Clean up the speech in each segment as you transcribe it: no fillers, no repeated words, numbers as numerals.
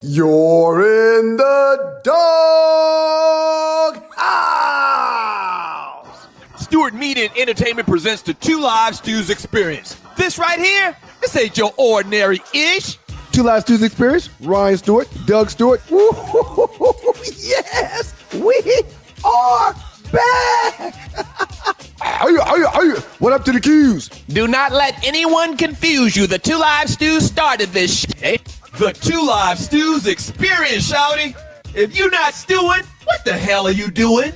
You're in the dog house. Stewart Media and Entertainment presents the Two Live Stews Experience. This right here, this ain't your ordinary-ish. Two Live Stews Experience. Ryan Stewart, Doug Stewart. Woo-hoo-hoo-hoo. Yes, we are back. What up to the Q's? Do not let anyone confuse you. The Two Live Stews started this shit. The Two Live Stews Experience, shouty. If you're not stewing, what the hell are you doing?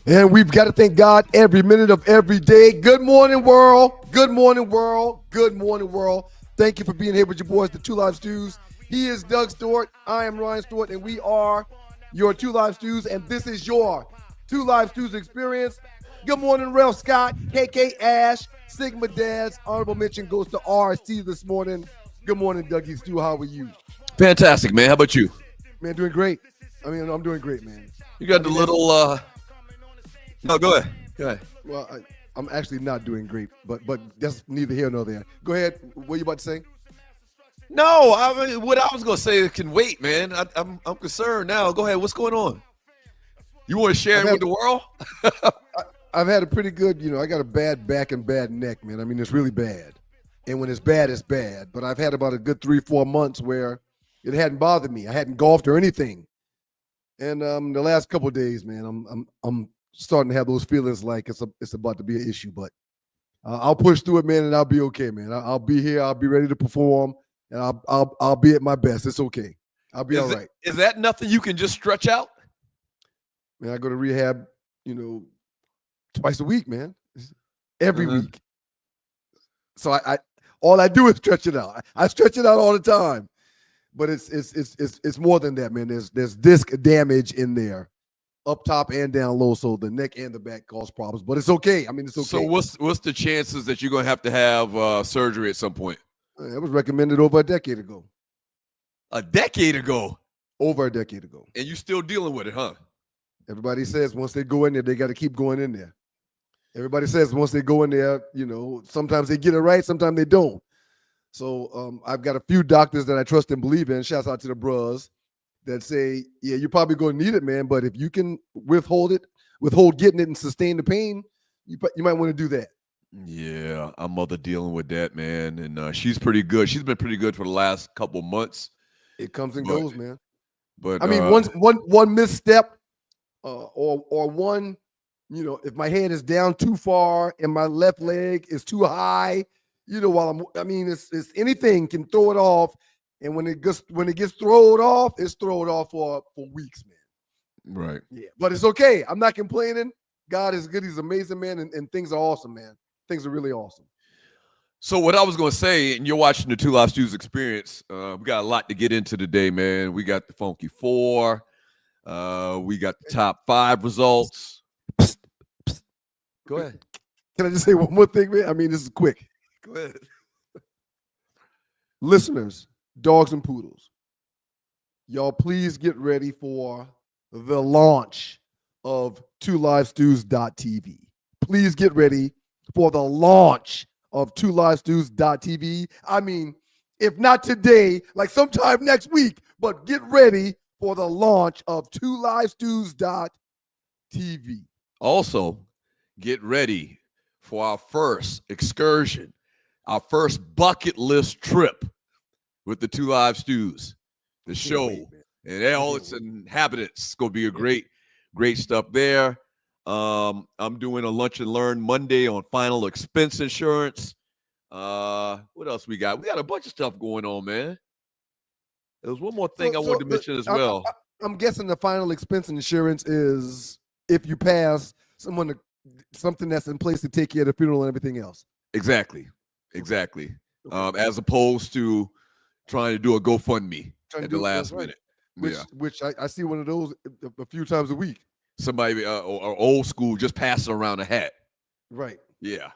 And we've got to thank God every minute of every day. Good morning, world. Good morning, world. Good morning, world. Thank you for being here with your boys, the Two Live Stews. He is Doug Stewart. I am Ryan Stewart, and we are your Two Live Stews, and this is your Two Live Stews Experience. Good morning, Ralph Scott, KK Ash, Sigma Dads. Honorable mention goes to RC this morning. Good morning, Dougie Stew. How are you? Fantastic, man. How about you? Man, doing great. I'm doing great, man. You got the little, No, go ahead. Go ahead. Well, I'm actually not doing great, but that's neither here nor there. Go ahead. What are you about to say? No, I mean, what I was going to say can wait, man. I'm concerned now. Go ahead. What's going on? You want to share it with the world? I've had a pretty good, I got a bad back and bad neck, man. I mean, it's really bad. And when it's bad, it's bad. But I've had about a good 3-4 months where it hadn't bothered me. I hadn't golfed or anything. And the last couple of days, man, I'm starting to have those feelings like it's about to be an issue. But I'll push through it, man, and I'll be okay, man. I'll be here. I'll be ready to perform, and I'll be at my best. It's okay. I'll be all right. Is that nothing you can just stretch out? Man, I go to rehab, twice a week, man. Every week. So I all I do is stretch it out. I stretch it out all the time. But it's more than that, man. There's disc damage in there, up top and down low, so the neck and the back cause problems. But it's okay. I mean, it's okay. So what's the chances that you're gonna have to have surgery at some point? It was recommended over a decade ago. A decade ago? Over a decade ago. And you still dealing with it, huh? Everybody says once they go in there, they got to keep going in there. Everybody says once they go in there, sometimes they get it right, sometimes they don't. So I've got a few doctors that I trust and believe in. Shouts out to the bros that say, yeah, you're probably going to need it, man. But if you can withhold getting it and sustain the pain, you might want to do that. Yeah, I'm mother dealing with that, man. And she's pretty good. She's been pretty good for the last couple months. It comes and goes, man. But I mean, one misstep or one, if my head is down too far and my left leg is too high, it's anything can throw it off. And when it gets thrown off, it's thrown off for weeks, man. Right. Yeah. But it's okay. I'm not complaining. God is good. He's amazing, man. And things are awesome, man. Things are really awesome. So what I was going to say, and you're watching the Two Live Stews Experience, we got a lot to get into today, man. We got the Funky Four. We got the top 5 results. Go ahead. Can I just say one more thing, man? I mean, this is quick. Go ahead. Listeners, dogs and poodles, y'all please get ready for the launch of twolivestews.tv. Please get ready for the launch of twolivestews.tv. I mean, if not today, like sometime next week, but get ready for the launch of twolivestews.tv. Also, get ready for our first excursion, our first bucket list trip with the Two Live Stews, the show, and all its inhabitants. It's going to be a great stuff there. I'm doing a lunch and learn Monday on final expense insurance. What else we got? We got a bunch of stuff going on, man. There was one more thing I wanted to mention as well. I'm guessing the final expense insurance is if you pass something that's in place to take care of the funeral and everything else. Exactly. As opposed to trying to do a GoFundMe at the last minute. Which I see one of those a few times a week. Somebody or old school just passing around a hat. Right. Yeah.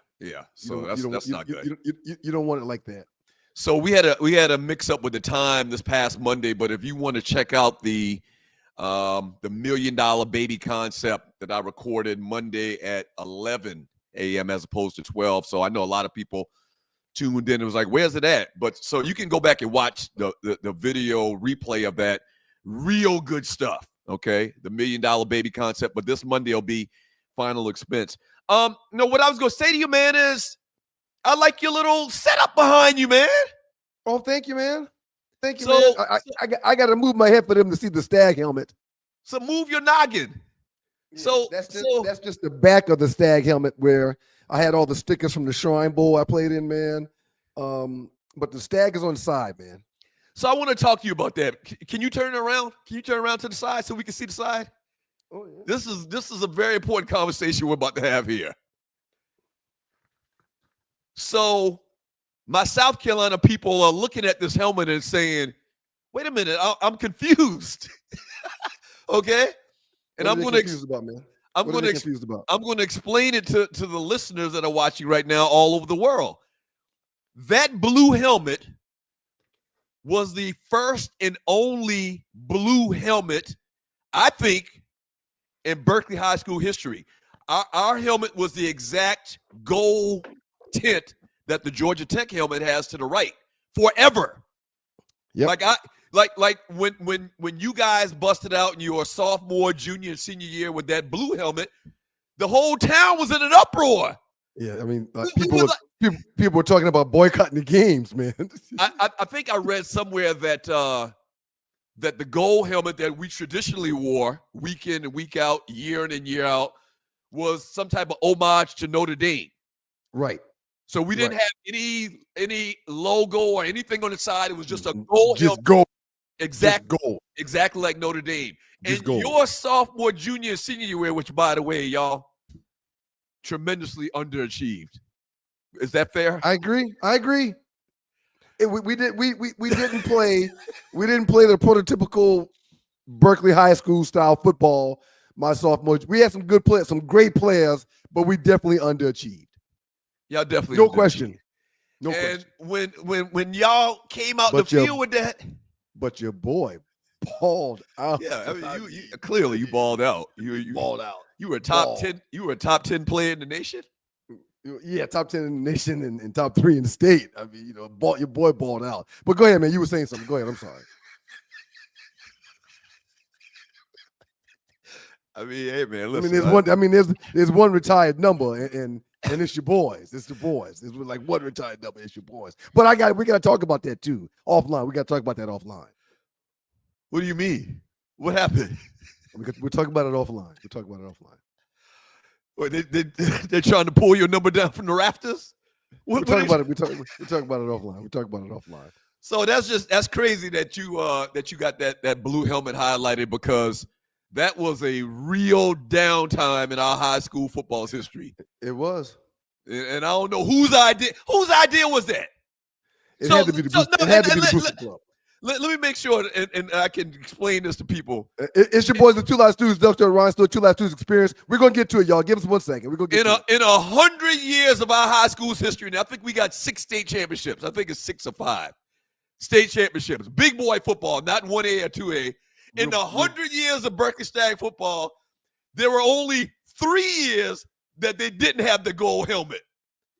So that's not good. You don't want it like that. So we had a mix up with the time this past Monday, but if you want to check out the $1 million baby concept that I recorded Monday at 11 a.m. as opposed to 12. So I know a lot of people tuned in. It was like, where's it at? But so you can go back and watch the video replay of that. Real good stuff. Okay. The $1 Million Baby concept. But this Monday will be Final Expense. No, what I was going to say to you, man, is I like your little setup behind you, man. Oh, thank you, man. Thank you, man. I got to move my head for them to see the Stag helmet. So move your noggin. Yeah, so that's just the back of the Stag helmet where I had all the stickers from the Shrine Bowl I played in, man. But the Stag is on the side, man. So I want to talk to you about that. Can you turn it around? Can you turn around to the side so we can see the side? Oh, yeah. This is a very important conversation we're about to have here. So my South Carolina people are looking at this helmet and saying, wait a minute, I'm confused. Okay? And I'm going to explain it to the listeners that are watching right now all over the world. That blue helmet was the first and only blue helmet, I think, in Berkeley High School history. Our helmet was the exact gold tint that the Georgia Tech helmet has to the right forever. Yep. Like when you guys busted out in your sophomore, junior, and senior year with that blue helmet, the whole town was in an uproar. Yeah, I mean, people were talking about boycotting the games, man. I think I read somewhere that that the gold helmet that we traditionally wore week in and week out, year in and year out, was some type of homage to Notre Dame. Right. So we didn't have any logo or anything on the side. It was just a gold just helmet. Gold. Exactly. Just gold. Exactly like Notre Dame. Just and gold. Your sophomore, junior, and senior year, which, by the way, y'all, tremendously underachieved. Is that fair? I agree. We didn't play the prototypical Berkeley High School style football my sophomore. We had some good players, some great players, but we definitely underachieved. Y'all definitely no question. And when y'all came out the field with that, but your boy balled out. Yeah, I mean, you clearly you balled out. You balled out. You were a top 10. You were a top 10 player in the nation. Yeah, top 10 in the nation and top 3 in the state. I mean, your boy balled out. But go ahead, man. You were saying something. Go ahead. I'm sorry. I mean, hey, man. Listen, there's one retired number, and it's your boys. It's the boys. It's like one retired number. It's your boys. But we got to talk about that too offline. We got to talk about that offline. What do you mean? What happened? We're talking about it offline. Wait, they're trying to pull your number down from the rafters? We're talking about it offline. So that's crazy that you got that blue helmet highlighted, because that was a real downtime in our high school football's history. It was. And I don't know whose idea was that? It had to be the Booster Club. Let me make sure, and I can explain this to people. It's your boys, the Two Live Stews, Dr. Ryan Stewart, Two Live Stews Experience. We're going to get to it, y'all. Give us 1 second. We're going to get to it. In 100 years of our high school's history, and I think we got 6 state championships. I think it's 6 or 5 state championships. Big boy football, not 1A or 2A. In the 100 years of Berkeley Stag football, there were only 3 years that they didn't have the gold helmet.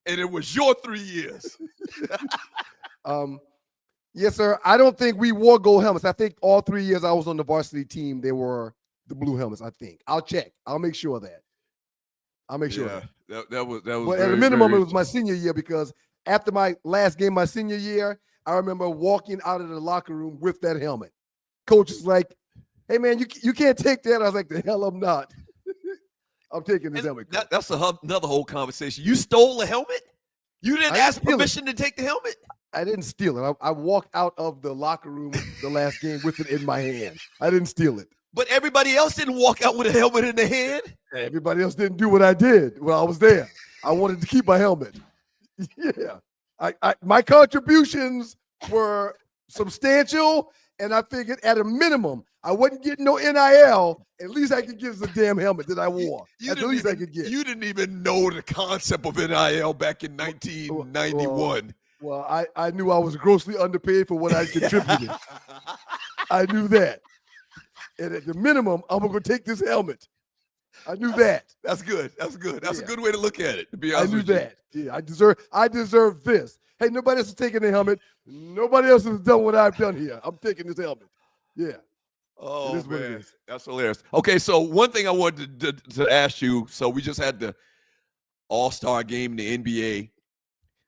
And it was your 3 years. Yes, sir. I don't think we wore gold helmets. I think all 3 years I was on the varsity team, they were the blue helmets, I think. I'll check. I'll make sure of that. That was But at a minimum, it was my senior year, because after my last game, my senior year, I remember walking out of the locker room with that helmet. Coach is like, hey, man, you can't take that. I was like, the hell I'm not. I'm taking this helmet. That's another whole conversation. You stole the helmet? You didn't ask permission to take the helmet? I didn't steal it. I walked out of the locker room the last game with it in my hand. I didn't steal it. But everybody else didn't walk out with a helmet in their hand? Everybody else didn't do what I did while I was there. I wanted to keep my helmet. Yeah. My contributions were substantial, and I figured at a minimum, I wasn't getting no NIL. At least I could get the damn helmet that I wore. That's the least I could get. You didn't even know the concept of NIL back in 1991. Well, I knew I was grossly underpaid for what I contributed. I knew that. And at the minimum, I'm going to take this helmet. I knew that. That's good. That's good. That's a Yeah. good way to look at it, to be I honest knew with you. that. Yeah, I deserve this. Hey, nobody else is taking the helmet. Nobody else has done what I've done here. I'm taking this helmet. Yeah. Oh, It is what it man. is. That's hilarious. Okay, so one thing I wanted to ask you. So we just had the All-Star game in the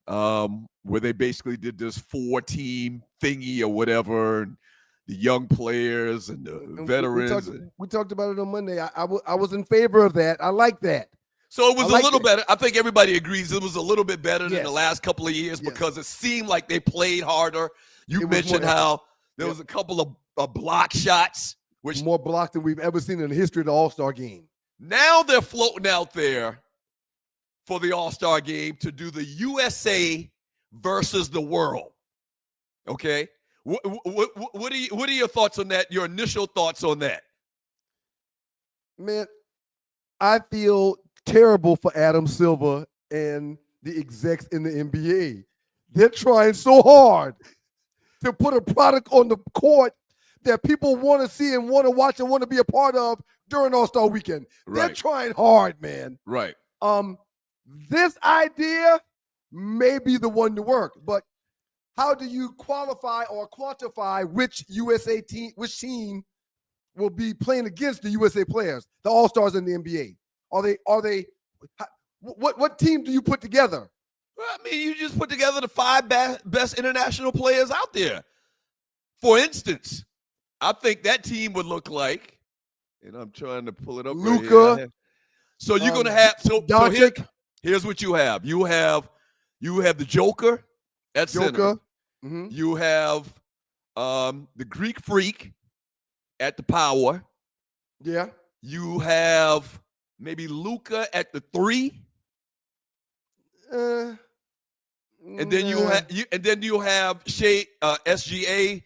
NBA, where they basically did this 4-team thingy or whatever, and the young players and the And veterans. we talked about it on Monday. I was in favor of that. I like that. So it was a like little it. better. I think everybody agrees it was a little bit better than Yes. the last couple of years Yes. because it seemed like they played harder. You It was mentioned more effort. how there was a couple of block shots, which More blocked than we've ever seen in the history of the All-Star game. now they're floating out there for the All-Star game to do the USA versus the world. Okay? What are your thoughts on that? Your initial thoughts on that? Man, I feel terrible for Adam Silver and the execs in the NBA. They're trying so hard to put a product on the court that people want to see and want to watch and want to be a part of during All-Star weekend. They're Right. trying hard, man. Right. This idea may be the one to work, but how do you qualify or quantify which team will be playing against the USA players, the All-Stars in the NBA? What team do you put together? Well, I mean, you just put together the 5 best international players out there. For instance, I think that team would look like, and I'm trying to pull it up. Luka. Right here. So you're going to have Doncic. Here's what you have. You have the Joker at center. Mm-hmm. You have the Greek Freak at the power. Yeah. You have maybe Luka at the 3. And then you have SGA,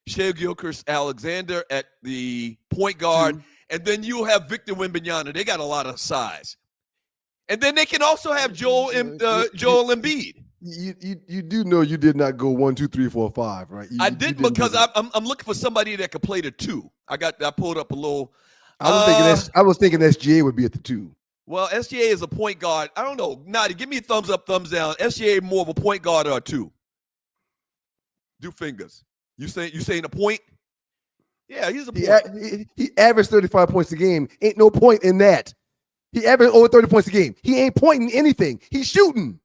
Shea Gilchrist-Alexander at the point guard, and then you have Victor Wembanyama. They got a lot of size, and then they can also have Joel Embiid. You do know you did not go 1, 2, 3, 4, 5, right? I didn't because I'm looking for somebody that could play the 2. I pulled up a little. I was thinking SGA would be at the 2. Well, SGA is a point guard. I don't know. Nadi, give me a thumbs up, thumbs down. SGA more of a point guard or a 2? Do fingers. You saying a point? Yeah, he's a point. He averaged 35 points a game. Ain't no point in that. He averaged over 30 points a game. He ain't pointing anything. He's shooting.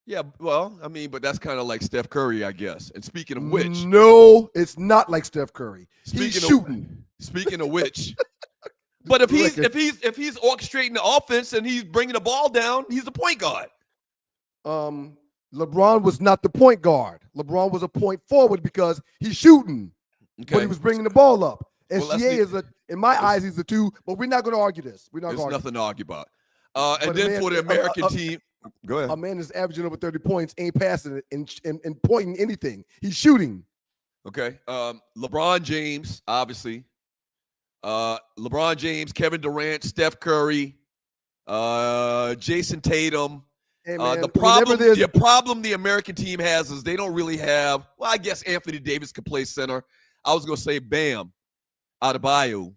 Yeah, well, I mean, but that's kind of like Steph Curry, I guess. And speaking of which, no, it's not like Steph Curry. He's shooting. Speaking of which, but if he's orchestrating the offense and he's bringing the ball down, he's a point guard. LeBron was not the point guard. LeBron was a point forward because he's shooting, but he was bringing the ball up. SGA in my eyes, he's a 2, but we're not going to argue this. There's nothing to argue about. And then for the American team, go ahead. A man is averaging over 30 points, ain't passing it and pointing anything. He's shooting. Okay. LeBron James, obviously. LeBron James, Kevin Durant, Steph Curry, Jason Tatum. Hey, man, the problem the American team has is they don't really have. Well, I guess Anthony Davis could play center. I was gonna say Bam Adebayo.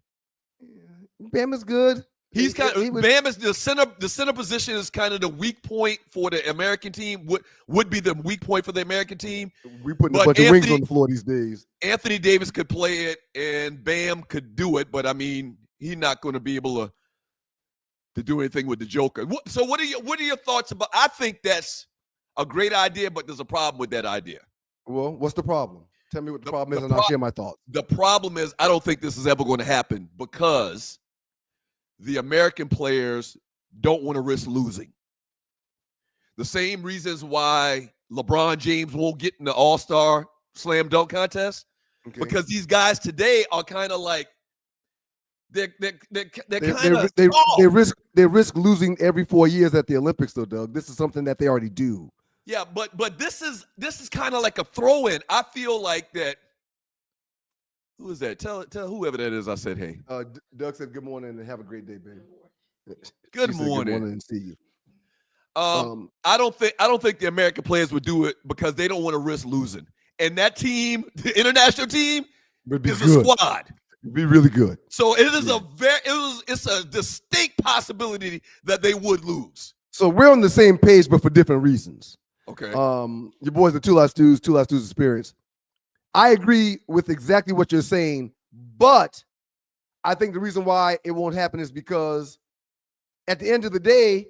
Bam is good. Bam is the center. The center position is kind of the weak point for the American team. Would be the weak point for the American team. We putting a bunch of wings on the floor these days. Anthony Davis could play it, and Bam could do it, but I mean, he's not going to be able to do anything with the Joker. So what are your thoughts about? I think that's a great idea, but there's a problem with that idea. Well, what's the problem? Tell me what the problem is, and I'll share my thoughts. The problem is I don't think this is ever going to happen because the American players don't want to risk losing. The same reasons why LeBron James won't get in the All-Star slam dunk contest, because these guys today are kind of like they risk losing every 4 years at the Olympics, though, Doug. This is something that they already do. Yeah, but this is kind of like a throw-in. I feel like that. Who is that? Tell whoever that is. I said, hey. Doug said, "Good morning and have a great day, baby." Good morning. Good morning and see you. I don't think the American players would do it because they don't want to risk losing. And that team, the international team, is a squad. It'd be really good. So it is it's a distinct possibility that they would lose. So we're on the same page, but for different reasons. Okay. Your boys, the Two Live Stews experience. I agree with exactly what you're saying, but I think the reason why it won't happen is because at the end of the day,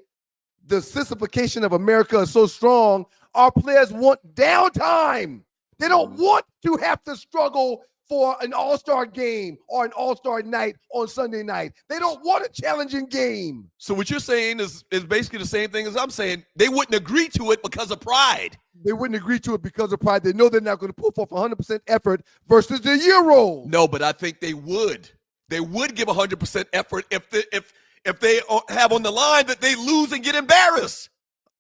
the sissification of America is so strong, our players want downtime. They don't want to have to struggle for an all-star game or an all-star night on Sunday night. They don't want a challenging game. So what you're saying is basically the same thing as I'm saying. They wouldn't agree to it because of pride. They wouldn't agree to it because of pride. They know they're not going to put forth 100% effort versus the Euro. No, but I think they would. They would give 100% effort if they have on the line that they lose and get embarrassed.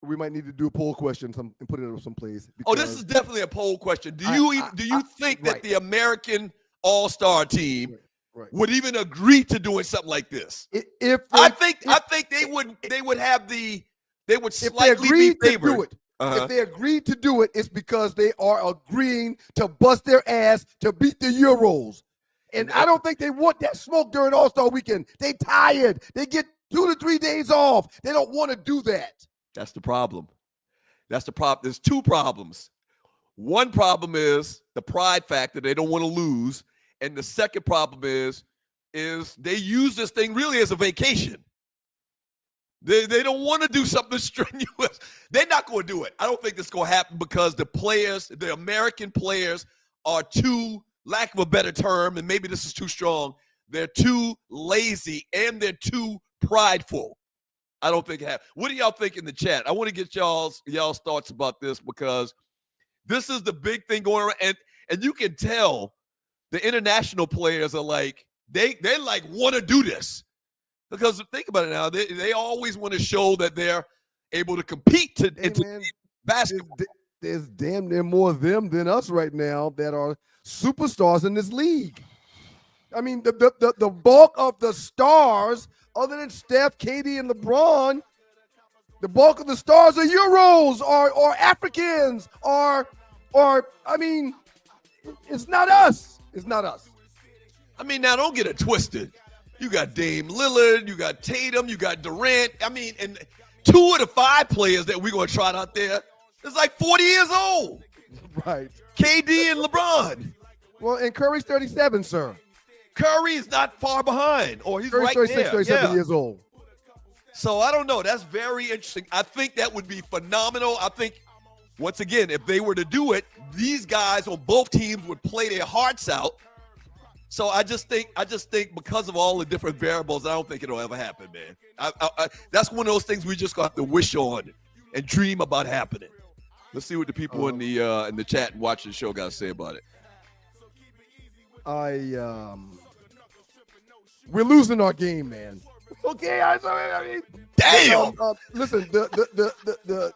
We might need to do a poll question and put it in some place. Oh, this is definitely a poll question. Do you think that the American All-Star team would even agree to doing something like this? I think they would slightly be favored. If they agreed to do it, it's because they are agreeing to bust their ass to beat the Euros. And I don't think they want that smoke during All-Star weekend. They tired. They get 2 to 3 days off. They don't want to do that. That's the problem. That's the problem. There's two problems. One problem is the pride factor. They don't want to lose. And the second problem is they use this thing really as a vacation. They don't want to do something strenuous. They're not going to do it. I don't think this is going to happen because the American players are too, lack of a better term, and maybe this is too strong, they're too lazy and they're too prideful. I don't think it happens. What do y'all think in the chat? I want to get y'all's thoughts about this because this is the big thing going around. And you can tell the international players are like, they like want to do this. Because think about it now, they always want to show that they're able to compete into basketball. There's damn near more of them than us right now that are superstars in this league. I mean, the bulk of the stars, other than Steph, KD, and LeBron, the bulk of the stars are Euros or Africans or I mean, it's not us. It's not us. I mean, now don't get it twisted. You got Dame Lillard, you got Tatum, you got Durant. I mean, and 2 of the 5 players that we're going to trot out there is like 40 years old. Right. KD and LeBron. Well, and Curry's 37, sir. Curry is not far behind, or he's Curry's right 36, there. 37 years old. So I don't know. That's very interesting. I think that would be phenomenal. I think, once again, if they were to do it, these guys on both teams would play their hearts out. So I just think because of all the different variables, I don't think it'll ever happen, man. That's one of those things we just got to wish on and dream about happening. Let's see what the people in the chat and watching the show got to say about it. We're losing our game, man. Okay, I mean, damn. Listen, the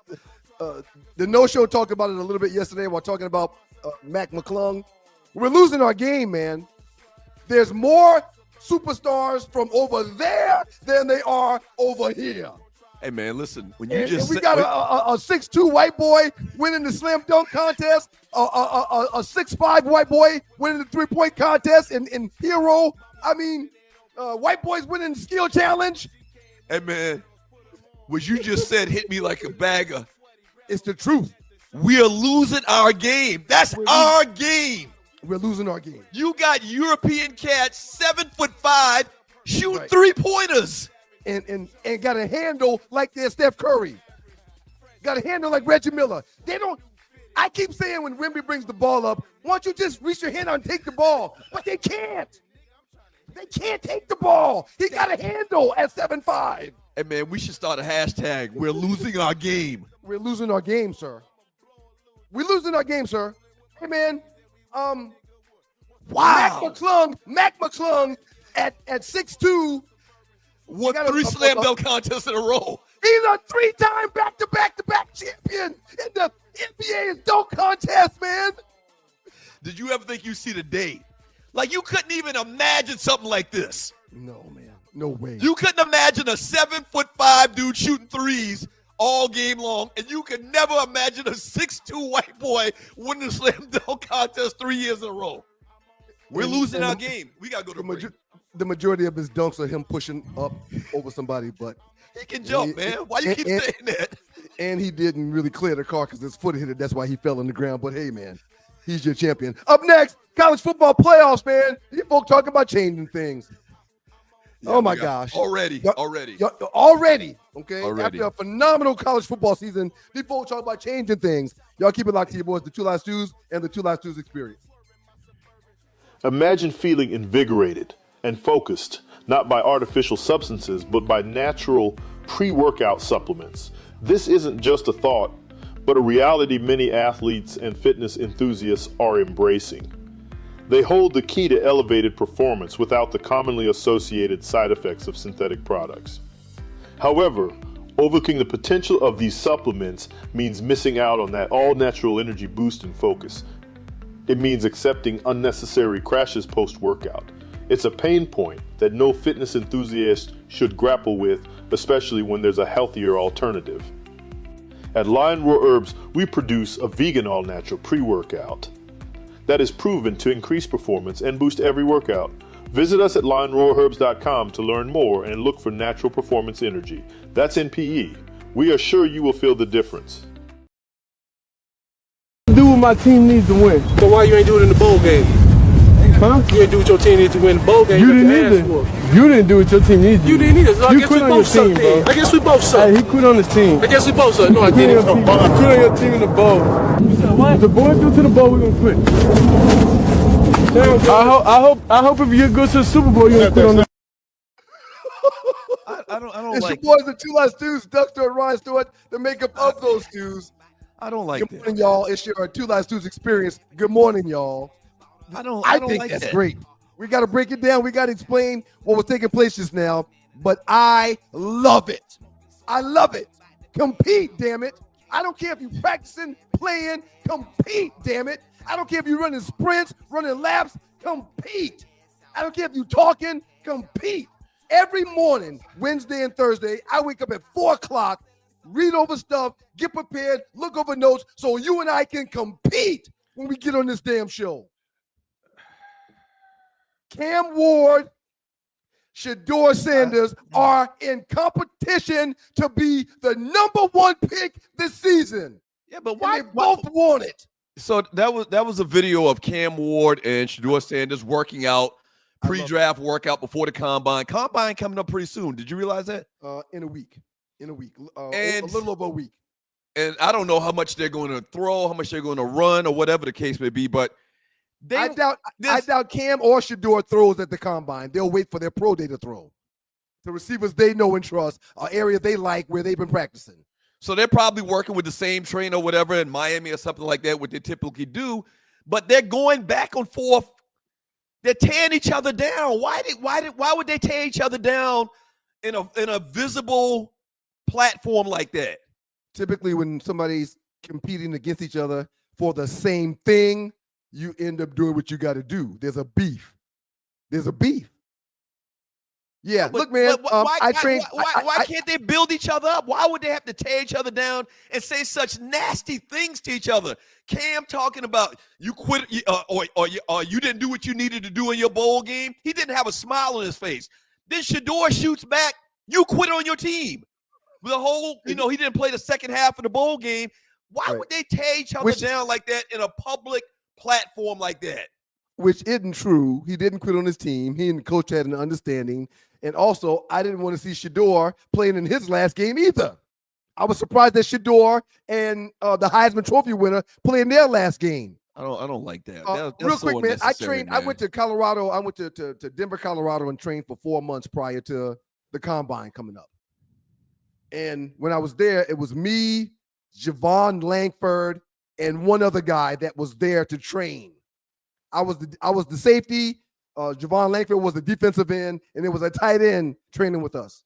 no-show talked about it a little bit yesterday while talking about Mac McClung. We're losing our game, man. There's more superstars from over there than they are over here. Hey, man, listen. When we got a 6'2" white boy winning the slam dunk contest, a 6'5" white boy winning the three-point contest in Hero. I mean, white boys winning the skill challenge. Hey, man, what you just said hit me like a bagger. It's the truth. We are losing our game. That's our game. We're losing our game. You got European cats, 7'5", shooting three-pointers. And got a handle like their Steph Curry. Got a handle like Reggie Miller. I keep saying when Wemby brings the ball up, why don't you just reach your hand out and take the ball? But they can't. They can't take the ball. He got a handle at 7'5". Hey, man, we should start a hashtag. We're losing our game. We're losing our game, sir. We're losing our game, sir. Hey, man. Wow. Mac McClung at 6'2". Won 3 slam dunk contests in a row. He's a 3-time back-to-back champion in the NBA's dunk contest, man. Did you ever think you'd see the day? Like, you couldn't even imagine something like this. No, man. No way. You couldn't imagine a 7'5" dude shooting threes all game long, and you could never imagine a 6'2" white boy winning the slam dunk contest 3 years in a row. We're losing our game. We got to go to break. The majority of his dunks are him pushing up over somebody, but he can jump, man. Why you keep saying that? And he didn't really clear the car because his foot hit it. That's why he fell on the ground. But hey, man, he's your champion. Up next, college football playoffs, man. You folk talking about changing things. Yeah, oh my gosh! Already. Okay. Already. After a phenomenal college football season, people talk about changing things. Y'all keep it locked to your boys, the Two Live Stews and the Two Live Stews Experience. Imagine feeling invigorated and focused, not by artificial substances, but by natural pre-workout supplements. This isn't just a thought, but a reality many athletes and fitness enthusiasts are embracing. They hold the key to elevated performance without the commonly associated side effects of synthetic products. However, overlooking the potential of these supplements means missing out on that all-natural energy boost and focus. It means accepting unnecessary crashes post-workout. It's a pain point that no fitness enthusiast should grapple with, especially when there's a healthier alternative. At Lion Roar Herbs, we produce a vegan all-natural pre-workout that is proven to increase performance and boost every workout. Visit us at lionroarherbs.com to learn more and look for natural performance energy. That's NPE. We are sure you will feel the difference. Do what my team needs to win. So why you ain't do it in the bowl game? Huh? You ain't do what your team needs to win the bowl game. You didn't either. You didn't do what your team needs to. You didn't either. So you quit on your team, bro. I guess we both suck. Hey, he quit on his team. I guess we both suck. No, I didn't. He quit on your team in the bowl. You said what? If the boys go to the bowl, we're gonna quit. I hope if you go to the Super Bowl, you're gonna quit on the. I don't it's like your boys, the Two Live Stews, Dr. and Ryan Stewart, the makeup of those stews. I don't like Good that. morning, y'all. It's your Two Live Stews Experience. Good morning, y'all. I don't think like that's that. great. We got to break it down. We got to explain what was taking place just now. But I love it. I love it. Compete, damn it. I don't care if you're practicing, playing, compete, damn it. I don't care if you're running sprints, running laps, compete. I don't care if you're talking, compete. Every morning, Wednesday and Thursday, I wake up at 4 o'clock, read over stuff, get prepared, look over notes so you and I can compete when we get on this damn show. Cam Ward, Shedeur Sanders are in competition to be the #1 pick this season. Yeah, but why? They both want it. So that was a video of Cam Ward and Shedeur Sanders working out, pre-draft workout before the combine. Combine coming up pretty soon. Did you realize that? In a week. And a little over a week. And I don't know how much they're going to throw, how much they're going to run, or whatever the case may be. But I doubt Cam or Shedeur throws at the combine. They'll wait for their pro day to throw. The receivers they know and trust, an area they like where they've been practicing. So they're probably working with the same trainer or whatever in Miami or something like that, what they typically do. But they're going back and forth. They're tearing each other down. Why would they tear each other down in a visible platform like that? Typically, when somebody's competing against each other for the same thing, you end up doing what you got to do. There's a beef. Yeah, but, look, man. Why can't they build each other up? Why would they have to tear each other down and say such nasty things to each other? Cam talking about you quit or you didn't do what you needed to do in your bowl game. He didn't have a smile on his face. Then Shedeur shoots back. You quit on your team. The whole, he didn't play the second half of the bowl game. Why would they tear each other down like that in a public platform like that? Which isn't true. He didn't quit on his team. He and the coach had an understanding. And also, I didn't want to see Shedeur playing in his last game either. I was surprised that Shedeur and the Heisman Trophy winner playing their last game. I don't like that. That's real quick, so man. man. I went to Colorado. I went to Denver, Colorado, and trained for 4 months prior to the combine coming up. And when I was there, it was me, Javon Langford, and one other guy that was there to train. I was the safety. Javon Langford was the defensive end, and it was a tight end training with us.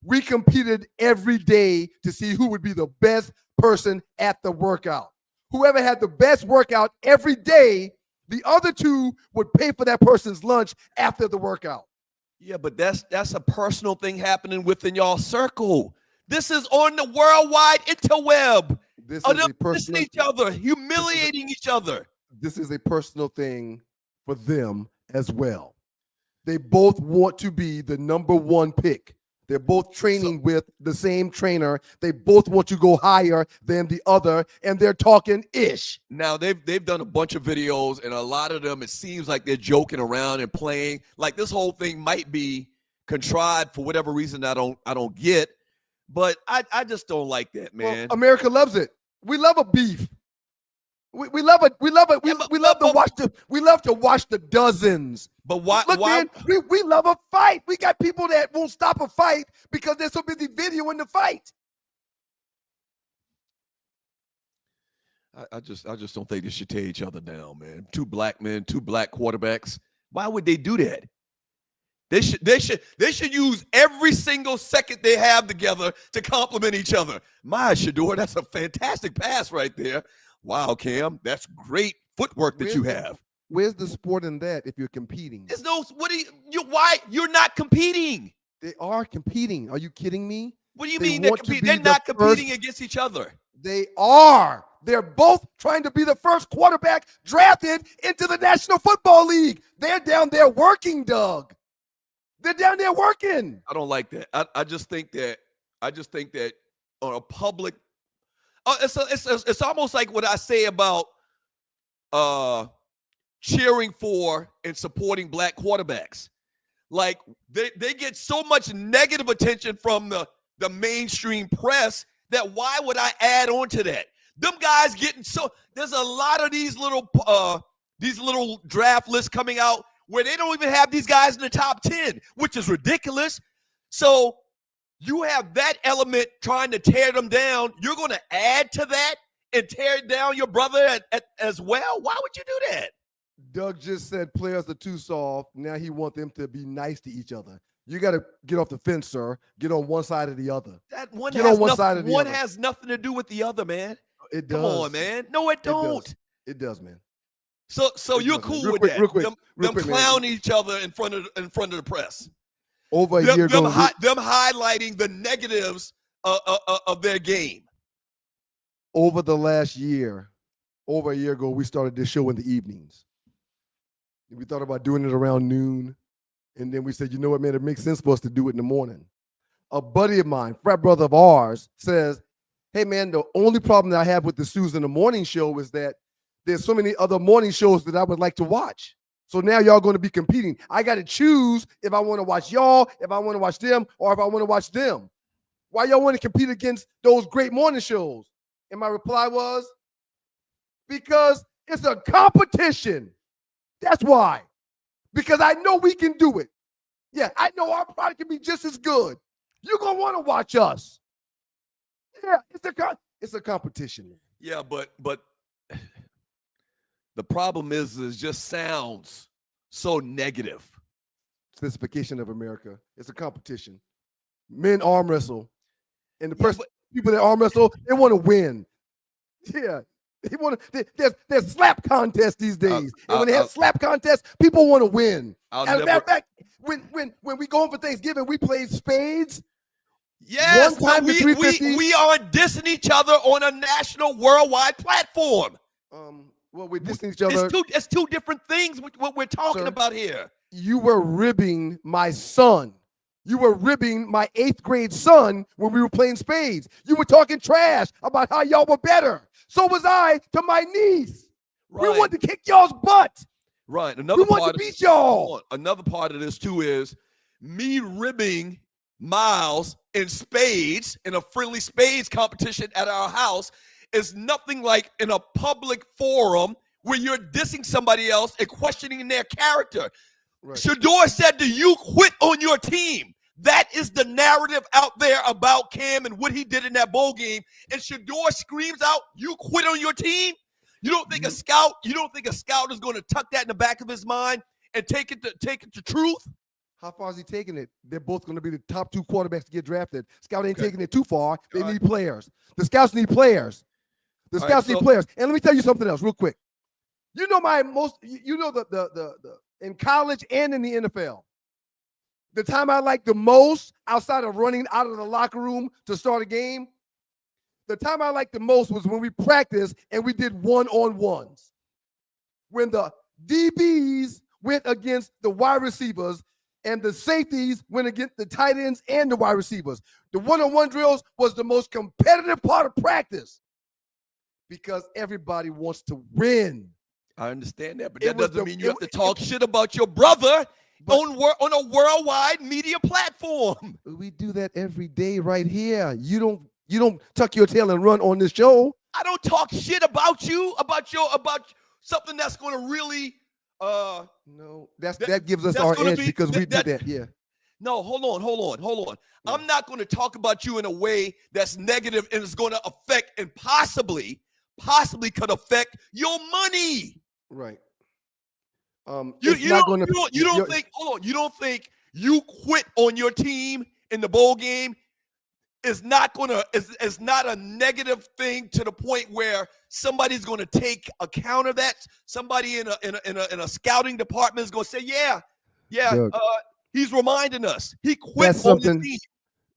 We competed every day to see who would be the best person at the workout. Whoever had the best workout every day, the other two would pay for that person's lunch after the workout. Yeah, but that's a personal thing happening within y'all circle. This is on the worldwide interweb. This is a personal each other, humiliating each other. This is a personal thing for them as well. They both want to be the number one pick. They're both training with the same trainer. They both want to go higher than the other, and they're talking ish. Now they've done a bunch of videos, and a lot of them it seems like they're joking around and playing. Like this whole thing might be contrived for whatever reason I don't get. But I just don't like that, man. Well, America loves it. We love a beef. We love it. We love it. We love to watch the dozens. But why? Look, man, we love a fight. We got people that won't stop a fight because they're so busy videoing the fight. I just don't think they should tear each other down, man. Two black men, two black quarterbacks. Why would they do that? They should use every single second they have together to compliment each other. My Shedeur, that's a fantastic pass right there. Wow, Cam, that's great footwork that you have. Where's the sport in that if you're competing? There's no, why you're not competing? They are competing. Are you kidding me? What do you mean they're competing? They're not competing against each other. They are. They're both trying to be the first quarterback drafted into the National Football League. They're down there working, Doug. They're down there working. I don't like that. I just think that on a public, it's almost like what I say about cheering for and supporting black quarterbacks. Like they get so much negative attention from the mainstream press that why would I add on to that? Them guys getting there's a lot of these little draft lists coming out where they don't even have these guys in the top 10, which is ridiculous. So you have that element trying to tear them down. You're going to add to that and tear down your brother as well? Why would you do that? Doug just said players are too soft. Now he wants them to be nice to each other. You got to get off the fence, sir. Get on one side or the other. That one get on one side or the other. One has nothing to do with the other, man. It does. Come on, man. No, it don't. It does, man. So you're cool with that? Them clowning each other in front of the press. Over a year ago, them highlighting the negatives of their game. Over the last year, over a year ago, we started this show in the evenings. We thought about doing it around noon, and then we said, you know what, man, it makes sense for us to do it in the morning. A buddy of mine, frat brother of ours, says, hey, man, the only problem that I have with the Susan in the Morning show is that there's so many other morning shows that I would like to watch. So now y'all going to be competing. I got to choose if I want to watch y'all, if I want to watch them, or if I want to watch them. Why y'all want to compete against those great morning shows? And my reply was, because it's a competition. That's why. Because I know we can do it. Yeah, I know our product can be just as good. You're going to want to watch us. Yeah, it's a competition. Yeah, but the problem is it just sounds so negative. Specification of America. It's a competition. Men arm wrestle. And the people that arm wrestle, they want to win. Yeah. They want to. There's slap contests these days. And when they have slap contests, people want to win. As a matter of fact, when we go home for Thanksgiving, we play spades. Yes, we aren't dissing each other on a national, worldwide platform. Well, we're dissing each other. It's two different things. What we're talking about here. You were ribbing my son. You were ribbing my 8th grade son when we were playing spades. You were talking trash about how y'all were better. So was I to my niece. Right. We wanted to kick y'all's butt. Right. We wanted to beat y'all. Another part of this too is me ribbing Miles in spades in a friendly spades competition at our house is nothing like in a public forum where you're dissing somebody else and questioning their character. Right. Shedeur said, do you quit on your team? That is the narrative out there about Cam and what he did in that bowl game. And Shedeur screams out, you quit on your team? You don't think a scout is going to tuck that in the back of his mind and take it to truth? How far is he taking it? They're both going to be the top 2 quarterbacks to get drafted. Scout ain't taking it too far. They need players. The scouts need players. The scouts need players. And let me tell you something else real quick. You know the in college and in the NFL, the time I like the most outside of running out of the locker room to start a game, the time I liked the most was when we practiced and we did one-on-ones. When the DBs went against the wide receivers, and the safeties went against the tight ends and the wide receivers. The one-on-one drills was the most competitive part of practice because everybody wants to win. I understand that, but It that was doesn't the- mean you it- have to talk shit about your brother But- on a worldwide media platform. We do that every day right here. You don't tuck your tail and run on this show. I don't talk shit about you, about something that's going to really No, that gives us that's our gonna edge be- because we that- do that. Yeah. No, hold on. Yeah. I'm not going to talk about you in a way that's negative and is going to affect and possibly could affect your money. Right. You it's not gonna- don't think, hold on, you don't think you quit on your team in the bowl game is not a negative thing to the point where somebody's going to take account of that. Somebody in a scouting department is going to say, yeah, Doug, he's reminding us he quit That's on the something- team.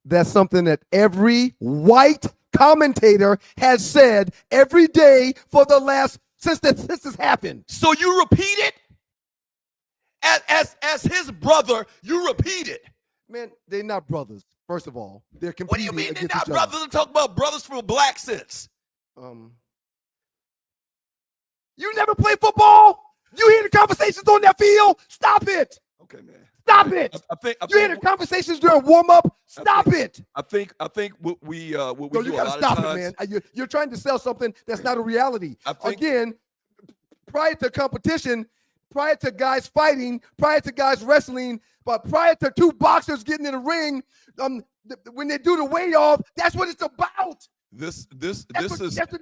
That's something that every white commentator has said every day for the last since this has happened. So you repeat it as his brother. You repeat it. Man, they're not brothers. First of all, they're What do competing you mean they're against not each other. brothers? I'm talking about brothers from a black sense. You never play football? You hear the conversations on that field? Stop it! Okay, man. Stop it! I You hear the think conversations during warm up? Stop it! I think what we No, do you a gotta lot stop of it, times. man. You're trying to sell something that's not a reality. I think- Again, prior to competition, prior to guys fighting, prior to guys wrestling, but prior to two boxers getting in the ring, when they do the weigh off, that's what it's about. This That's is. what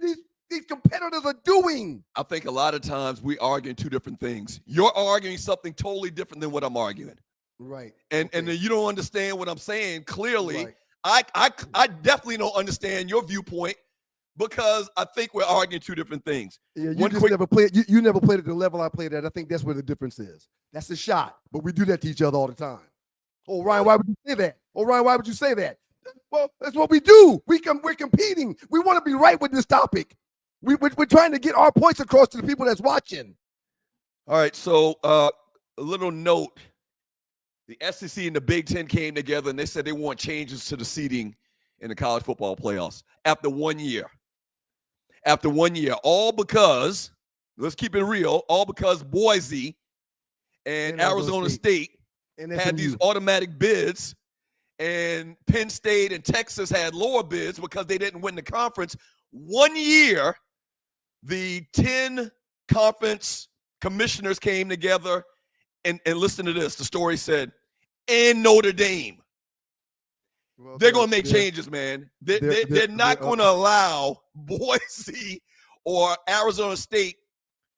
these competitors are doing. I think a lot of times we arguing two different things. You're arguing something totally different than what I'm arguing, Right. and then you don't understand what I'm saying clearly. Right. I definitely don't understand your viewpoint because I think we're arguing two different things. Yeah, you One just quick- never played. You never played at the level I played at. I think that's where the difference is. That's the shot. But we do that to each other all the time. Oh, Ryan, why would you say that? Oh, Ryan, why would you say that? Well, that's what we do. We're competing. We want to be right with this topic. We're trying to get our points across to the people that's watching. All right, so a little note. The SEC and the Big Ten came together and they said they want changes to the seating in the college football playoffs after 1 year. After 1 year, all because, let's keep it real, all because Boise and Arizona State And had these automatic bids, and Penn State and Texas had lower bids because they didn't win the conference. 1 year, the 10 conference commissioners came together, and listen to this. The story said, and Notre Dame. They're going to make changes, man. They're not going to allow Boise or Arizona State,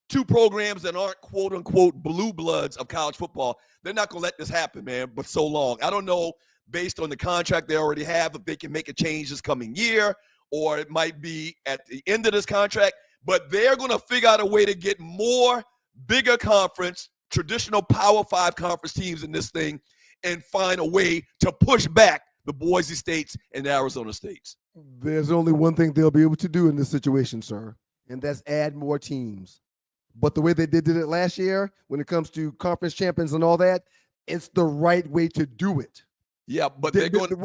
two programs that aren't quote unquote blue bloods of college football. They're not going to let this happen, man, but so long. I don't know, based on the contract they already have, if they can make a change this coming year, or it might be at the end of this contract, but they're going to figure out a way to get more bigger conference, traditional Power 5 conference teams in this thing and find a way to push back the Boise States and the Arizona States. There's only one thing they'll be able to do in this situation, sir, and that's add more teams. But the way they did it last year, when it comes to conference champions and all that, it's the right way to do it. Yeah, but they're going to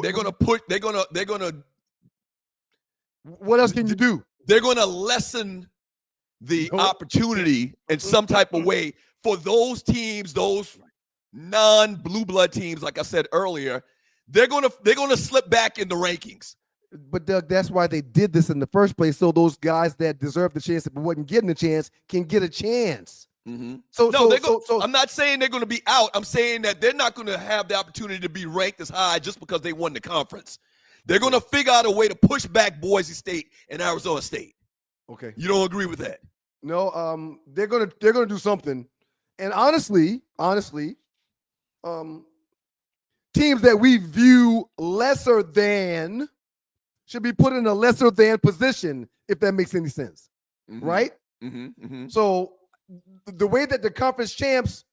What else can you do? they're going to lessen the opportunity in some type of way for those teams, those non-blue blood teams, like I said earlier. They're going to slip back in the rankings. But Doug, that's why they did this in the first place, so those guys that deserve the chance but wasn't getting a chance can get a chance. Mm-hmm. So I'm not saying they're going to be out. I'm saying that they're not going to have the opportunity to be ranked as high just because they won the conference. They're going to figure out a way to push back Boise State and Arizona State. okay. You don't agree with that? No, they're gonna do something. And honestly, teams that we view lesser than should be put in a lesser than position, if that makes any sense. Mm-hmm. Right? Mm-hmm. Mm-hmm. So the way that the conference champs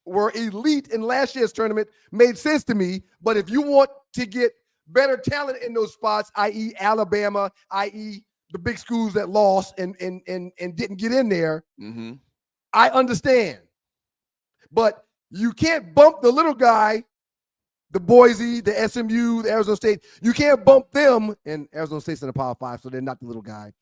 were elite in last year's tournament made sense to me. But if you want to get better talent in those spots, i.e. Alabama, i.e. the big schools that lost and didn't get in there, Mm-hmm. I understand. But you can't bump the little guy, the Boise, the SMU, the Arizona State. You can't bump them, and Arizona State's in the Power 5, so they're not the little guy.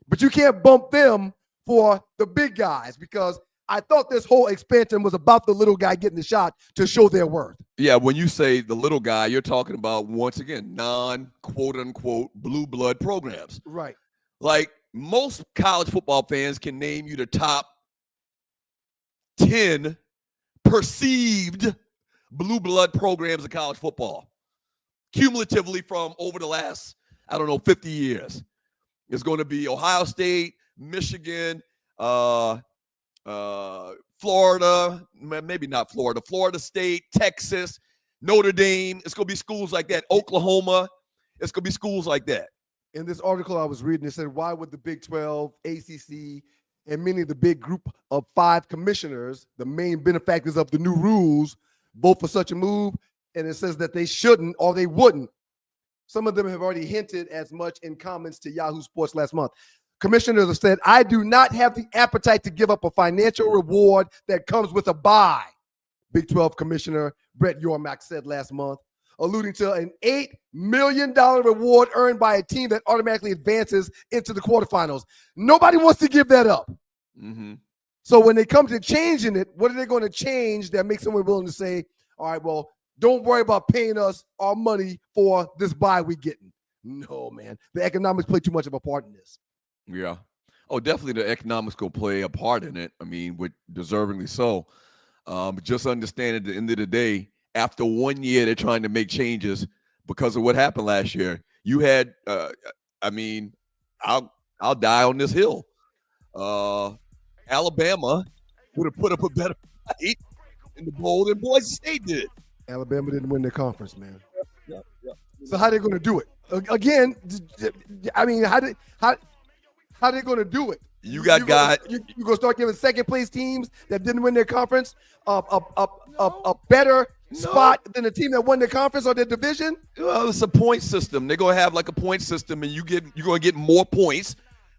But you can't bump them for the big guys, because I thought this whole expansion was about the little guy getting the shot to show their worth. Yeah, when you say the little guy, you're talking about, once again, non-quote-unquote blue blood programs. Right. Like, most college football fans can name you the top 10 perceived blue blood programs of college football, cumulatively from over the last, 50 years. It's going to be Ohio State, Michigan, Florida, maybe not Florida, Florida State, Texas, Notre Dame. It's going to be schools like that. Oklahoma. It's going to be schools like that. In this article I was reading, it said, why would the Big 12, ACC, and many of the big group of 5 commissioners, the main benefactors of the new rules, vote for such a move? And it says that they shouldn't or they wouldn't. Some of them have already hinted as much in comments to Yahoo Sports last month. Commissioners have said, I do not have the appetite to give up a financial reward that comes with a bye, Big 12 Commissioner Brett Yormark said last month, alluding to an $8 million reward earned by a team that automatically advances into the quarterfinals. Nobody wants to give that up. Mm-hmm. So when they come to changing it, what are they going to change that makes someone willing to say, all right, well, don't worry about paying us our money for this bye we getting? No, man. The economics play too much of a part in this. Yeah. Oh, definitely the economics will play a part in it. I mean, with deservingly so. But just understand at the end of the day, after 1 year, they're trying to make changes because of what happened last year. You had, I'll die on this hill. Alabama would have put up a better fight in the bowl than Boise State did. Alabama didn't win their conference, man. Yeah. So how are they going to do it? Again, I mean, how are they going to do it? You got guys. You're going to start giving second-place teams that didn't win their conference a better spot than the team that won their conference or their division? Well, it's a point system. They're going to have like a point system, and you're going to get more points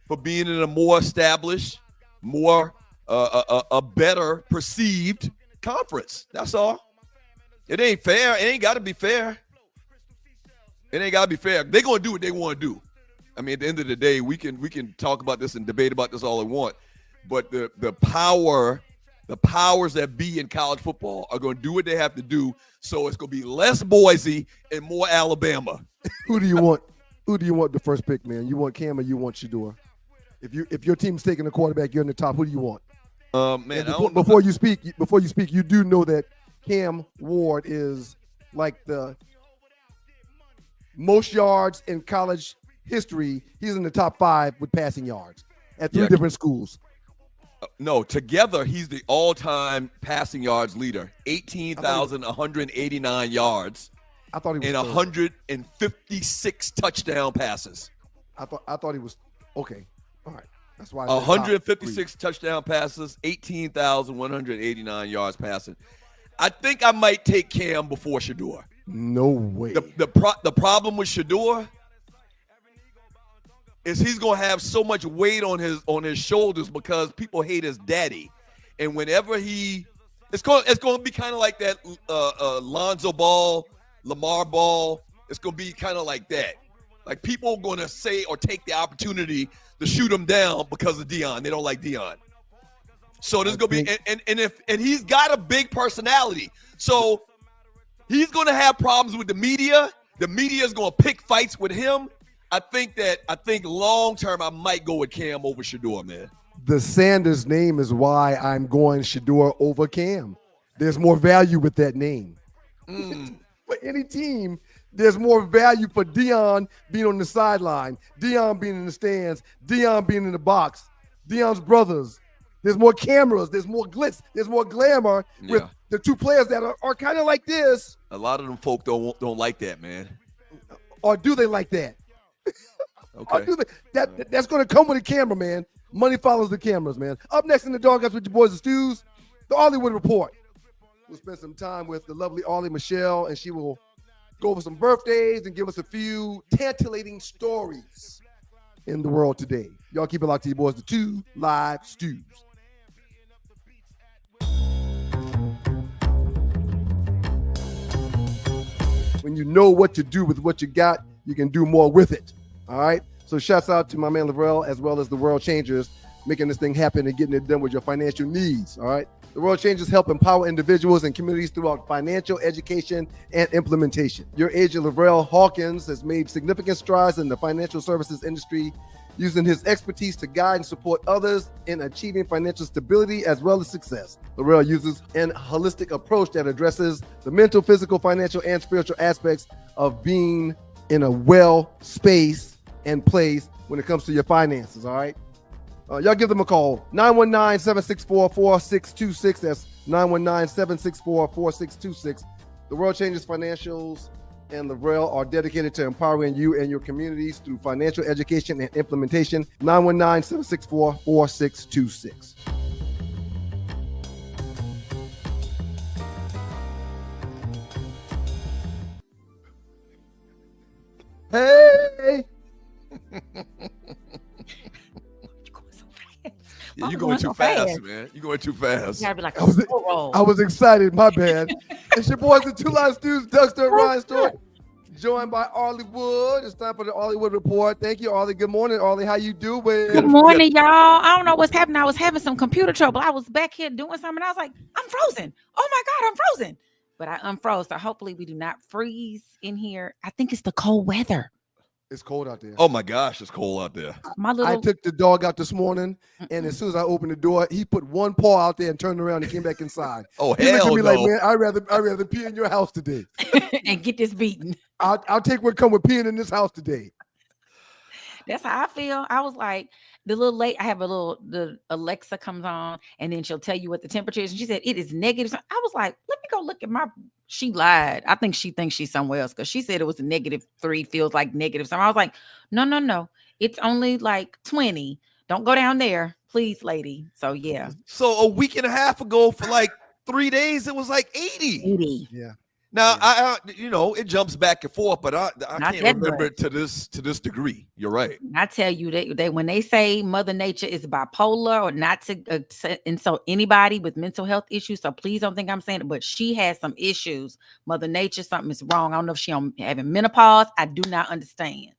for being in a more established, more a better perceived conference. That's all. It ain't fair. It ain't got to be fair. It ain't got to be fair. They're going to do what they want to do. I mean, at the end of the day, we can talk about this and debate about this all we want, but the powers that be in college football are going to do what they have to do. So it's going to be less Boise and more Alabama. Who do you want? Who do you want the first pick, man? You want Cam or you want Shedeur? If your team's taking a quarterback, you're in the top. Who do you want? Man, before you speak, you do know that Cam Ward is like the most yards in college history. He's in the top 5 with passing yards at 3 different schools. No, together he's the all-time passing yards leader. 18,189 yards. I thought he was and 156 touchdown passes. I thought he was okay. All right, that's why. 156 touchdown passes, 18,189 yards passing. I think I might take Cam before Shedeur. No way. The problem with Shedeur is he's gonna have so much weight on his shoulders because people hate his daddy, and whenever it's gonna be kind of like that Lonzo Ball, Lamar Ball. It's gonna be kind of like that. Like people are gonna say or take the opportunity to shoot him down because of Deion. They don't like Deion. So there's gonna be and he's got a big personality. So he's gonna have problems with the media. The media is gonna pick fights with him. I think long term I might go with Cam over Shedeur, man. The Sanders name is why I'm going Shedeur over Cam. There's more value with that name. For any team, there's more value for Deion being on the sideline, Deion being in the stands, Deion being in the box, Deion's brothers. There's more cameras, there's more glitz, there's more glamour with the two players that are kind of like this. A lot of them folk don't like that, man. Or do they like that? Okay. That's going to come with a camera, man. Money follows the cameras, man. Up next in the Doghouse with your boys and Stews, the Hollywood Report. We'll spend some time with the lovely Ollie Michelle, and she will go over some birthdays and give us a few tantalating stories in the world today. Y'all keep it locked to your boys, the 2 Live Stews. when you know what to do with what you got, you can do more with it. All right. So shouts out to my man Lavrell, as well as the World Changers, making this thing happen and getting it done with your financial needs. All right. The World Changers help empower individuals and communities throughout financial education and implementation. Your agent, Lavrell Hawkins, has made significant strides in the financial services industry, using his expertise to guide and support others in achieving financial stability as well as success. Lavrell uses an holistic approach that addresses the mental, physical, financial, and spiritual aspects of being in a well space and place when it comes to your finances, all right? Y'all give them a call, 919-764-4626. That's 919-764-4626. The World Changes Financials and Lavrell are dedicated to empowering you and your communities through financial education and implementation. 919-764-4626. Hey! Yeah, you're going too fast, man. You're going too fast. You gotta be like I was, a roll. I was excited, my bad. It's your boys, the Two Live Stews, Dougster, Ryan Stewart, joined by Arlie Wood. It's time for the Arlie Wood Report. Thank you, Arlie. Good morning, Arlie. How you doing? Good morning, y'all. I don't know what's happening. I was having some computer trouble. I was back here doing something. I was like, I'm frozen. Oh my God, I'm frozen. But I unfroze. So hopefully we do not freeze in here. I think it's the cold weather. It's cold out there. Oh my gosh, it's cold out there. I took the dog out this morning, and as soon as I opened the door, he put one paw out there and turned around and came back inside. Oh, He looked hell at me no. like, man, I'd rather pee in your house today. and get this beaten. I'll take what come with peeing in this house today. That's how I feel. I was like, the Alexa comes on and then she'll tell you what the temperature is. And she said, it is negative. I was like, let me go look at she lied. I think she thinks she's somewhere else because she said it was a -3, feels like negative something. I was like, no. It's only like 20. Don't go down there, please, lady. So yeah. So a week and a half ago, for like 3 days, it was like 80. 80. Yeah. Now I it jumps back and forth, but I can't remember it to this degree. You're right. I tell you, they when they say Mother Nature is bipolar or not to insult anybody with mental health issues, so please don't think I'm saying it, but she has some issues. Mother Nature, something is wrong. I don't know if she's having menopause. I do not understand,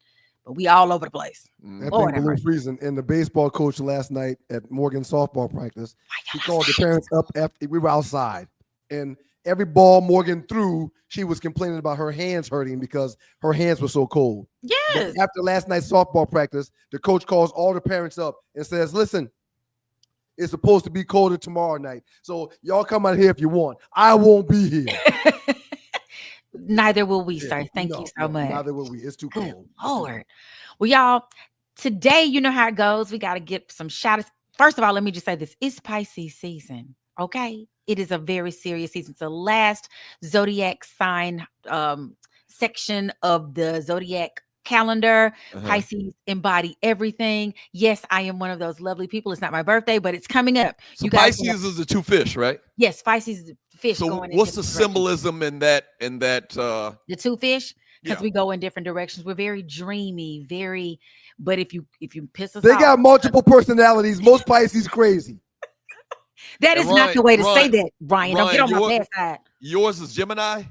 but we all over the place. That thing below freezing. And the baseball coach last night at Morgan softball practice, he called the parents up after we were outside, and every ball Morgan threw, she was complaining about her hands hurting because her hands were so cold. Yes. But after last night's softball practice, the coach calls all the parents up and says, listen, it's supposed to be colder tomorrow night. So y'all come out here if you want. I won't be here. Neither will we, sir. Thank you so much. Neither will we. It's too cold. Lord. Well, y'all, today, you know how it goes. We got to get some shout outs. First of all, let me just say this. It's Pisces season. Okay. It is a very serious season. It's the last zodiac sign section of the zodiac calendar. Pisces embody everything. Yes, I am one of those lovely people. It's not my birthday, but it's coming up. So Pisces is the two fish, right? Yes, Pisces is the fish. So going what's the symbolism in that? The two fish? Because Yeah. we go in different directions. We're very dreamy, but if you piss us They off, got multiple personalities. Most Pisces crazy. that is And not the way to say Ryan, that, Ryan. Don't get on my bad side. Yours is Gemini.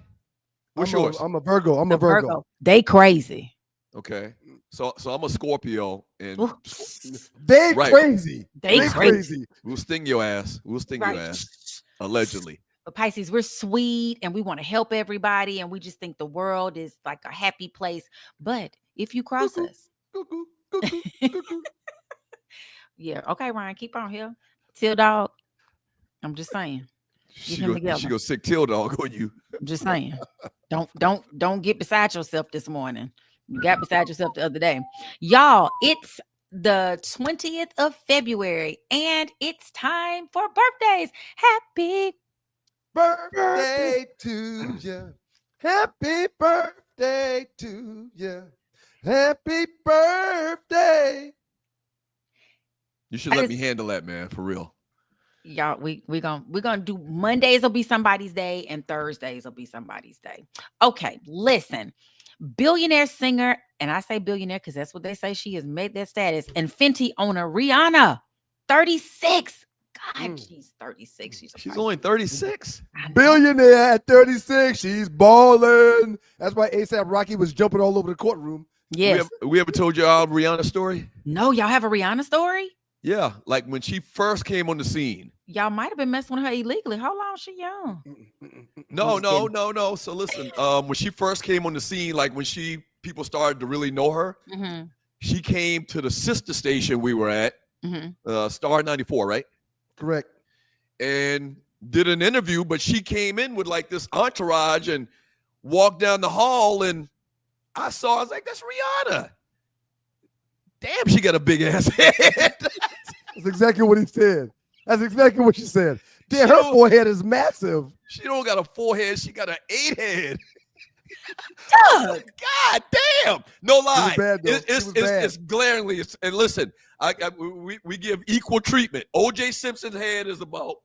What's yours? I'm a Virgo. I'm a Virgo. They crazy. Okay. So I'm a Scorpio, and Ooh. They Right. crazy. They crazy. we'll sting your ass. We'll sting your Right. ass. Allegedly. But Pisces, we're sweet and we want to help everybody, and we just think the world is like a happy place. But if you cross us, Cuckoo, cuckoo, cuckoo. yeah, okay, Ryan, keep on here. Till dog. I'm just saying. She him go together. sick till dog on you. I'm just saying. Don't get beside yourself this morning. You got beside yourself the other day. Y'all, it's the 20th of February and it's time for birthdays. Happy Birthday to you. Happy birthday to you. Happy birthday. You should let me handle that, man, for real. y'all. We're gonna do Mondays will be somebody's day and Thursdays will be somebody's day. Okay, listen. Billionaire singer, and I say billionaire because that's what they say she has made that status, and Fenty owner Rihanna, 36. God, she's 36. She's only 36. Billionaire at 36. She's balling. That's why ASAP Rocky was jumping all over the courtroom. Yes. We ever told you our Rihanna story? No, y'all have a Rihanna story? Yeah, like when she first came on the scene. Y'all might have been messing with her illegally. How long is she young? No. So listen, when she first came on the scene, like when people started to really know her, she came to the sister station we were at, Star 94, right? Correct. And did an interview, but she came in with like this entourage and walked down the hall, and I was like, that's Rihanna. Damn, she got a big ass head. That's exactly what he said. That's exactly what she said. Damn, her forehead is massive. She don't got a forehead. She got an 8 head. Doug. God damn. No lie. Bad, it's glaringly. And listen, we give equal treatment. O.J. Simpson's head is about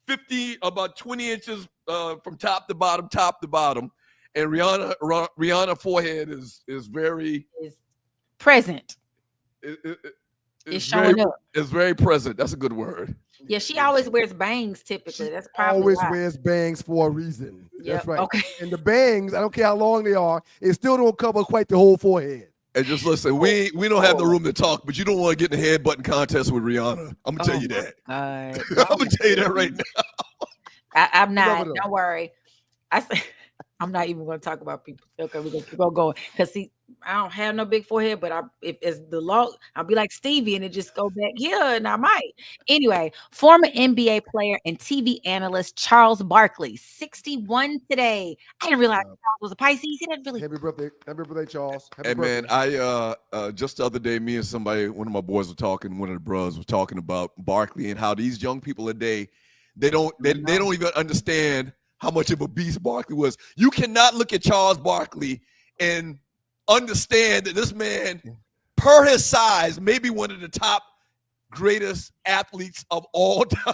20 inches from top to bottom. And Rihanna forehead is very present. It's showing up. It's very present. That's a good word. Yeah, she always wears bangs typically. That's probably always why. wears bangs for a reason. Yep. That's right. Okay. And the bangs, I don't care how long they are, it still don't cover quite the whole forehead. And just listen, we don't have the room to talk, but you don't want to get in the headbutting contest with Rihanna. I'm gonna tell you that. God. I'm gonna tell you that right now. I'm not. Don't worry. I'm not even going to talk about people. Okay, we're going to keep on going. Because see, I don't have no big forehead, but if it's the law, I'll be like Stevie and it just go back here, and I might. Anyway, former NBA player and TV analyst Charles Barkley, 61 today. I didn't realize Charles was a Pisces. He didn't really. Happy birthday, Charles. Happy Hey birthday. man, I just the other day, me and somebody, one of my boys were talking. One of the brothers was talking about Barkley and how these young people today, they don't even understand how much of a beast Barkley was. You cannot look at Charles Barkley and understand that this man, per his size, may be one of the top greatest athletes of all time.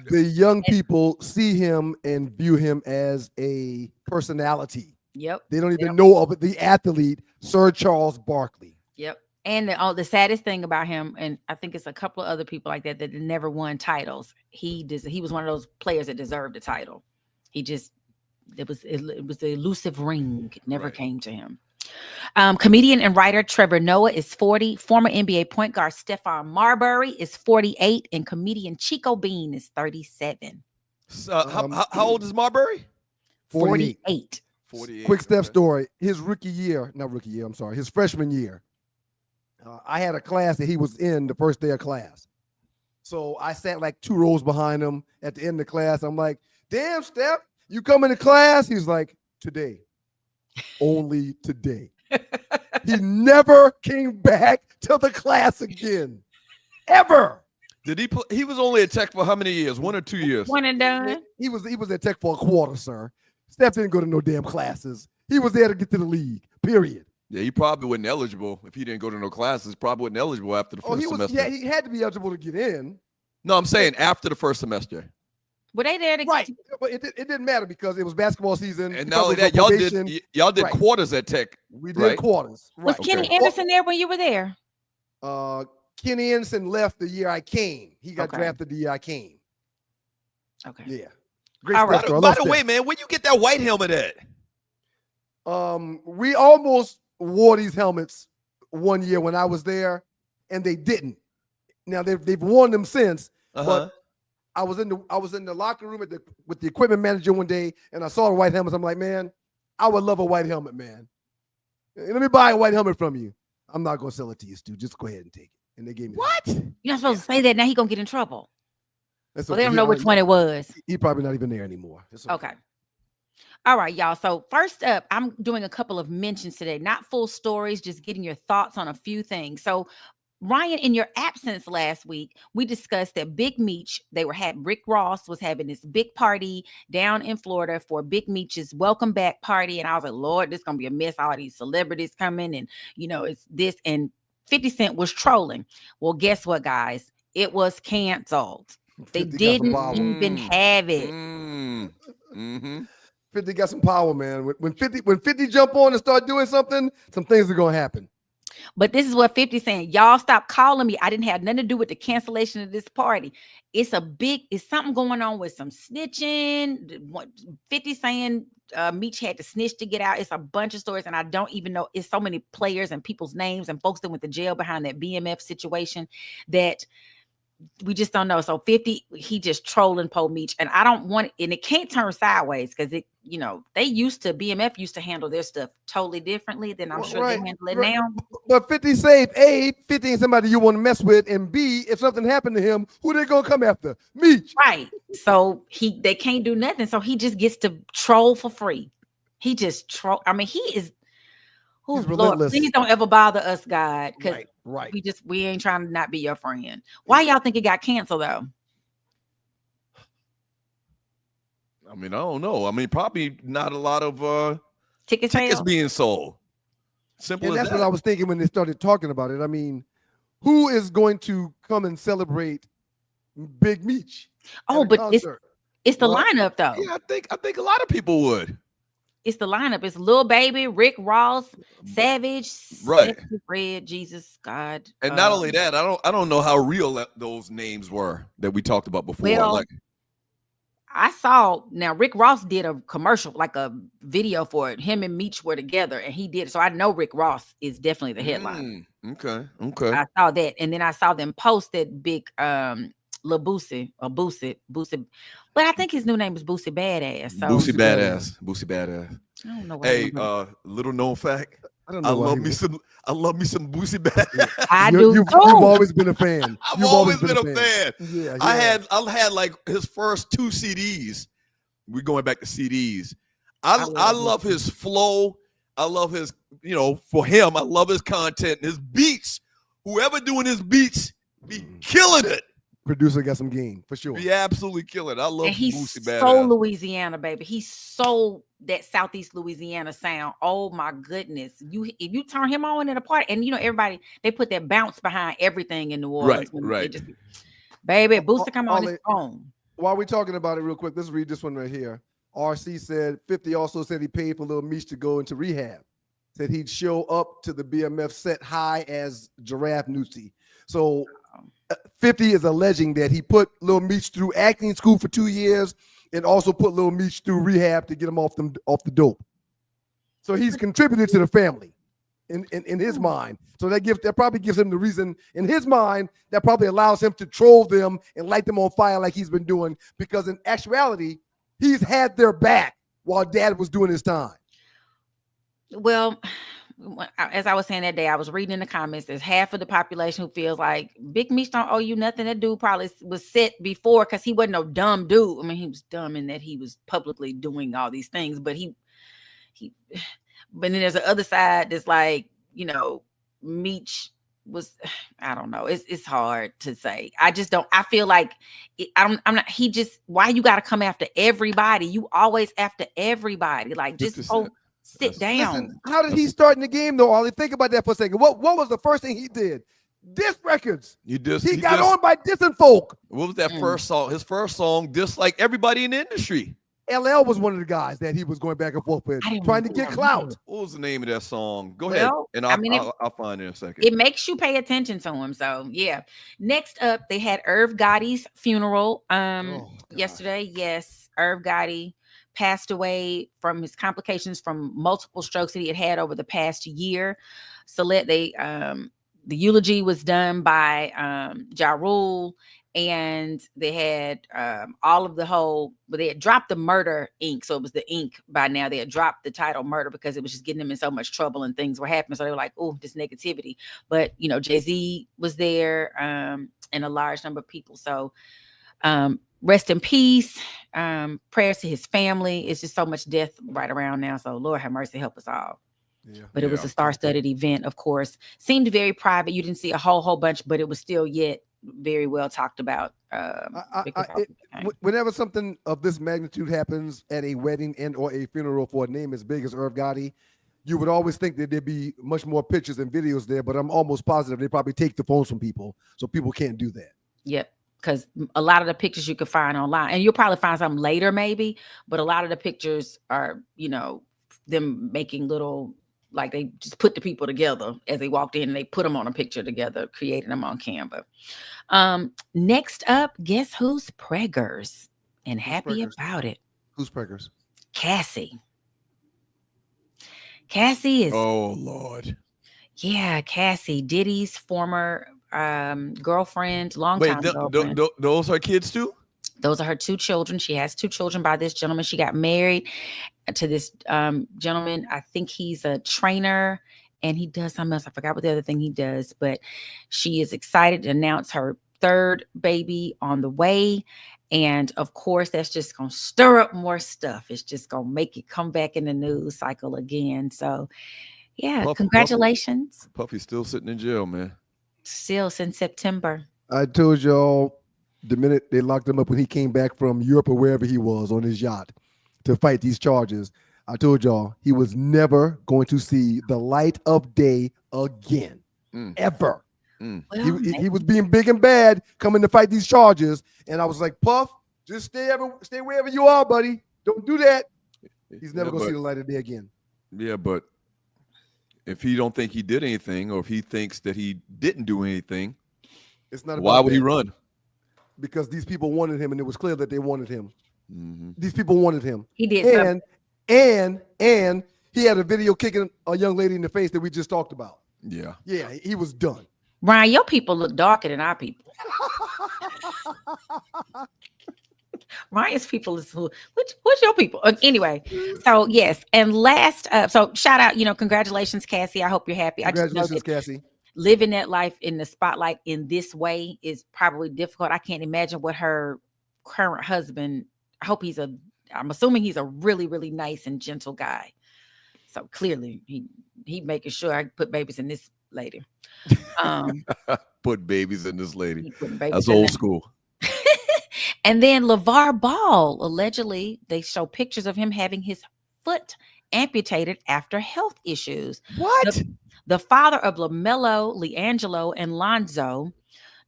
The young people see him and view him as a personality. Yep. They don't even know of it. The athlete, Sir Charles Barkley. Yep. And the saddest thing about him, and I think it's a couple of other people like that never won titles. He was one of those players that deserved the title. It was the elusive ring. It never came to him. Comedian and writer Trevor Noah is 40. Former NBA point guard Stephon Marbury is 48. And comedian Chico Bean is 37. How old is Marbury? 48. 48. Quick step story. His his freshman year. I had a class that he was in the first day of class. So I sat like 2 rows behind him at the end of the class. I'm like, damn, Steph, you come into class? He's like, today. Only today. He never came back to the class again. Ever. Did he play? He was only at Tech for how many years? 1 or 2 years? One and done. He was at Tech for a quarter, sir. Steph didn't go to no damn classes. He was there to get to the league, period. Yeah, he probably wasn't eligible if he didn't go to no classes. Probably wasn't eligible after the first semester. Yeah, he had to be eligible to get in. No, I'm saying after the first semester. Were they there to Right, but it didn't matter because it was basketball season. And not only that, y'all did quarters at Tech. We did quarters. Was Kenny Anderson there when you were there? Kenny Anderson left the year I came. He got drafted the year I came. Okay. Yeah. Great All right. stuff, By the way, man, where you get that white helmet at? We almost wore these helmets one year when I was there, and they didn't. Now they've worn them since, but I was in the locker room with the equipment manager one day, and I saw the white helmets. I'm like, man, I would love a white helmet, man. Let me buy a white helmet from you. I'm not gonna sell it to you, Stu. Just go ahead and take it. And they gave me what? You're not supposed to say that. Now he gonna get in trouble. That's well, they don't know which one it was. He probably not even there anymore. Okay. All right, y'all. So first up, I'm doing a couple of mentions today, not full stories, just getting your thoughts on a few things. So Ryan, in your absence last week, we discussed that Big Meech, Rick Ross was having this big party down in Florida for Big Meech's welcome back party. And I was like, Lord, this is going to be a mess. All these celebrities coming and, it's this. And 50 Cent was trolling. Well, guess what, guys? It was canceled. They didn't even have it. 50 got some power, man. When 50 jump on and start doing something, some things are going to happen. But this is what 50 saying. Y'all stop calling me. I didn't have nothing to do with the cancellation of this party. It's something going on with some snitching. 50 saying Meech had to snitch to get out. It's a bunch of stories, and I don't even know. It's so many players and people's names and folks that went to jail behind that BMF situation that we just don't know. So 50, he just trolling Poe Meech, and I don't want it, and it can't turn sideways because it, BMF used to handle their stuff totally differently than I'm sure they handle it now. But 50 saved A, 50 ain't somebody you want to mess with, and B, if something happened to him, who they gonna come after? Meech. Right. So they can't do nothing. So he just gets to troll for free. He just troll. I mean, he is. Oh Lord, please don't ever bother us, God, because we ain't trying to not be your friend. Why y'all think it got canceled though? I mean, I don't know. I mean, probably not a lot of tickets being sold. Simple and as that's that. what I was thinking when they started talking about it. I mean, who is going to come and celebrate Big Meech? Oh, but it's the lineup though. Yeah, I think a lot of people would. It's the lineup. It's Lil Baby, Rick Ross, Savage, right? Red, Jesus, God. And not only that, I don't know how real those names were that we talked about before. Well, I saw now Rick Ross did a commercial, like a video for it. Him and Meech were together, and he did it. So I know Rick Ross is definitely the headline. Okay. I saw that, and then I saw them post that big Lil Boosie or Boosie, but I think his new name is Boosie Badass. So Boosie Badass. I don't know. Hey, little known fact. I love me some Boosie Badass. I do. You've always been a fan. I've always been a fan. Yeah. I had like his first 2 CDs. We're going back to CDs. I love his flow. I love his, for him, I love his content, his beats. Whoever doing his beats be killing it. Producer got some game for sure. Be absolutely killing it. I love Boosie Badass. So Louisiana, baby. He's so that Southeast Louisiana sound. Oh my goodness. If you turn him on at a party, and everybody, they put that bounce behind everything in New Orleans. Right. Baby, Booster come on his own. While we're talking about it real quick, let's read this one right here. RC said 50 also said he paid for Lil Meech to go into rehab. Said he'd show up to the BMF set high as Giraffe Newsy. So 50 is alleging that he put Lil Meech through acting school for 2 years and also put Lil Meech through rehab to get him off the dope. So he's contributed to the family in his mind. So that probably gives him the reason in his mind that probably allows him to troll them and light them on fire like he's been doing, because in actuality, he's had their back while Dad was doing his time. Well, as I was saying that day, I was reading in the comments, there's half of the population who feels like Big Meech don't owe you nothing. That dude probably was set before because he wasn't no dumb dude. I mean, he was dumb in that he was publicly doing all these things, but but then there's the other side that's like, Meech was, I don't know. It's hard to say. I just don't, I feel like why you got to come after everybody? You always after everybody. Like, just sit down. Listen, how did he start in the game though, Ollie? Think about that for a second. What was the first thing he did? Diss records. He got on by dissing folk. What was that first song? His first song, diss like everybody in the industry. LL was one of the guys that he was going back and forth with, trying to get clout. What was the name of that song? Go ahead, and I'll find it in a second. It makes you pay attention to him. So yeah. Next up, they had Irv Gotti's funeral yesterday. Yes, Irv Gotti passed away from his complications from multiple strokes that he had over the past year. So the eulogy was done by Ja Rule, and they had but they had dropped the murder ink. So it was the ink by now. They had dropped the title murder because it was just getting them in so much trouble and things were happening. So they were like, oh, this negativity. But, Jay-Z was there and a large number of people. So rest in peace. Prayers to his family. It's just so much death right around now. So Lord have mercy, help us all. Yeah. But it was a star-studded event, of course. Seemed very private. You didn't see a whole bunch, but it was still yet very well talked about. Whenever something of this magnitude happens at a wedding and or a funeral for a name as big as Irv Gotti, you would always think that there'd be much more pictures and videos there, but I'm almost positive they probably take the phones from people, so people can't do that. Yep. Because a lot of the pictures you can find online, and you'll probably find some later maybe, but a lot of the pictures are, them making little like they just put the people together as they walked in and they put them on a picture together, creating them on Canva. Next up, guess who's preggers and happy preggers? about it? Who's preggers? Cassie. Cassie is Oh Lord. Yeah, Cassie, Diddy's former girlfriend, Wait, longtime girlfriend. those are kids too? Those are her 2 children. She has 2 children by this gentleman. She got married to this gentleman. I think he's a trainer and he does something else. I forgot what the other thing he does, but she is excited to announce her 3rd baby on the way. And of course, that's just going to stir up more stuff. It's just going to make it come back in the news cycle again. So yeah, congratulations. Puffy's still sitting in jail, man. Still since September. I told y'all the minute they locked him up when he came back from Europe or wherever he was on his yacht to fight these charges, I told y'all he was never going to see the light of day again, ever. Well, He was being big and bad coming to fight these charges, and I was like, Puff, just stay wherever you are, buddy. Don't do that. He's never going to see the light of day again. Yeah, but if he don't think he did anything, or if he thinks that he didn't do anything, it's not. Why would he run? Because these people wanted him, and it was clear that they wanted him. Mm-hmm. These people wanted him. He did. And he had a video kicking a young lady in the face that we just talked about. Yeah. Yeah, he was done. Ryan, your people look darker than our people. Ryan's people is what's your people? Anyway, so yes, and last so shout out, congratulations, Cassie. I hope you're happy. Congratulations, Cassie. Living that life in the spotlight in this way is probably difficult. I can't imagine what her current husband. I'm assuming he's a really, really nice and gentle guy. So clearly he making sure I put babies in this lady. Put babies in this lady. That's old school. And then LeVar Ball, allegedly, they show pictures of him having his foot amputated after health issues. What? The father of LaMelo, LiAngelo, and Lonzo,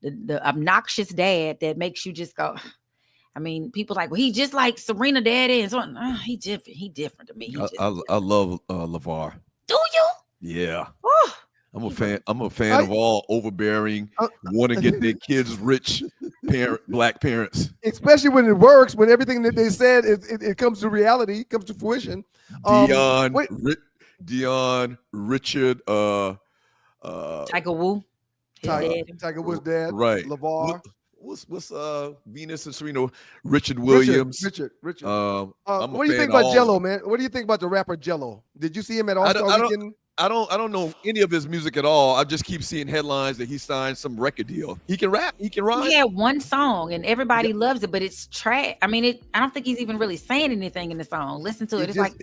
the obnoxious dad that makes you just go. I mean, people like, well, he just like Serena daddy and so on. He different. He different to me. I love LeVar. Do you? Yeah. Oh. I'm a fan of all overbearing, want to get their kids rich black parents. Especially when it works, when everything that they said it comes to reality, comes to fruition. Dion, Richard, Tiger Wu. Tiger Woods' dad. Right. LeVar. What's Venus and Serena? Richard Williams. Richard. What do you think about Jello, man? What do you think about the rapper Jello? Did you see him at All-Star Weekend? I don't know any of his music at all. I just keep seeing headlines that he signed some record deal. He can rap. He can rhyme. He had one song and everybody loves it, but it's trash. I mean, I don't think he's even really saying anything in the song. Listen to it. It's like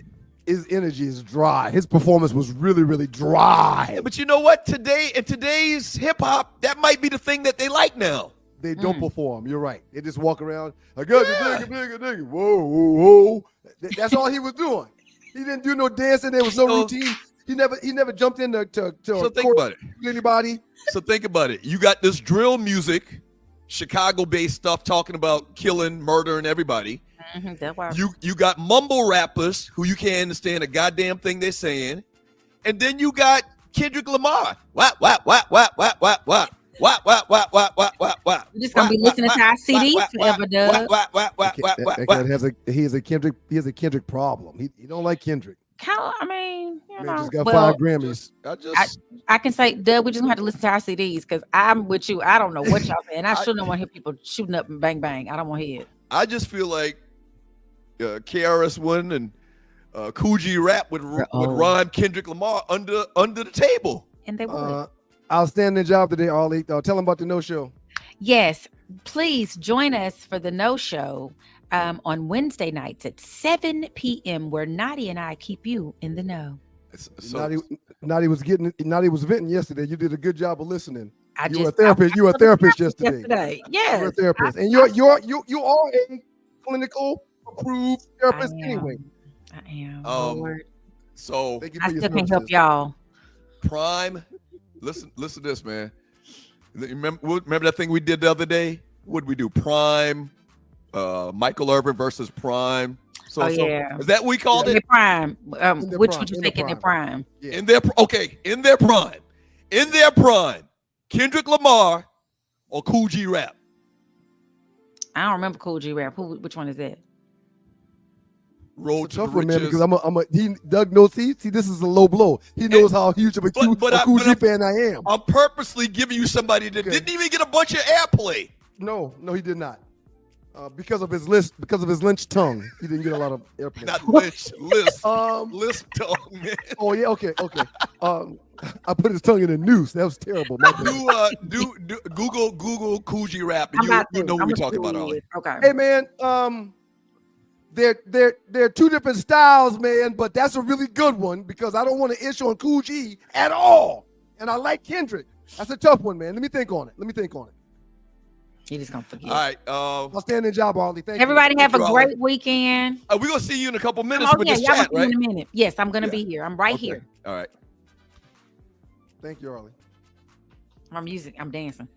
his energy is dry. His performance was really, really dry. Yeah, but you know what? In today's hip hop, that might be the thing that they like now. They don't perform. You're right. They just walk around. I got the nigga. Whoa. That's all he was doing. He didn't do no dancing. There was no routine. He never jumped in to so think about it. Anybody. So think about it. You got this drill music, Chicago-based stuff talking about killing, murdering everybody. You got mumble rappers who you can't understand a goddamn thing they're saying, and then you got Kendrick Lamar. What? We're just gonna be listening to our CDs forever, Doug. He has a Kendrick problem. He don't like Kendrick. I mean, Man just got 5 Grammys. I can say, Doug, we just gonna have to listen to our CDs because I'm with you. I don't know what y'all saying. I sure don't want to hear people shooting up and bang bang. I don't want to hear it. I just feel like KRS-One and Coogee rap would rhyme Kendrick Lamar under the table. And they would. Outstanding job today, Arlie. Tell them about the No Show. Yes, please join us for the No Show on Wednesday nights at 7 p.m. where Nadi and I keep you in the know. Nadi was venting yesterday. You did a good job of listening. You were a therapist yesterday. Yes, you're a therapist, and you are a clinical approved therapist anyway. I am. So I still can't help y'all. Prime. Listen to this, man. Remember that thing we did the other day? What did we do? Prime, Michael Irvin versus Prime. So, Oh, yeah. is that what we called In it? their prime. In their Which prime, would you in take their in their prime. prime? Yeah. In their prime. In their prime. Kendrick Lamar or Cool G Rap? I don't remember Cool G Rap. Which one is that? Road It's to a the tough one, man, riches. because Doug knows, see, this is a low blow. He knows how huge of a Cool G fan I am. I'm purposely giving you somebody that didn't even get a bunch of airplay. No, he did not. Because of his lynch tongue, he didn't get a lot of airplay. Not lisp tongue, man. Oh yeah, okay. I put his tongue in a noose. That was terrible. My bad. Do Google Cool G Rap, and you know what we're talking about, Ollie. Okay. Hey man, they're two different styles, man, but that's a really good one because I don't want to issue on Cool G at all. And I like Kendrick. That's a tough one, man. Let me think on it. He just gonna forget. All right. Outstanding job, Ollie. Thank Everybody you. have a Ollie. great weekend. We're gonna see you in a couple minutes with this y'all chat, gonna see right? you in a minute. Yes, I'm gonna be here. I'm right Okay. here. All right. Thank you, Ollie. I'm dancing.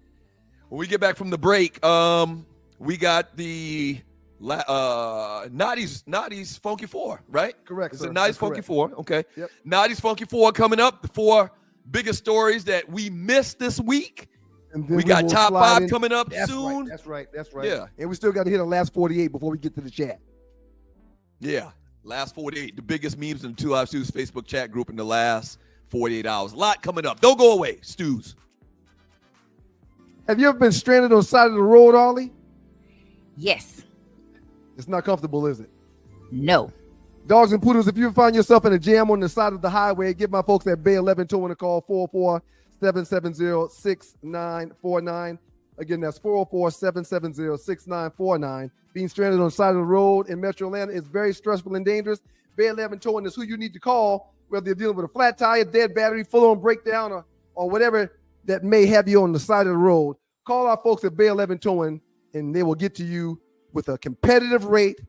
When we get back from the break, we got the Naughty's Funky Four, right? Correct. It's sir. a nice That's Funky correct. Four. Okay. Yep. Naughty's Funky Four coming up. The four biggest stories that we missed this week. And then We got will top slide five in. coming up That's soon. Right. That's right. Yeah. And we still got to hit the last 48 before we get to the chat. Yeah. Last 48. The biggest memes in the Two Live Stews Facebook chat group in the last 48 hours. A lot coming up. Don't go away, Stews. Have you ever been stranded on the side of the road, Ollie? Yes. It's not comfortable, is it? No. Dogs and poodles, if you find yourself in a jam on the side of the highway, give my folks at Bay 11 Towing a call, 404-770-6949. Again, that's 404-770-6949. Being stranded on the side of the road in Metro Atlanta is very stressful and dangerous. Bay 11 Towing is who you need to call, whether you're dealing with a flat tire, dead battery, full-on breakdown, or whatever that may have you on the side of the road. Call our folks at Bay 11 Towing, and they will get to you with a competitive rate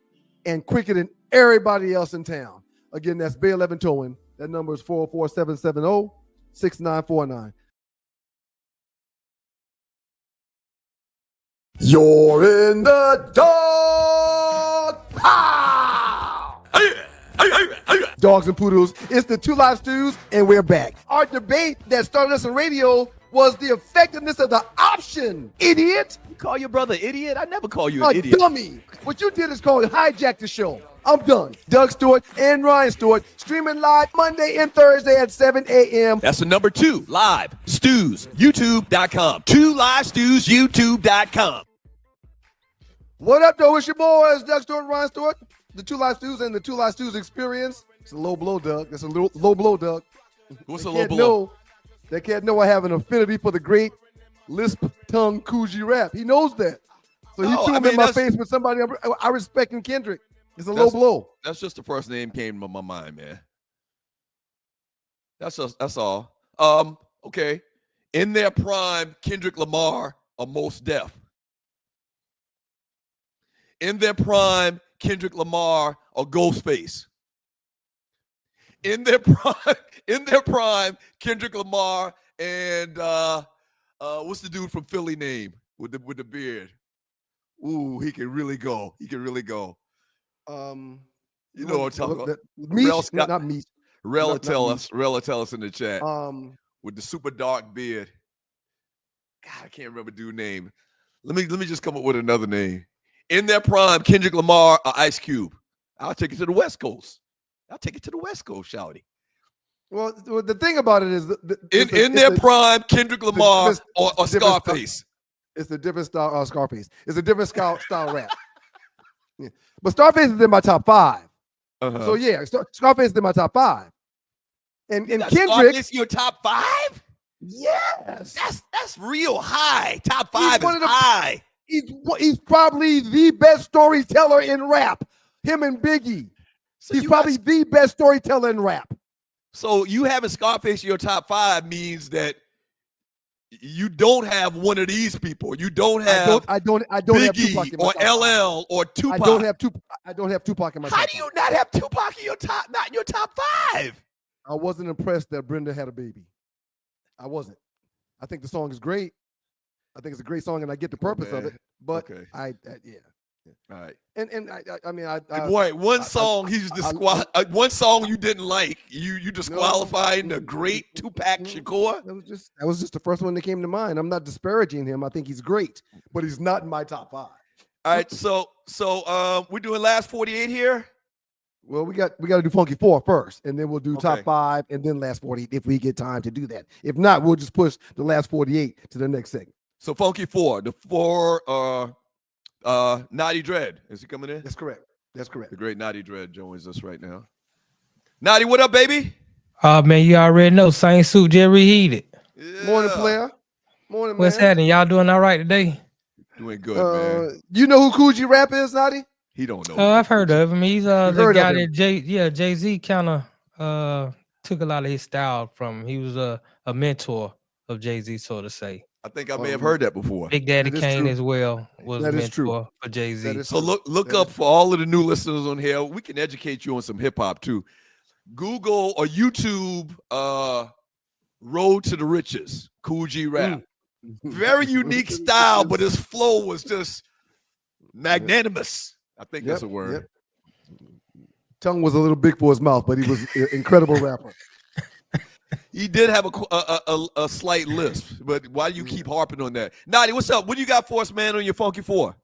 and quicker than everybody else in town. Again, that's Bay 11 Towing. That number is 404-770-6949. You're in the dog pound. Dogs and poodles, it's the Two Live Stews, and we're back. Our debate that started us on radio was the effectiveness of the option, idiot. You call your brother idiot? I never call you A an idiot. dummy. What you did is called hijack the show. I'm done. Doug Stewart and Ryan Stewart streaming live Monday and Thursday at 7 a.m. That's the number 2 live stews, youtube.com. 2 live stews, youtube.com. What up, though? It's your boys, Doug Stewart and Ryan Stewart. The Two Live Stews and the Two Live Stews experience. It's a low blow, Doug. It's a low blow, Doug. What's a low blow? They can't know I have an affinity for the great lisp tongue Cool G Rap. He knows that. So he threw him in my face with somebody I respect in Kendrick. It's a low blow. That's just the first name came to my mind, man. That's all. Okay. In their prime, Kendrick Lamar or Mos Def. In their prime, Kendrick Lamar or Ghostface. In their prime, Kendrick Lamar and what's the dude from Philly name with the beard? Ooh, he can really go. You know what I'm talking about. Not me. Rella tell us in the chat. With the super dark beard. God, I can't remember dude's name. Let me just come up with another name. In their prime, Kendrick Lamar or Ice Cube. I'll take it to the West Coast. Shouty. Well, the thing about it is in their prime, Kendrick Lamar or Scarface. It's a different style. Scarface. It's a different style rap. Yeah. But Scarface is in my top 5. Uh-huh. So yeah, Scarface is in my top 5. And Kendrick, Scarface your top 5? Yes. That's real high. Top 5 is high. He's probably the best storyteller in rap. Him and Biggie. So he's probably the best storyteller in rap. So you having Scarface your top 5 means that you don't have one of these people. You don't have I don't have Biggie Tupac in my or top 5. LL or Tupac. I don't have Tupac in my top 5. How do you not have Tupac in your top? Not in your top 5. I wasn't impressed that Brenda had a baby. I wasn't. I think the song is great. I think it's a great song, and I get the purpose of it. But yeah, All right. And I mean, One song one song you didn't like. You disqualifying the great Tupac Shakur. That was just the first one that came to mind. I'm not disparaging him. I think he's great, but he's not in my top 5. All right, so we're doing last 48 here. Well, we got to do Funky 4 first, and then we'll do top 5 and then last 48 if we get time to do that. If not, we'll just push the last 48 to the next segment. So Funky 4, the 4 Naughty Dread. Is he coming in? That's correct. The great Naughty Dread joins us right now. Naughty, what up, baby? Oh man, you already know, same suit, just reheated. Yeah. Morning, player. Morning, What's man. happening? Y'all doing all right today? Doing good, man. You know who Coogee Rap is, Naughty? He don't know. Oh, I've heard of him. He's the guy that Jay-Z kind of took a lot of his style from. He was a mentor of Jay-Z, so to say. I think I may have heard that before. Big Daddy Kane as well was a mentor for Jay-Z. So look up for all of the new listeners on here. We can educate you on some hip hop too. Google or YouTube Road to the Riches, Coogee Rap. Very unique style, but his flow was just magnanimous. I think that's a word. Tongue was a little big for his mouth, but he was an incredible rapper. He did have a slight lisp, but why do you keep harping on that? Naughty, what's up? What do you got for us, man, on your Funky 4?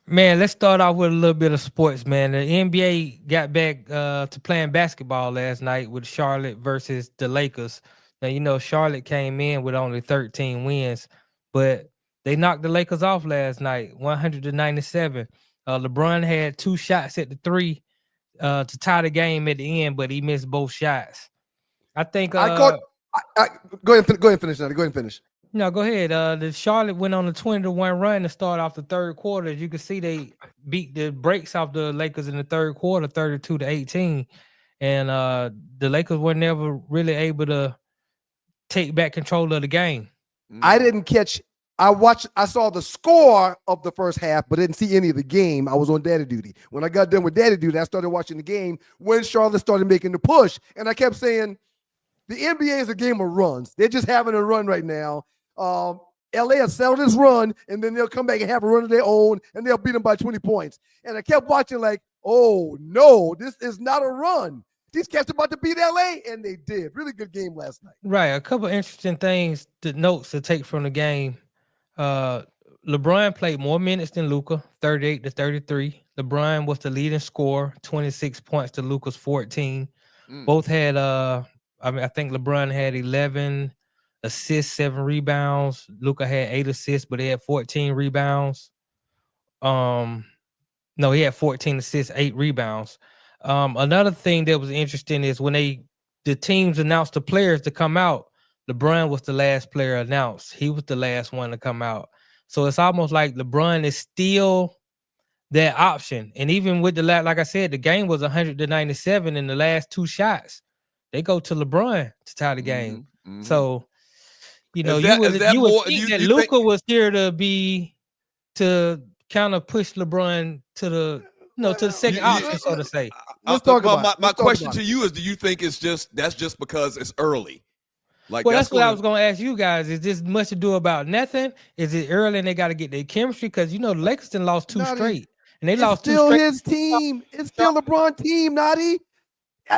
Man, let's start off with a little bit of sports, man. The NBA got back to playing basketball last night with Charlotte versus the Lakers. Now, you know, Charlotte came in with only 13 wins, but they knocked the Lakers off last night, 100-97. LeBron had 2 shots at the 3 to tie the game at the end, but he missed both shots. I think go ahead and finish, Naughty. Go ahead and finish. No, go ahead. The Charlotte went on a 20-1 run to start off the third quarter. As you can see, they beat the brakes off the Lakers in the third quarter, 32-18. And the Lakers were never really able to take back control of the game. I didn't catch. I saw the score of the first half, but didn't see any of the game. I was on daddy duty. When I got done with daddy duty, I started watching the game when Charlotte started making the push. And I kept saying, the NBA is a game of runs. They're just having a run right now. LA has settled this run, and then they'll come back and have a run of their own, and they'll beat them by 20 points. And I kept watching like, oh, no, this is not a run. These cats are about to beat LA, and they did. Really good game last night. Right. A couple interesting things, notes to take from the game. LeBron played more minutes than Luka, 38-33. LeBron was the leading scorer, 26 points to Luka's 14. Both had I think LeBron had 11 assists, 7 rebounds. Luka had 8 assists, but he had 14 rebounds. No, he had 14 assists, 8 rebounds. Another thing that was interesting is when the teams announced the players to come out, LeBron was the last player announced. He was the last one to come out. So it's almost like LeBron is still that option. And even with like I said, the game was 100-97 in the last 2 shots. They go to LeBron to tie the game. So, you know, you would think that Luka was here to kind of push LeBron to the to the second option, so to say. Let's talk about my question to you is: do you think that's just because it's early? Like, well, that's what I was going to ask you guys. Is this much to do about nothing? Is it early and they got to get their chemistry? Because you know the Lakers done lost 2 straight, and they lost 2 straight. It's still his team. It's still LeBron's team, Naughty.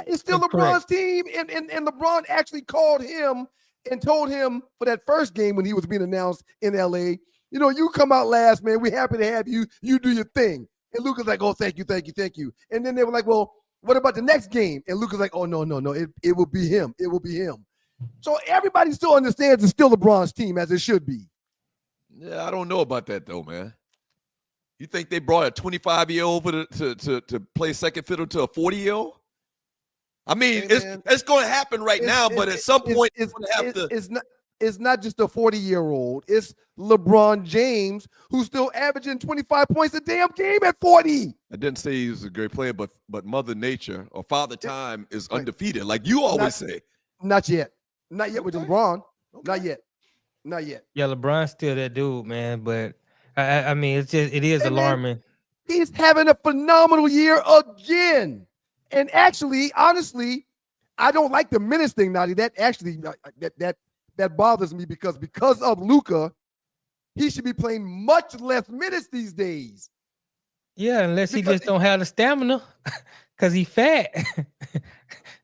It's still LeBron's team, and LeBron actually called him and told him for that first game when he was being announced in LA, you know, you come out last, man. We're happy to have you. You do your thing. And Luka's like, oh, thank you. And then they were like, well, what about the next game? And Luka's like, oh, no. It will be him. It will be him. So everybody still understands it's still LeBron's team, as it should be. Yeah, I don't know about that, though, man. You think they brought a 25-year-old over to play second fiddle to a 40-year-old? I mean, it's going to happen right now, but at some point, it's going to have to. It's not just a 40-year-old. It's LeBron James, who's still averaging 25 points a damn game at 40. I didn't say he was a great player, but Mother Nature or Father Time is undefeated, like you always say. Not yet. Not yet with LeBron. Not yet. Yeah, LeBron's still that dude, man. But I mean, it is alarming. Man, he's having a phenomenal year again. And actually, honestly, I don't like the minutes thing, Naughty. That actually that bothers me because of Luka, he should be playing much less minutes these days. Yeah, unless he Because- just don't have the stamina because he fat,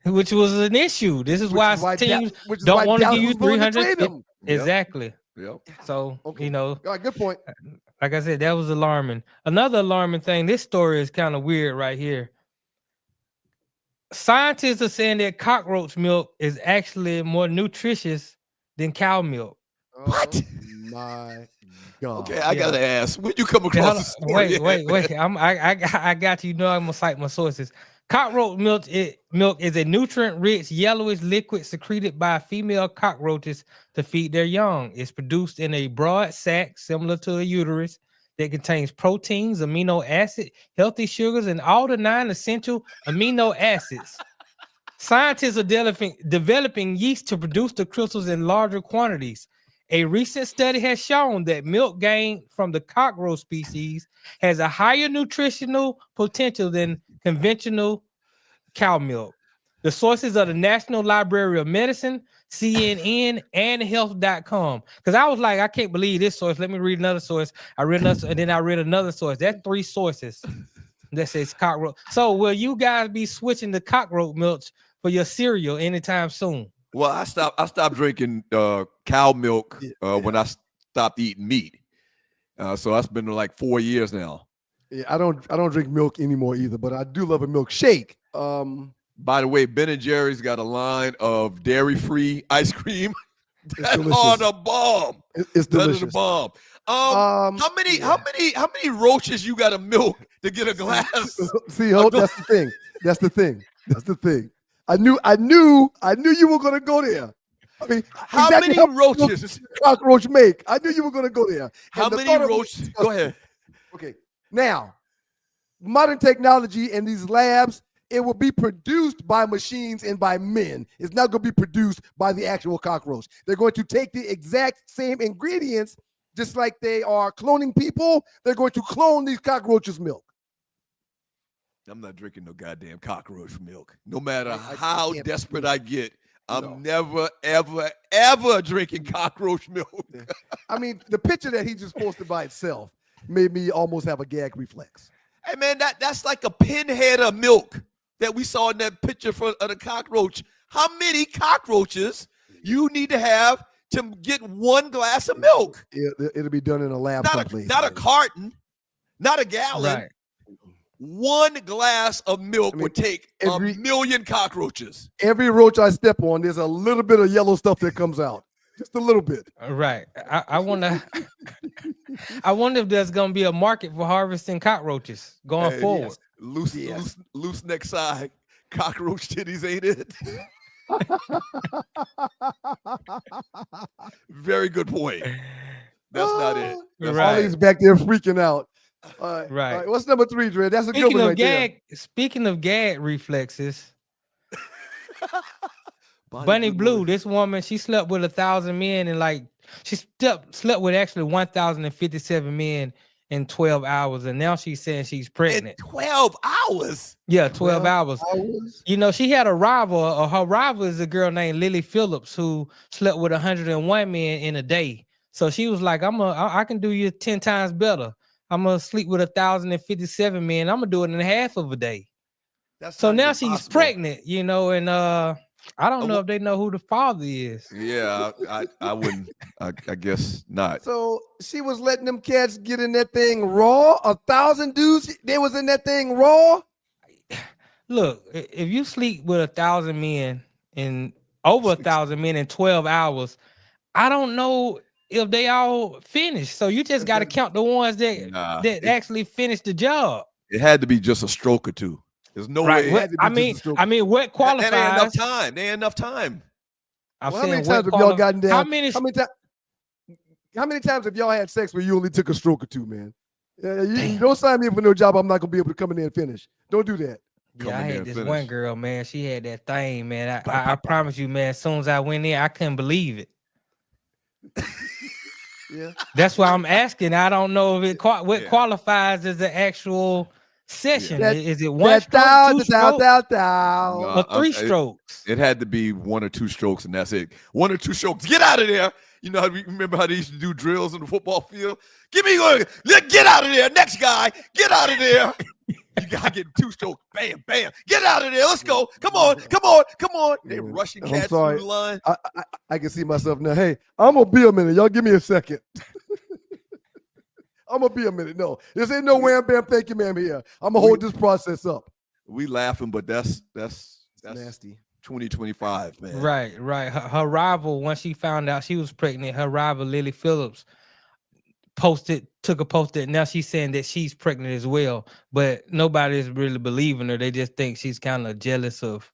which was an issue. This is why teams don't want to give you 300. him. Exactly. Yep. So, Okay. you know, All right, good point. like I said, that was alarming. Another alarming thing, this story is kind of weird right here. Scientists are saying that cockroach milk is actually more nutritious than cow milk. What? Oh my God. Okay, I gotta ask. When you come across this story? Wait. I got you. You know I'm gonna cite my sources. Cockroach milk is a nutrient-rich yellowish liquid secreted by female cockroaches to feed their young. It's produced in a broad sac similar to a uterus that contains proteins, amino acid, healthy sugars, and all the 9 essential amino acids. Scientists are developing yeast to produce the crystals in larger quantities. A recent study has shown that milk gained from the cockroach species has a higher nutritional potential than conventional cow milk. The sources are the National Library of Medicine, CNN, and health.com. Because I was like, I can't believe this source. Let me read another source. I read another, and then I read another source. That's 3 sources that says cockroach. So will you guys be switching to cockroach milk for your cereal anytime soon? Well, I stopped drinking cow milk when I stopped eating meat. So that's been like 4 years now. Yeah, I don't drink milk anymore either, but I do love a milkshake. By the way, Ben & Jerry's got a line of dairy-free ice cream. That's delicious. on a bomb. It's delicious. That's a bomb. How many roaches you got to milk to get a glass? See, that's the thing. I knew you were gonna go there. I mean, how many roaches does cockroach make? I knew you were gonna go there. How many roaches? Go ahead. Okay, now modern technology in these labs, it will be produced by machines and by men. It's not going to be produced by the actual cockroach. They're going to take the exact same ingredients, just like they are cloning people. They're going to clone these cockroaches' milk. I'm not drinking no goddamn cockroach milk. No matter how desperate I get, I'm never, ever, ever drinking cockroach milk. I mean, the picture that he just posted by itself made me almost have a gag reflex. Hey, man, that's like a pinhead of milk that we saw in that picture of the cockroach. How many cockroaches you need to have to get 1 glass of milk? It'll be done in a lab someplace. Not a carton, not a gallon. Right. 1 glass of milk would take a million cockroaches. Every roach I step on, there's a little bit of yellow stuff that comes out. Just a little bit. Right. I wonder if there's gonna be a market for harvesting cockroaches going forward. Yes. Loose neck side, cockroach titties, ain't it? Very good point. That's not it. Ollie's back there freaking out. All right. What's number 3, Dre? That's a good one right there. Speaking of gag reflexes, Bunny Blue, this woman, she slept with 1,000 men and she slept with actually 1,057 men in 12 hours, and now she's saying she's pregnant. In 12 hours? Yeah, 12 hours. You know, she had a rival. Her rival is a girl named Lily Phillips who slept with 101 men in a day. So she was like, I can do you 10 times better. I'm gonna sleep with 1,057 men. I'm gonna do it in half of a day. So now she's pregnant, you know, and I don't know if they know who the father is. Yeah, I wouldn't. I guess not. So she was letting them cats get in that thing raw. 1,000 dudes, they was in that thing raw. Look, if you sleep with 1,000 men and over 1,000 men in 12 hours, I don't know if they all finished. So you just got to count the ones that actually finished the job. It had to be just a stroke or two. There's no way. I mean, what qualifies? There ain't enough time. There ain't enough time. How many times have y'all gotten down? How many times have y'all had sex where you only took a stroke or two, man? You don't sign me up for no job. I'm not gonna be able to come in there and finish. Don't do that. Yeah, I had this one girl, man. She had that thing, man. I promise you, man. As soon as I went in, I couldn't believe it. Yeah, that's why I'm asking. I don't know if it qualifies as an actual session. Is it one stroke, 2 strokes, or 3 strokes? It had to be 1 or 2 strokes, and that's it. 1 or 2 strokes. Get out of there. You know, remember how they used to do drills in the football field? Get out of there. Next guy, get out of there. You got to get 2 strokes. Bam, bam. Get out of there. Let's go. Come on. They're rushing I'm cats sorry. through the line. I can see myself now. Hey, I'm going to be a minute. Y'all give me a second. I'm going to be a minute. No, this ain't no wham, bam, thank you, ma'am here. I'm going to hold this process up. We laughing, but that's nasty. 2025, man. Right. Her rival, once she found out she was pregnant, her rival, Lily Phillips, took a post that now she's saying that she's pregnant as well. But nobody is really believing her. They just think she's kind of jealous of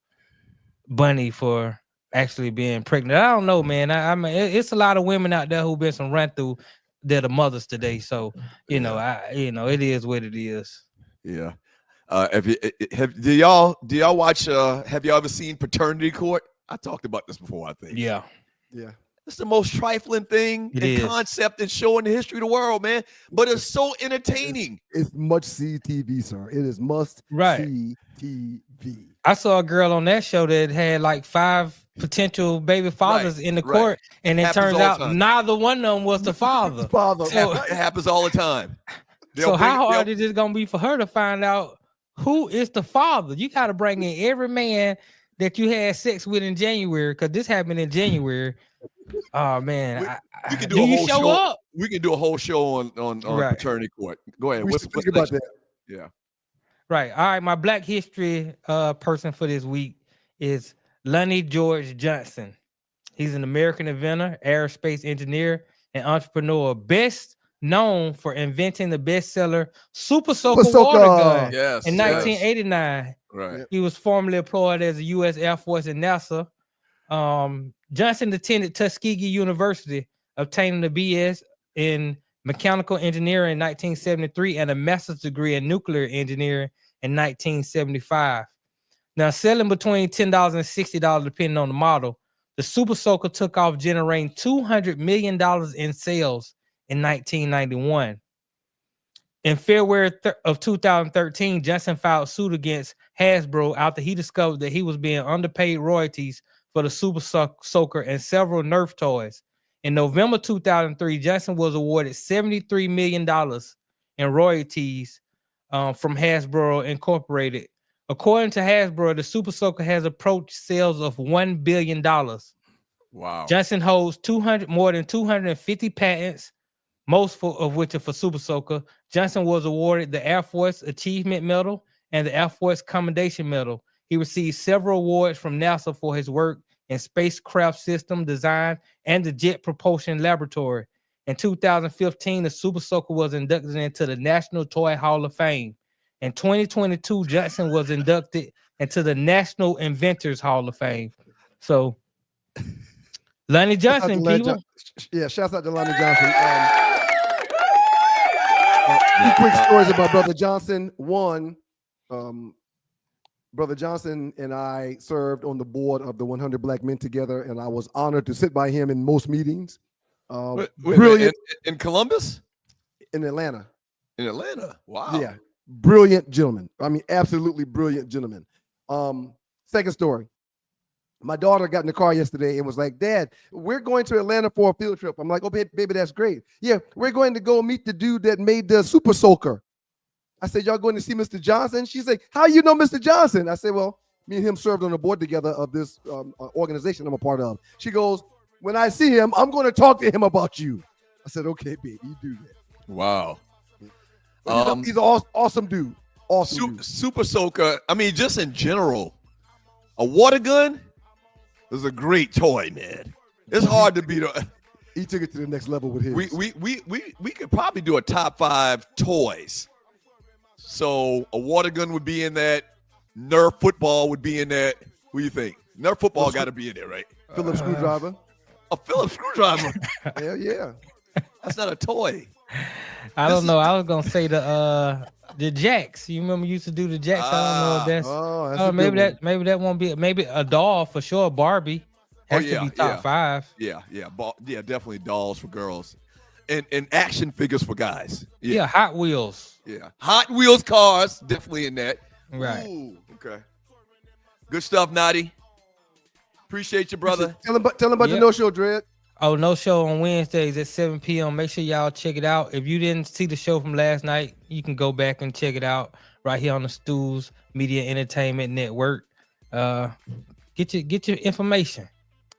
Bunny for actually being pregnant. I don't know, man. I mean, it's a lot of women out there who've been some run through that are mothers today. So, it is what it is. Yeah. Do y'all watch? Have y'all ever seen Paternity Court? I talked about this before, I think. Yeah. It's the most trifling thing in concept and show in the history of the world, man. But it's so entertaining. It's much see TV, sir. It is must see TV. I saw a girl on that show that had like 5 potential baby fathers in the court, and it turns out neither one of them was the father. So, it happens all the time. So how hard is it gonna be for her to find out who is the father? You got to bring in every man that you had sex with in January, because this happened in January. Oh man, we can do a whole show up? We can do a whole show on Paternity Court. Go ahead. What's about that? Yeah. Right. All right. My Black History person for this week is Lonnie George Johnson. He's an American inventor, aerospace engineer, and entrepreneur, best known for inventing the bestseller Super Soaker water gun in 1989. Right. He was formerly employed as a U.S. Air Force and NASA. Johnson attended Tuskegee University, obtaining a BS in mechanical engineering in 1973 and a master's degree in nuclear engineering in 1975. Now, selling between $10 and $60 depending on the model, the Super Soaker took off, generating $200 million in sales in 1991. In February of 2013, Johnson filed suit against Hasbro after he discovered that he was being underpaid royalties for the Super Soaker and several Nerf toys. In November 2003, Johnson was awarded $73 million in royalties from Hasbro Incorporated. According to Hasbro, the Super Soaker has approached sales of $1 billion. Wow. Johnson holds more than 250 patents, most of which are for Super Soaker. Johnson was awarded the Air Force Achievement Medal and the Air Force Commendation Medal. He received several awards from NASA for his work in spacecraft system design and the Jet Propulsion Laboratory. In 2015, the Super Soaker was inducted into the National Toy Hall of Fame. In 2022, Johnson was inducted into the National Inventors Hall of Fame. So, Lonnie Johnson, people. Shouts out to Lonnie Johnson. Two quick stories about Brother Johnson. One, Brother Johnson and I served on the board of the 100 Black Men Together, and I was honored to sit by him in most meetings. Brilliant. In Columbus? In Atlanta. In Atlanta? Wow. Yeah. Brilliant gentleman. I mean, absolutely brilliant gentleman. Second story. My daughter got in the car yesterday and was like, Dad, we're going to Atlanta for a field trip. I'm like, oh, baby, that's great. Yeah, we're going to go meet the dude that made the Super Soaker. I said, y'all going to see Mr. Johnson? She's like, how you know Mr. Johnson? I said, well, me and him served on the board together of this organization I'm a part of. She goes, when I see him, I'm going to talk to him about you. I said, okay, baby, you do that. Wow. He's an awesome dude. Awesome dude. Super Soaker, I mean, just in general, a water gun is a great toy, man. It's hard to beat. He took it to the next level with his. We could probably do a top 5 toys. So a water gun would be in that. Nerf football would be in that. What do you think? Nerf football got to be in there, right? Phillips screwdriver. A Phillips screwdriver. Hell yeah. That's not a toy. I don't know. I was gonna say the jacks. You remember you used to do the jacks? I don't know if that's. Maybe that won't be. Maybe a doll for sure. Barbie has to be top 5. Yeah, definitely dolls for girls, and action figures for guys. Yeah, Hot Wheels. Yeah, Hot Wheels cars definitely in that. Right. Ooh, okay. Good stuff, Nadi. Appreciate you, brother. Tell him about the no-show, Dread. Oh, no show on Wednesdays at 7 p.m. Make sure y'all check it out. If you didn't see the show from last night, you can go back and check it out right here on the Stews Media Entertainment Network. Get your information.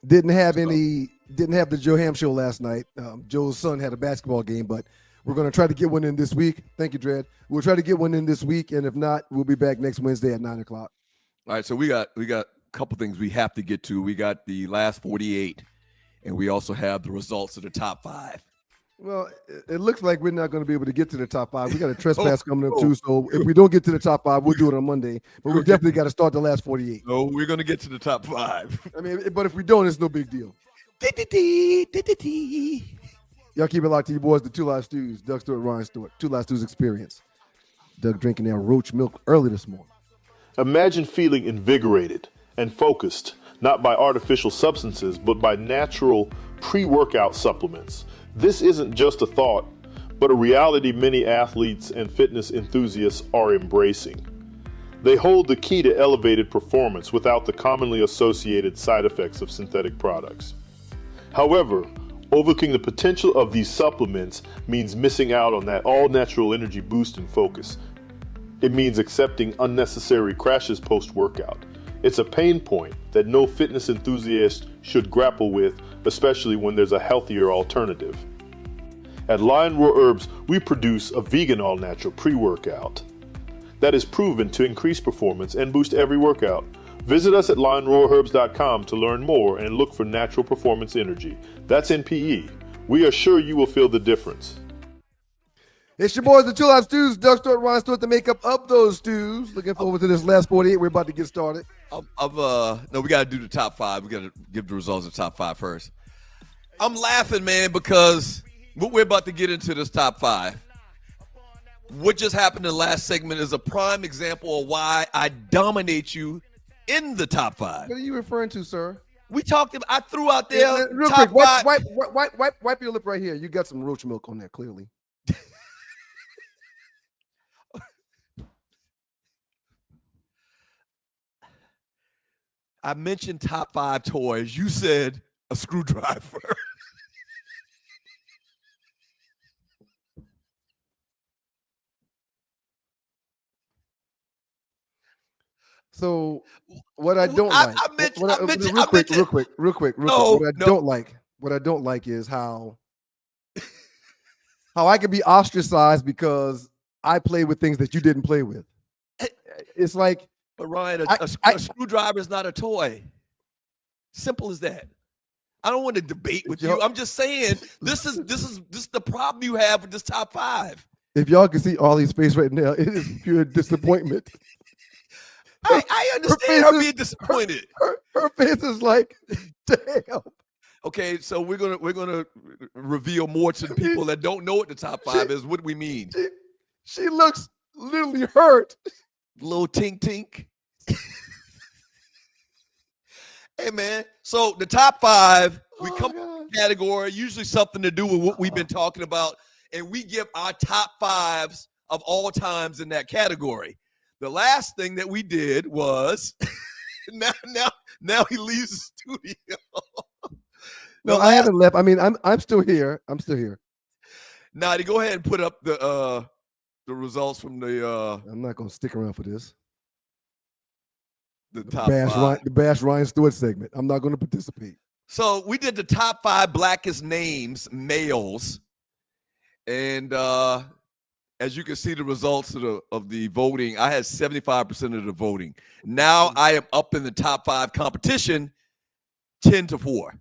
Didn't have the Joe Ham show last night. Joe's son had a basketball game, but we're going to try to get one in this week. Thank you, Dred. We'll try to get one in this week, and if not, we'll be back next Wednesday at 9:00. All right, so we got a couple things we have to get to. We got the last 48, and we also have the results of the top 5. Well, it looks like we're not going to be able to get to the top 5. We got a trespass coming up too, so if we don't get to the top 5, we'll do it on Monday. But we definitely got to start the last 48. No, we're going to get to the top 5. I mean, but if we don't, it's no big deal. Y'all keep it locked to you boys, the Two Live Stews, Doug Stewart, Ryan Stewart, Two Live Stews Experience. Doug drinking that roach milk early this morning. Imagine feeling invigorated and focused, not by artificial substances, but by natural pre-workout supplements. This isn't just a thought, but a reality many athletes and fitness enthusiasts are embracing. They hold the key to elevated performance without the commonly associated side effects of synthetic products. However, overlooking the potential of these supplements means missing out on that all-natural energy boost and focus. It means accepting unnecessary crashes post-workout. It's a pain point that no fitness enthusiast should grapple with, especially when there's a healthier alternative. At Lion Roar Herbs, we produce a vegan all-natural pre-workout that is proven to increase performance and boost every workout. Visit us at lionroarherbs.com to learn more and look for natural performance energy. That's NPE. We are sure you will feel the difference. It's your boys, the Two Live Stews, Doug Stewart, Ryan Stewart, the makeup of those stews. Looking forward to this last 48. We're about to get started. No, we got to do the top 5. We got to give the results of the top 5 first. I'm laughing, man, because what we're about to get into this top 5. What just happened in the last segment is a prime example of why I dominate you in the top 5. What are you referring to, sir? We talked about, I threw out there Real top quick, 5. wipe your lip right here. You got some roach milk on there, clearly. I mentioned top 5 toys. You said a screwdriver. So what I don't like, real quick. What I don't like is how I can be ostracized because I play with things that you didn't play with. It's like, but Ryan, a screwdriver is not a toy. Simple as that. I don't want to debate with you. I'm just saying this is the problem you have with this top 5. If y'all can see Ollie's face right now, it is pure disappointment. I understand her being disappointed. Her face is like, damn. Okay, so we're gonna reveal more to the people that don't know what the top 5 is. What do we mean? She looks literally hurt. Little tink tink. Hey man, so the top 5, we come to the category, usually something to do with what we've been talking about, and we give our top 5s of all times in that category. The last thing that we did was now he leaves the studio. No, I haven't left. I mean, I'm still here. Now to go ahead and put up the results from the I'm not gonna stick around for this. The top 5. The Bash Ryan Stewart segment. I'm not gonna participate. So we did the top 5 blackest names, males. And as you can see the results of the voting, I had 75% of the voting. Now I am up in the top 5 competition, 10-4.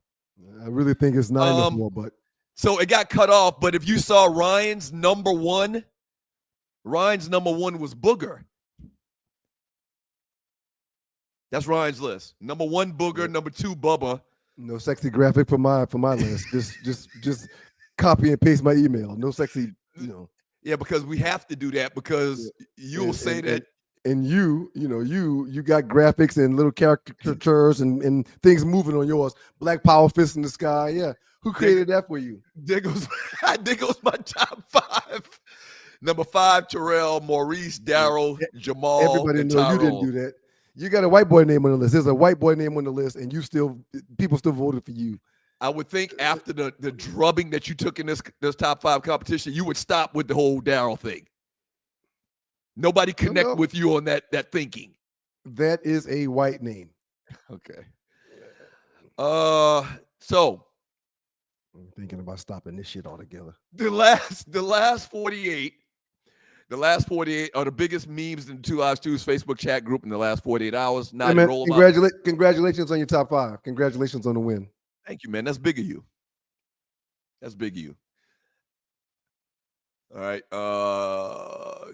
I really think it's 9-4, but so it got cut off. But if you saw Ryan's number one was Booger. That's Ryan's list. Number 1, Booger. Number 2, Bubba. No sexy graphic for my list. just copy and paste my email. No sexy, Yeah, because we have to do that because you'll say that. And you got graphics and little caricatures and things moving on yours. Black Power Fist in the sky. Yeah. Who created that for you? There goes my top 5. Number 5, Terrell, Maurice, Darryl, Jamal. Everybody knows you didn't do that. You got a white boy name on the list. There's a white boy name on the list, and people still voted for you. I would think after the drubbing that you took in this top 5 competition, you would stop with the whole Daryl thing. Nobody connect with you on that thinking. That is a white name. Okay. So I'm thinking about stopping this shit altogether. the last 48 are the biggest memes in the Two Live Stews Facebook chat group in the last 48 hours. Not hey man, congratulations on your top 5. Congratulations on the win. Thank you, man. That's big of you. That's big of you. All right.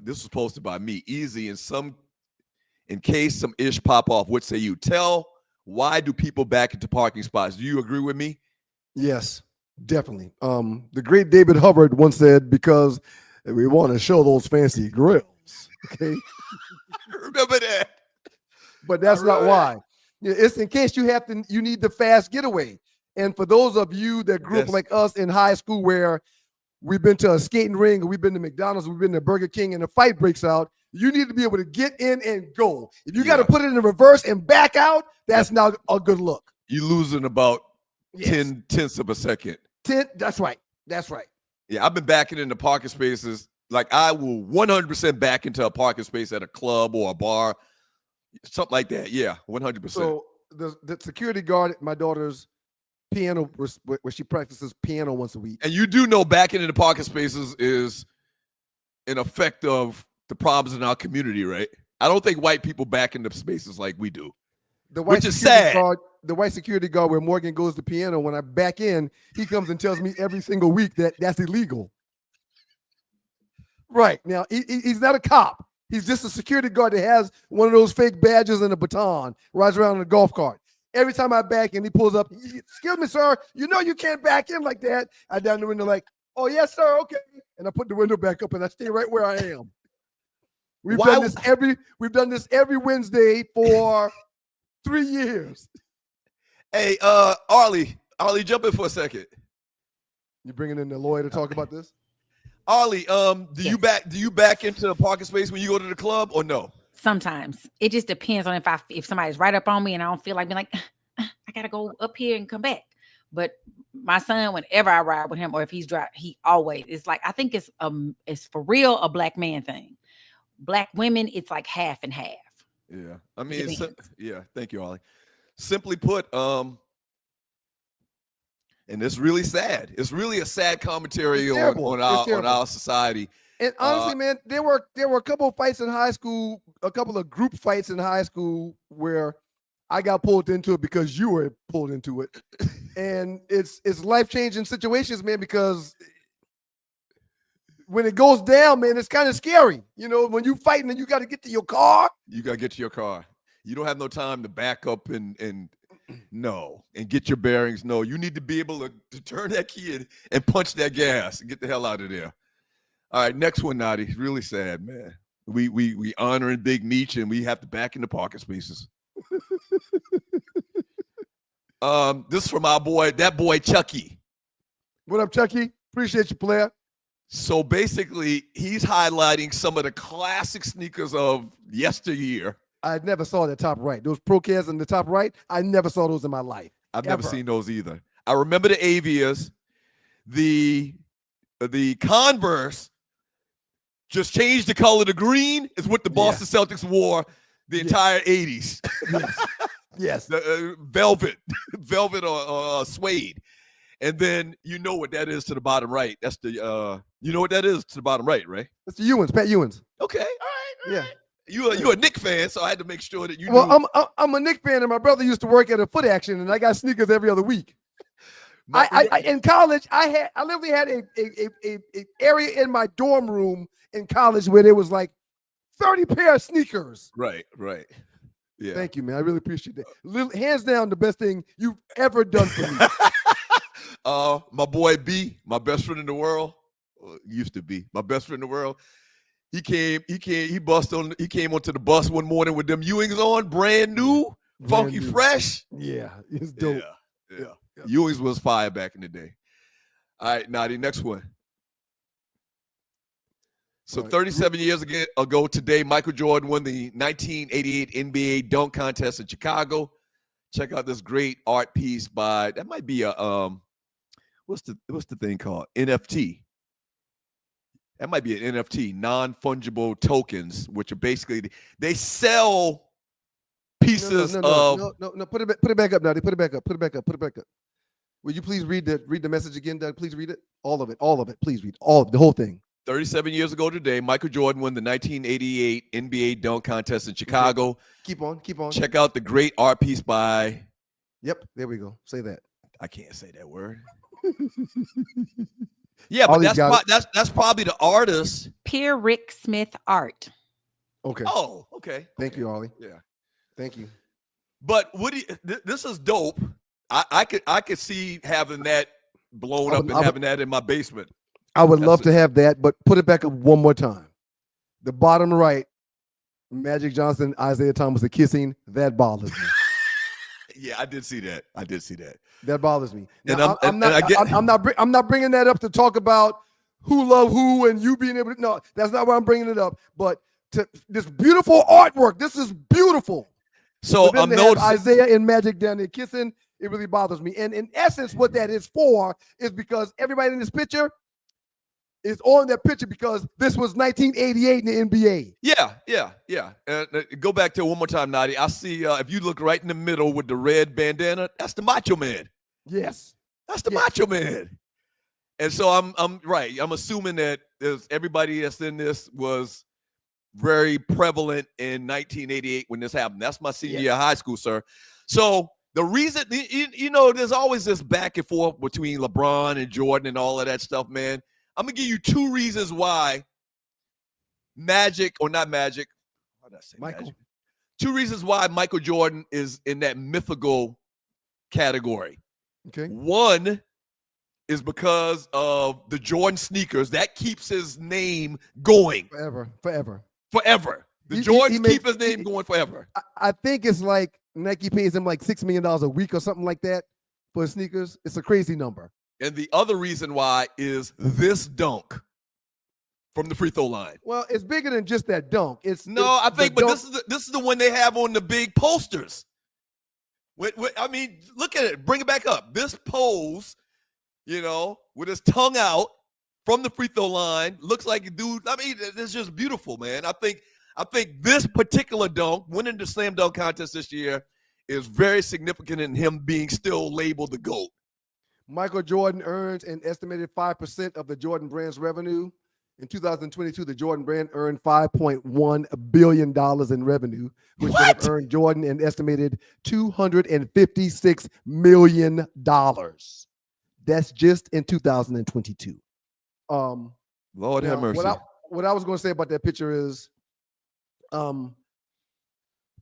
This was posted by me. Easy. In case some ish pop off, what say you? Tell why do people back into parking spots? Do you agree with me? Yes, definitely. The great David Hubbard once said, because we want to show those fancy grills. Okay. Remember that. But that's not why. It's in case you need the fast getaway. And for those of you that grew up like us in high school, where we've been to a skating ring, or we've been to McDonald's, we've been to Burger King, and a fight breaks out, you need to be able to get in and go. If you got to put it in reverse and back out, that's not a good look. You're losing about 10 tenths of a second. That's right. That's right. Yeah, I've been backing into parking spaces. Like, I will 100% back into a parking space at a club or a bar, something like that. Yeah, 100%. So the security guard at my daughter's piano, where she practices piano once a week. And you do know backing into parking spaces is an effect of the problems in our community, right? I don't think white people back into spaces like we do, which is sad. The white security guard where Morgan goes to piano, when I back in, he comes and tells me every single week that that's illegal. Right. Now, he's not a cop. He's just a security guard that has one of those fake badges and a baton, rides around in a golf cart. Every time I back in, he pulls up. Excuse me, sir. You know you can't back in like that. I down the window like, oh, yes, sir. Okay. And I put the window back up and I stay right where I am. We've done this every Wednesday for 3 years. Hey, Arlie, jump in for a second. You bringing in the lawyer to talk about this? Arlie, do you back into a parking space when you go to the club or no? Sometimes it just depends on if somebody's right up on me and I don't feel like being like, I gotta go up here and come back. But my son, whenever I ride with him, or if he's driving, he always, it's like, I think it's for real a black man thing. Black women, it's like half and half. Yeah, I mean, thank you, Arlie. Simply put, and it's really sad. It's really a sad commentary on our society. And honestly, man, there were a couple of fights in high school, a couple of group fights in high school where I got pulled into it because you were pulled into it. And it's life-changing situations, man, because when it goes down, man, it's kind of scary. You know, when you fighting and you got to get to your car. You got to get to your car. You don't have no time to back up and get your bearings. No, you need to be able to turn that key and punch that gas and get the hell out of there. All right, next one, Nadi. Really sad, man. We honoring Big Meech and we have to back into parking spaces. This is from our boy, Chucky. What up, Chucky? Appreciate you, player. So basically, he's highlighting some of the classic sneakers of yesteryear. I never saw the top right. Those Procas in the top right, I never saw those in my life. I've never seen those either. I remember the Avias, the Converse. Just changed the color to green is what the Boston Celtics wore the entire 80s. Yes. The velvet or suede. And then you know what that is to the bottom right. That's the you know what that is to the bottom right, right? That's the Ewins, Pat Ewins. Okay, all right. You're a Knick fan, so I had to make sure that you. Well, I'm a Knick fan, and my brother used to work at a Foot Action, and I got sneakers every other week. I in college, I literally had a area in my dorm room in college where there was like 30 pair of sneakers. Right. Yeah. Thank you, man. I really appreciate that. Hands down, the best thing you've ever done for me. My boy B, my best friend in the world, used to be my best friend in the world. He came onto the bus one morning with them Ewings on, brand new, funky fresh. Yeah, it's dope. Yeah. Ewings was fire back in the day. All right, now the next one. So 37 years ago today, Michael Jordan won the 1988 NBA dunk contest in Chicago. check out this great art piece by, that might be a what's the thing called? NFT. That might be an NFT, non-fungible tokens, which are basically, they sell pieces no, put it back up, Nutty. Put it back up. Will you please read the message again, Doug? Please read it. All of it. Please read the whole thing. 37 years ago today, Michael Jordan won the 1988 NBA dunk contest in Chicago. Keep on. Check out the great art piece by. Yep, there we go. Say that. I can't say that word. Yeah, but that's probably the artist. Pierre Rick Smith Art. Okay. Oh, okay. Thank you, Ollie. Yeah. Thank you. But this is dope. I could see having that blown up and having that in my basement. I would love to have that, but put it back up one more time. The bottom right, Magic Johnson, Isaiah Thomas are kissing. That bothers me. Yeah, I did see that. That bothers me. And Now, I'm not bringing that up to talk about who love who and you being able to. No, that's not why I'm bringing it up. But this beautiful artwork. This is beautiful. So I'm noticing Isaiah and Magic down there kissing. It really bothers me. And in essence, what that is for is because everybody in this picture is on that picture because this was 1988 in the NBA. Yeah. Go back to it one more time, Nadi. I see if you look right in the middle with the red bandana, that's the Macho Man. Yes. That's the Macho Man. And so I'm right. I'm assuming that everybody that's in this was very prevalent in 1988 when this happened. That's my senior year of high school, sir. So the reason, there's always this back and forth between LeBron and Jordan and all of that stuff, man. I'm going to give you two reasons why Magic. How did I say Michael? Magic? Two reasons why Michael Jordan is in that mythical category. Okay. One is because of the Jordan sneakers. That keeps his name going. Forever. The Jordans keep his name going forever. I think it's like Nike pays him like $6 million a week or something like that for his sneakers. It's a crazy number. And the other reason why is this dunk from the free throw line. Well, it's bigger than just that dunk. This is the one they have on the big posters. I mean, look at it. Bring it back up. This pose, with his tongue out from the free throw line, looks like a dude. I mean, it's just beautiful, man. I think this particular dunk, winning the slam dunk contest this year, is very significant in him being still labeled the GOAT. Michael Jordan earns an estimated 5% of the Jordan brand's revenue. In 2022, the Jordan brand earned $5.1 billion in revenue, which would have earned Jordan an estimated $256 million. That's just in 2022. Lord have mercy. What I was going to say about that picture is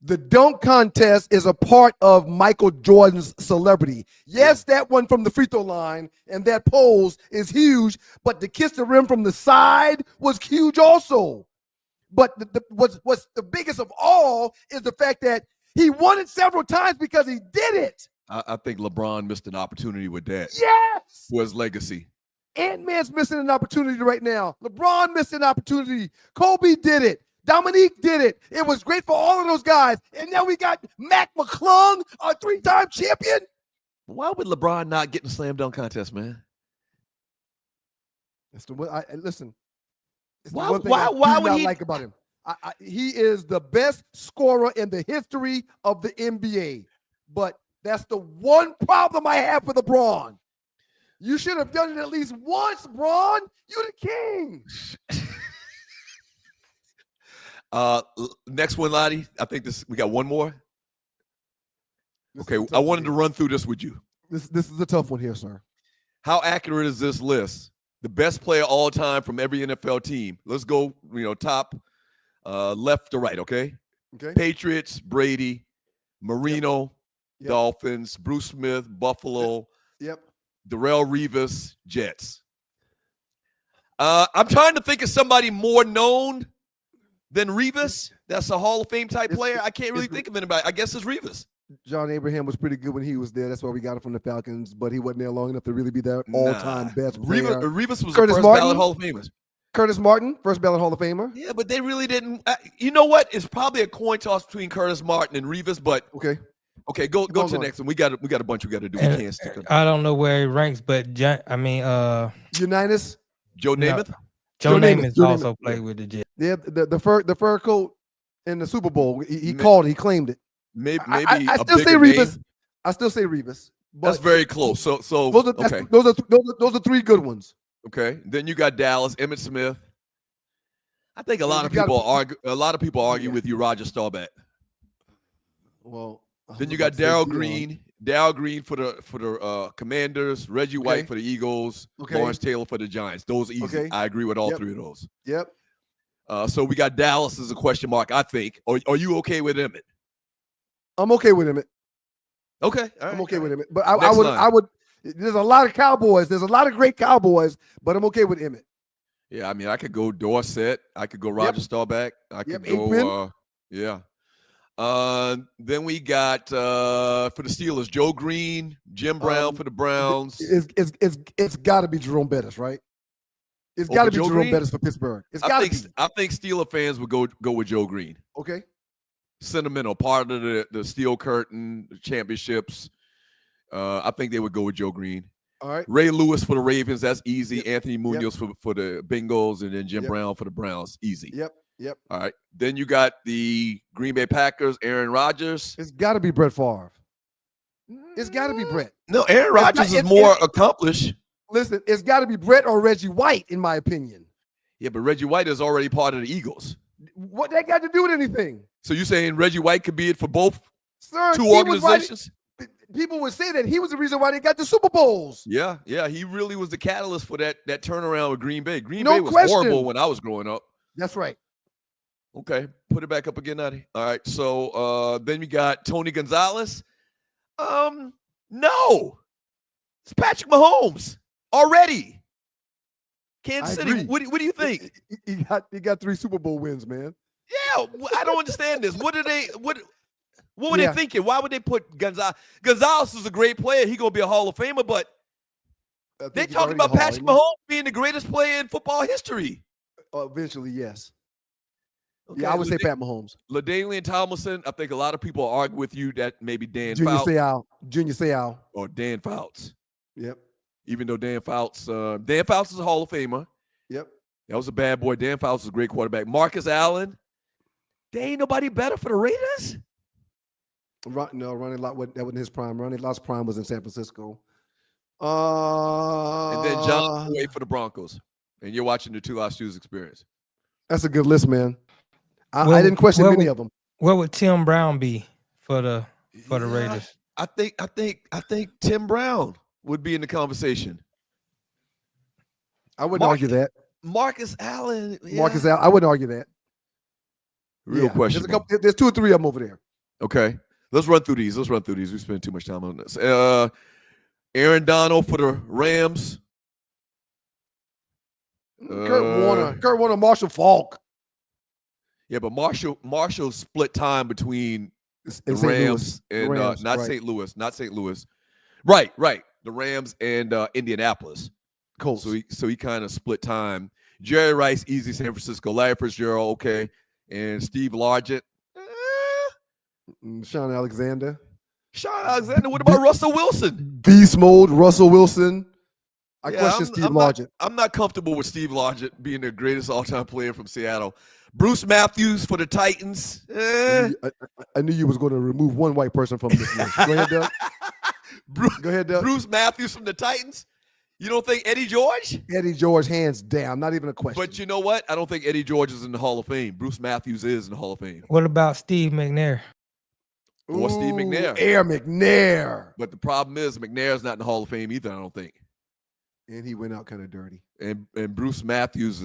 the dunk contest is a part of Michael Jordan's celebrity. Yes, that one from the free throw line and that pose is huge, but the kiss the rim from the side was huge also. But what's the biggest of all is the fact that he won it several times because he did it. I think LeBron missed an opportunity with that. Yes. For his legacy. Ant-Man's missing an opportunity right now. LeBron missed an opportunity. Kobe did it. Dominique did it. It was great for all of those guys. And now we got Mac McClung, a 3-time champion. Why would LeBron not get in the slam dunk contest, man? That's the one. Listen. Why would he like about him? He is the best scorer in the history of the NBA. But that's the one problem I have with LeBron. You should have done it at least once, Bron. You're the king. Next one, Lottie. I think we got one more. Okay, I wanted to run through this with you. This is a tough one here, sir. How accurate is this list? The best player all time from every NFL team. Let's go, top left to right, okay? Okay. Patriots, Brady, Marino, Yep. Dolphins, Bruce Smith, Buffalo. Yep. Darrell Revis, Jets. I'm trying to think of somebody more known than Revis. That's a Hall of Fame type player. I can't really think of anybody. I guess it's Revis. John Abraham was pretty good when he was there. That's why we got him from the Falcons, but he wasn't there long enough to really be their all-time best player. Revis was Curtis the first Martin? ballot Hall of Famers. Curtis Martin, first ballot Hall of Famer. Yeah, but they really didn't. You know what? It's probably a coin toss between Curtis Martin and Revis, but Okay. Okay, go to goes the on. next one. We got a bunch we got to do. We And can't stick on I don't know where he ranks, but Unitas. Joe no. Namath. Joe Namath, Namath Joe also Namath, played with the Jets. Yeah, the fur coat in the Super Bowl. He Ma- called it. He claimed it. Maybe I a still say bigger Rebus. name. I still say Rebus. But That's very close. So okay. those are three good ones. Okay. Then you got Dallas, Emmitt Smith. I think a Well, lot you of gotta people put- argue Yeah. with you, Roger Staubach. Well, I Then was you about got to say Darryl Dion. Green for the Commanders, Reggie White Okay. for the Eagles, Okay. Lawrence Taylor for the Giants. Those are easy. Okay. I agree with all Yep. three of those. Yep. So we got Dallas as a question mark, I think. Are you okay with Emmett? I'm okay with him. Okay. All right, I'm okay all with right. Emmett. But Next line. I would. There's a lot of Cowboys. There's a lot of great Cowboys, but I'm okay with Emmett. Yeah, I mean, I could go Dorsett. I could go Roger Staubach. I could Yep, go, yeah. Then we got for the Steelers, Joe Green, Jim Brown for the Browns. It's got to be Jerome Bettis, right? It's got Over to be Joe Jerome Green? Bettis for Pittsburgh. It's got to be. I think Steeler fans would go with Joe Green. Okay. Sentimental part of the Steel Curtain, the championships. I think they would go with Joe Green. All right. Ray Lewis for the Ravens, that's easy. Yep. Anthony Munoz for the Bengals, and then Jim Yep. Brown for the Browns, easy. Yep. All right. Then you got the Green Bay Packers, Aaron Rodgers. It's got to be Brett Favre. It's got to be Brett. No, Aaron Rodgers is more accomplished. Listen, it's got to be Brett or Reggie White, in my opinion. Yeah, but Reggie White is already part of the Eagles. What that got to do with anything? So you saying Reggie White could be it for both Sir, two he was right. organizations? People would say that he was the reason why they got the Super Bowls. Yeah, he really was the catalyst for that turnaround with Green Bay. Green No Bay was question. horrible when I was growing up. That's right. Okay, put it back up again, Natty. All right, so then we got Tony Gonzalez. No, it's Patrick Mahomes already. Kansas I City. agree. What do you think? He got 3 Super Bowl wins, man. Yeah, I don't understand this. What were Yeah. they thinking? Why would they put Gonzalez? Gonzalez is a great player. He's gonna be a Hall of Famer, but I think they're he's talking already about a Hall of Patrick Famer. Mahomes being the greatest player in football history. Eventually, yes. Okay, Yeah, I would say Pat Mahomes. LaDainian Tomlinson. I think a lot of people argue with you that maybe Dan Junior Fouts Seau. or Dan Fouts. Yep. Even though Dan Fouts is a Hall of Famer. Yep. That was a bad boy. Dan Fouts is a great quarterback. Marcus Allen. There ain't nobody better for the Raiders. No, Ronnie Lott, that wasn't his prime. Ronnie Lott's prime was in San Francisco. And then John Elway for the Broncos. And you're watching the 2 Live Stews experience. That's a good list, man. I didn't question many of them. Where would Tim Brown be for the Raiders? I think Tim Brown would be in the conversation. I wouldn't argue that. Marcus Allen. Yeah. Marcus Allen. I wouldn't argue that. Real question. There's 2 or 3 of them over there. Okay. Let's run through these. We spend too much time on this. Aaron Donald for the Rams. Kurt Warner, Marshall Faulk. Yeah, but Marshall split time between the And St. Louis. Rams and Rams, not right. St. Louis. Right. The Rams and Indianapolis. Colts. So he kind of split time. Jerry Rice, easy. San Francisco. Larry Fitzgerald, okay. And Steve Largent. Sean Alexander. What about Russell Wilson? Beast mode, Russell Wilson. I Yeah, question Steve Largent. I'm not comfortable with Steve Largent being the greatest all-time player from Seattle. Bruce Matthews for the Titans. I knew you was going to remove one white person from this list. Go ahead, Doug. Go ahead, Doug. Bruce Matthews from the Titans. You don't think Eddie George? Eddie George, hands down. Not even a question. But you know what? I don't think Eddie George is in the Hall of Fame. Bruce Matthews is in the Hall of Fame. What about Steve McNair? Or Steve McNair. Air McNair. But the problem is McNair's not in the Hall of Fame either, I don't think. And he went out kind of dirty. And Bruce Matthews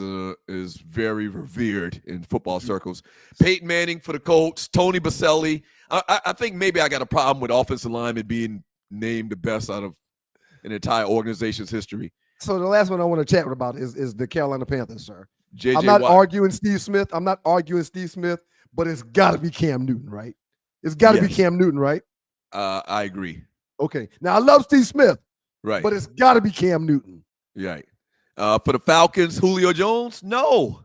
is very revered in football circles. Peyton Manning for the Colts. Tony Baselli. I think maybe I got a problem with offensive linemen being named the best out of an entire organization's history. So the last one I want to chat about is the Carolina Panthers, sir. J.J. I'm not Watt. arguing Steve Smith, but it's got to be Cam Newton, right? It's got to be Yes. Cam Newton, right? I agree. Okay. Now, I love Steve Smith, Right. but it's got to be Cam Newton. Right. For the Falcons, Julio Jones? No.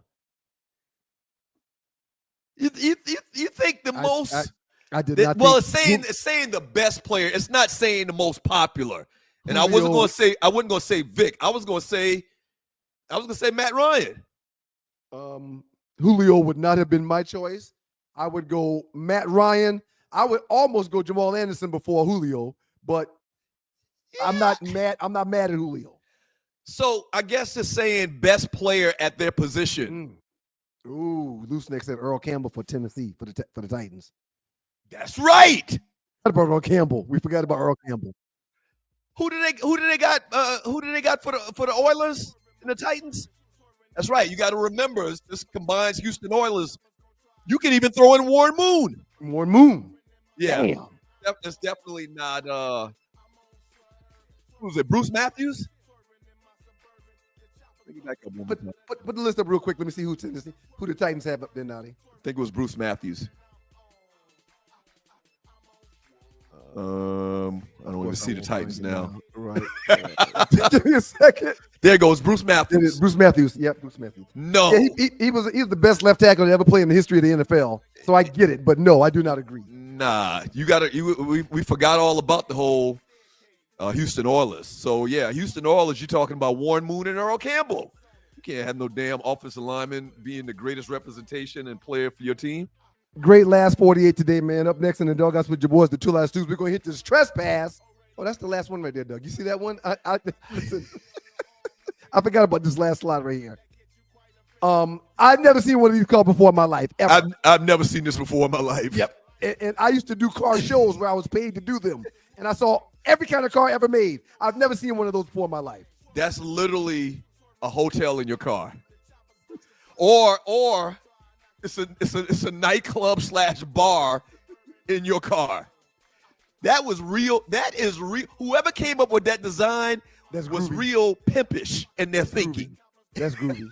You think the most I did not. Well, think, it's saying the best player. It's not saying the most popular. And I Julio- wasn't gonna say Vic. I was gonna say Matt Ryan. Julio would not have been my choice. I would go Matt Ryan. I would almost go Jamal Anderson before Julio, but I'm not mad. I'm not mad at Julio. So I guess it's saying best player at their position. Ooh, Loose Neck said Earl Campbell for Tennessee for the Titans. That's right. What about Earl Campbell? We forgot about Earl Campbell. Who did they got for the Oilers and the Titans? That's right. You got to remember this combines Houston Oilers. You can even throw in Warren Moon. Warren Moon. Yeah. Damn. It's definitely not who was it? Bruce Matthews? Put the list up real quick. Let me see who the Titans have up there, Naughty. I think it was Bruce Matthews. I don't even see the Titans now. Right. Give me a second. There goes Bruce Matthews. Bruce Matthews. Yep, Bruce Matthews. No. Yeah, he was the best left tackle to ever play in the history of the NFL. So I get it, but no, I do not agree. Nah, we forgot all about the whole Houston Oilers. So yeah, Houston Oilers, you're talking about Warren Moon and Earl Campbell. You can't have no damn offensive lineman being the greatest representation and player for your team. Great last 48 today, man. Up next in the Doghouse with your boys, the Two Live Stews. We're going to hit this trespass. Oh, that's the last one right there, Doug. You see that one? Listen, I forgot about this last slide right here. I've never seen one of these called before in my life, ever. I've never seen this before in my life. Yep. And I used to do car shows where I was paid to do them. And I saw every kind of car ever made. I've never seen one of those before in my life. That's literally a hotel in your car. Or it's a nightclub / bar in your car. That was real. That is real. Whoever came up with that design was real pimpish in their thinking. That's groovy.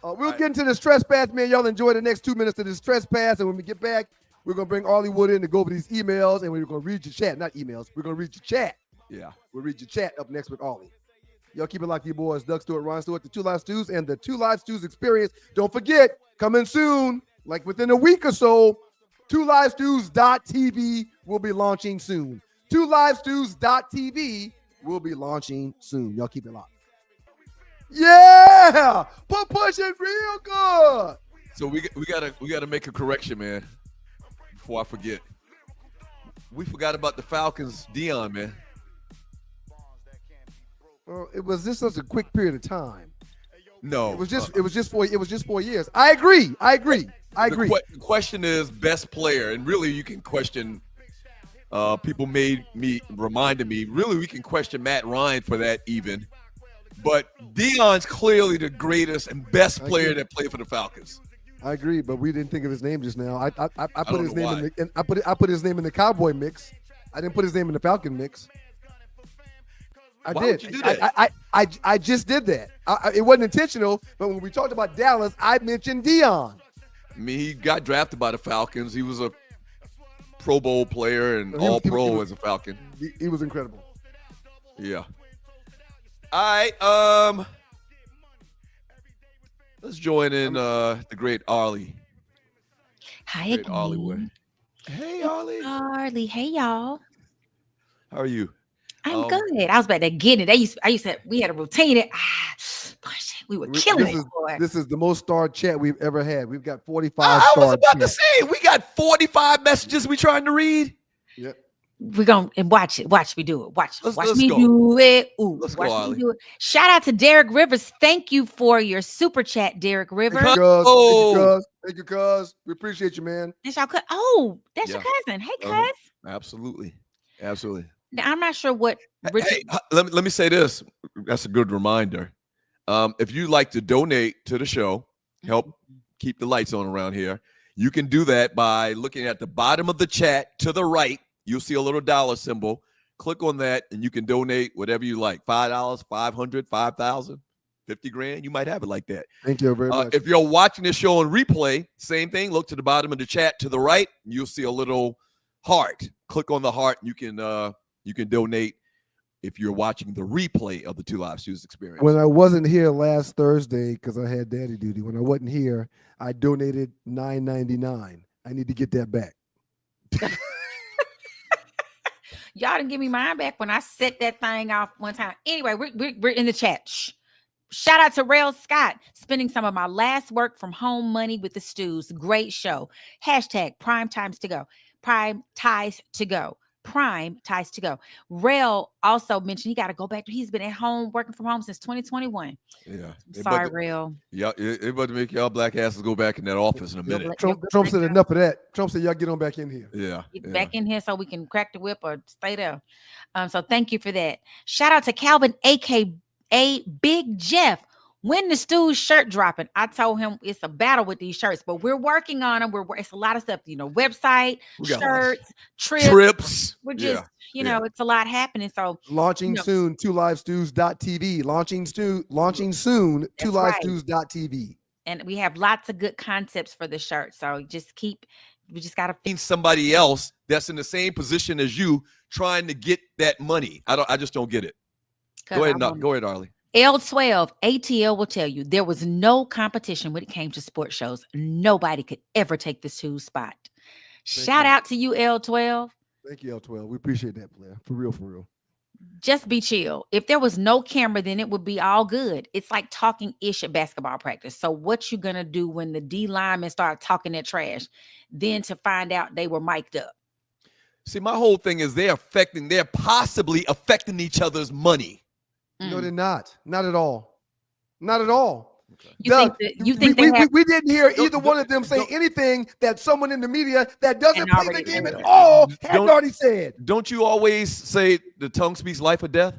We'll get into this trespass, man. Y'all enjoy the next 2 minutes of this trespass. And when we get back, we're going to bring Arlie Wood in to go over these emails. And we're going to read your chat. Not emails. We're going to read your chat. Yeah. We'll read your chat up next with Arlie. Y'all keep it locked, you boys. Doug Stewart, Ryan Stewart, the Two Live Stews, and the Two Live Stews Experience. Don't forget, coming soon, like within a week or so, twolivestews.tv will be launching soon. twolivestews.tv will be launching soon. Y'all keep it locked. Yeah! Push it real good. So we gotta make a correction, man. Before I forget, we forgot about the Falcons, Dion, man. Well, it was just such a quick period of time. No, it was just 4 years. I agree. The question is best player, and really you can question. People reminded me. Really, we can question Matt Ryan for that even. But Dion's clearly the greatest and best player that played for the Falcons. I agree, but we didn't think of his name just now. I put his name why. I put his name in the Cowboy mix. I didn't put his name in the Falcon mix. Why would you do that? I just did that. It wasn't intentional, but when we talked about Dallas, I mentioned Dion. I mean, he got drafted by the Falcons. He was a Pro Bowl player and All-Pro as a Falcon. He was incredible. Yeah. All right. Let's join in the great Arlie. Hi Great again. Arlie Wood. Hey, Arlie. Arlie. Hey, y'all. How are you? I'm good. I was about to get it. We had a routine. We were killing it. This is the most starred chat we've ever had. We've got 45 I was starred about to say, we got 45 messages we trying to read. Yep. We're going to watch it. Watch me do it. Watch me go. do it. Ooh, Let's watch go, me Ollie. do it. Shout out to Derek Rivers. Thank you for your super chat, Derek Rivers. Thank you, cuz. We appreciate you, man. That's your cousin. Oh, that's your cousin. Hey, cuz. Absolutely. Now, I'm not sure what. Hey, let me say this. That's a good reminder. If you'd like to donate to the show, help keep the lights on around here, you can do that by looking at the bottom of the chat to the right. You'll see a little dollar symbol. Click on that, and you can donate whatever you like. $5, $500, $5,000, $50,000. You might have it like that. Thank you very much. If you're watching this show on replay, same thing. Look to the bottom of the chat to the right. You'll see a little heart. Click on the heart, and you can donate if you're watching the replay of the Two Live Stews Experience. When I wasn't here last Thursday because I had daddy duty, when I wasn't here, I donated $9.99. I need to get that back. Y'all didn't give me mine back when I set that thing off one time. Anyway, we're in the chat. Shh. Shout out to Rail Scott, spending some of my last work from home money with the Stews. Great show. Hashtag Prime Times to Go. Prime Ties to Go. Prime Ties to Go. Rail also mentioned he got to go back to, he's been at home working from home since 2021. Yeah. Sorry, Rail. Yeah, it about to make y'all black asses go back in that office in a minute. Trump said enough of that. Trump said y'all get on back in here. Yeah. Get back in here so we can crack the whip or stay there. So thank you for that. Shout out to Calvin, aka Big Jeff. When the Stew's shirt dropping, I told him it's a battle with these shirts, but we're working on them. It's a lot of stuff, website, shirts, trips. We're just, it's a lot happening. So launching soon, 2livestews.tv. Launching soon, 2livestews.tv. And we have lots of good concepts for the shirt. So we just gotta find somebody else that's in the same position as you trying to get that money. I just don't get it. Go ahead, Arlie. L12 ATL will tell you there was no competition when it came to sports shows. Nobody could ever take the Stew spot. Shout out to you, L12. Thank you, L12. We appreciate that, player. For real. Just be chill. If there was no camera, then it would be all good. It's like talking ish at basketball practice. So what you gonna do when the D linemen start talking that trash? Then to find out they were mic'd up. See, my whole thing is they're possibly affecting each other's money. No, they're not. Not at all. Not at all. Okay. You think we didn't hear either one of them say anything that someone in the media that doesn't play the game at all had already said. Don't you always say the tongue speaks life or death?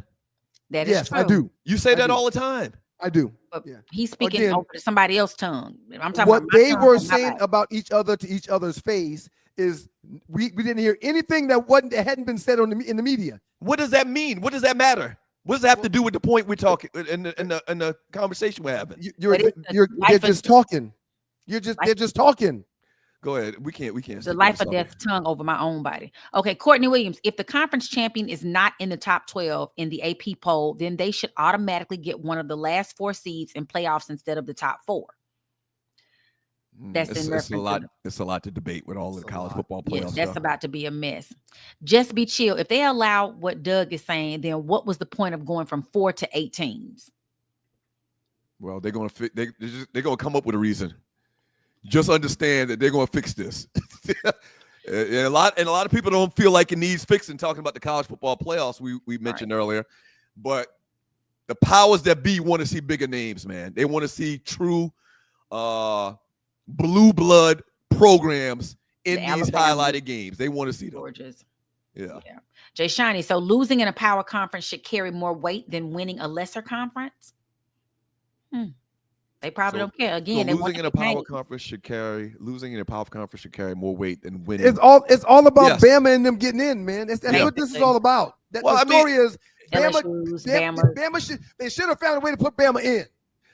That is true. I do. You say that all the time. I do. But he's speaking over somebody else's tongue. I'm talking what about they were saying about each other to each other's face is we didn't hear anything that hadn't been said in the media. What does that mean? What does that matter? What does that have to do with the point we're talking in the conversation we're having? They're just talking. They're just talking. Go ahead. We can't. The life or death tongue over my own body. Okay, Courtney Williams. If the conference champion is not in the top 12 in the AP poll, then they should automatically get one of the last 4 seeds in playoffs instead of the top 4. That's it's a lot. It's a lot to debate with all the college football playoffs. Yes, that's about to be a mess. Just be chill. If they allow what Doug is saying, then what was the point of going from 4 to 8 teams? Well, they're gonna they're gonna come up with a reason. Just understand that they're gonna fix this. and a lot of people don't feel like it needs fixing. Talking about the college football playoffs we mentioned earlier, but the powers that be want to see bigger names, man. They want to see true blue blood programs in these highlighted games. They want to see them. Gorgeous. Yeah. Jay Shiny. So losing in a power conference should carry more weight than winning a lesser conference. They probably don't care. Again, losing in a power conference should carry more weight than winning. It's all about Bama and them getting in, man. That's what this is all about. The story is Bama should have found a way to put Bama in.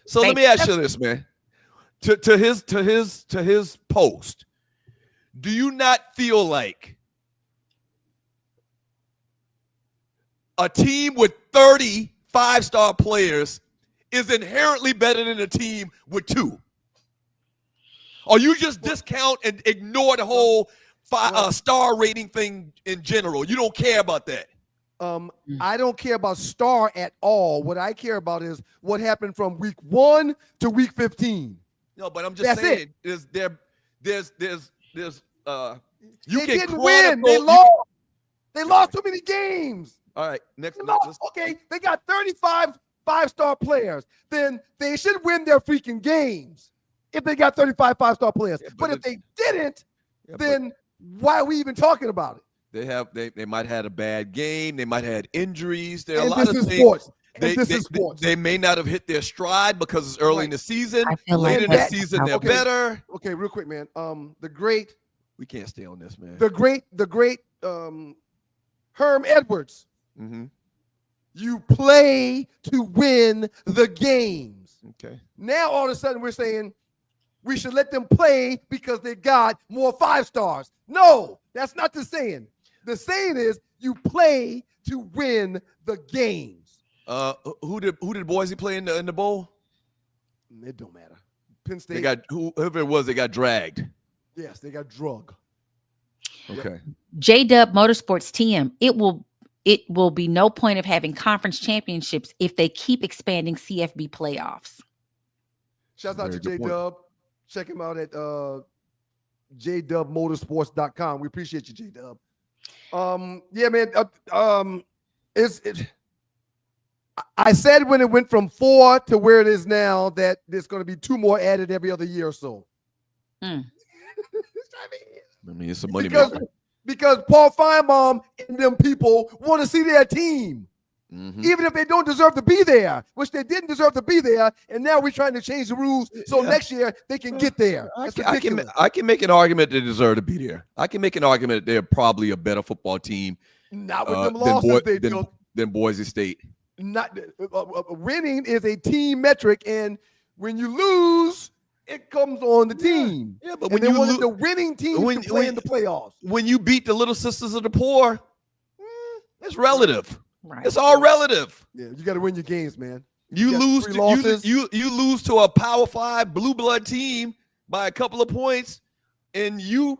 So let me ask you this, man. To his post, do you not feel like a team with 30 5-star players is inherently better than a team with 2? Or you just discount and ignore the whole star rating thing in general? You don't care about that? I don't care about star at all. What I care about is what happened from week 1 to week 15. No, but I'm just saying, you didn't win. They lost. They lost too many games. All right, next. Okay, they got 35 5-star players. Then they should win their freaking games if they got 35 5-star players. But if they didn't, then why are we even talking about it? They might have had a bad game. They might have had injuries. There are and a lot of things. Sports. They may not have hit their stride because it's early in the season. I feel like Later in the season, they're better. Okay, real quick, man. We can't stay on this, man. The great Herm Edwards. Mm-hmm. You play to win the games. Okay. Now all of a sudden we're saying we should let them play because they got more 5-stars. No, that's not the saying. The saying is you play to win the games. Who did Boise play in the bowl? It don't matter. Penn State. They got whoever it was. They got dragged. Yes, they got drug. Okay. J-Dub Motorsports TM. It will be no point of having conference championships if they keep expanding CFB playoffs. Shouts out to Very good point. J-Dub. Check him out at jdubmotorsports.com. We appreciate you, J-Dub. Yeah, man. I said when it went from 4 to where it is now that there's going to be 2 more added every other year or so. I mean, it's a money because Paul Feinbaum and them people want to see their team. Even if they don't deserve to be there, which they didn't deserve to be there, and now we're trying to change the rules so next year they can get there. I can make an argument they deserve to be there. I can make an argument that they're probably a better football team Not with them losses they took. than Boise State. Not winning is a team metric, and when you lose, it comes on the team. Yeah, but when when they you wanted the winning team to play in the playoffs, when you beat the Little Sisters of the Poor, it's relative. Right. It's all relative. yeah, you got to win your games, man. You lose 3 to losses. you lose to a Power 5 blue blood team by a couple of points, and you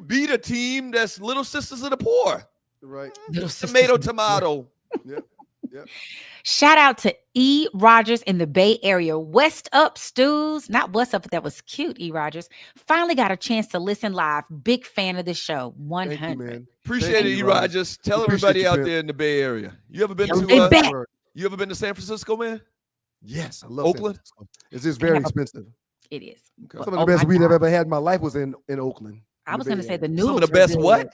beat a team that's Little Sisters of the Poor. Right. Tomato. Yep. Shout out to E. Rogers in the Bay Area. West Up Stews. Not what's up, that was cute, E. Rogers. Finally got a chance to listen live. Big fan of the show. 100. Thank you, man. Appreciate Thank it, you, E. Rogers. Rogers. Tell Appreciate everybody you, out Pimp. there in the Bay Area. You ever been Tell them they back. you ever been to San Francisco, man? Yes, I love Oakland? San Francisco. It's just very expensive. It is. Okay. Some of the best weed I've ever had in my life was in Oakland. I was going to say the Some noodles. of the are best good. what?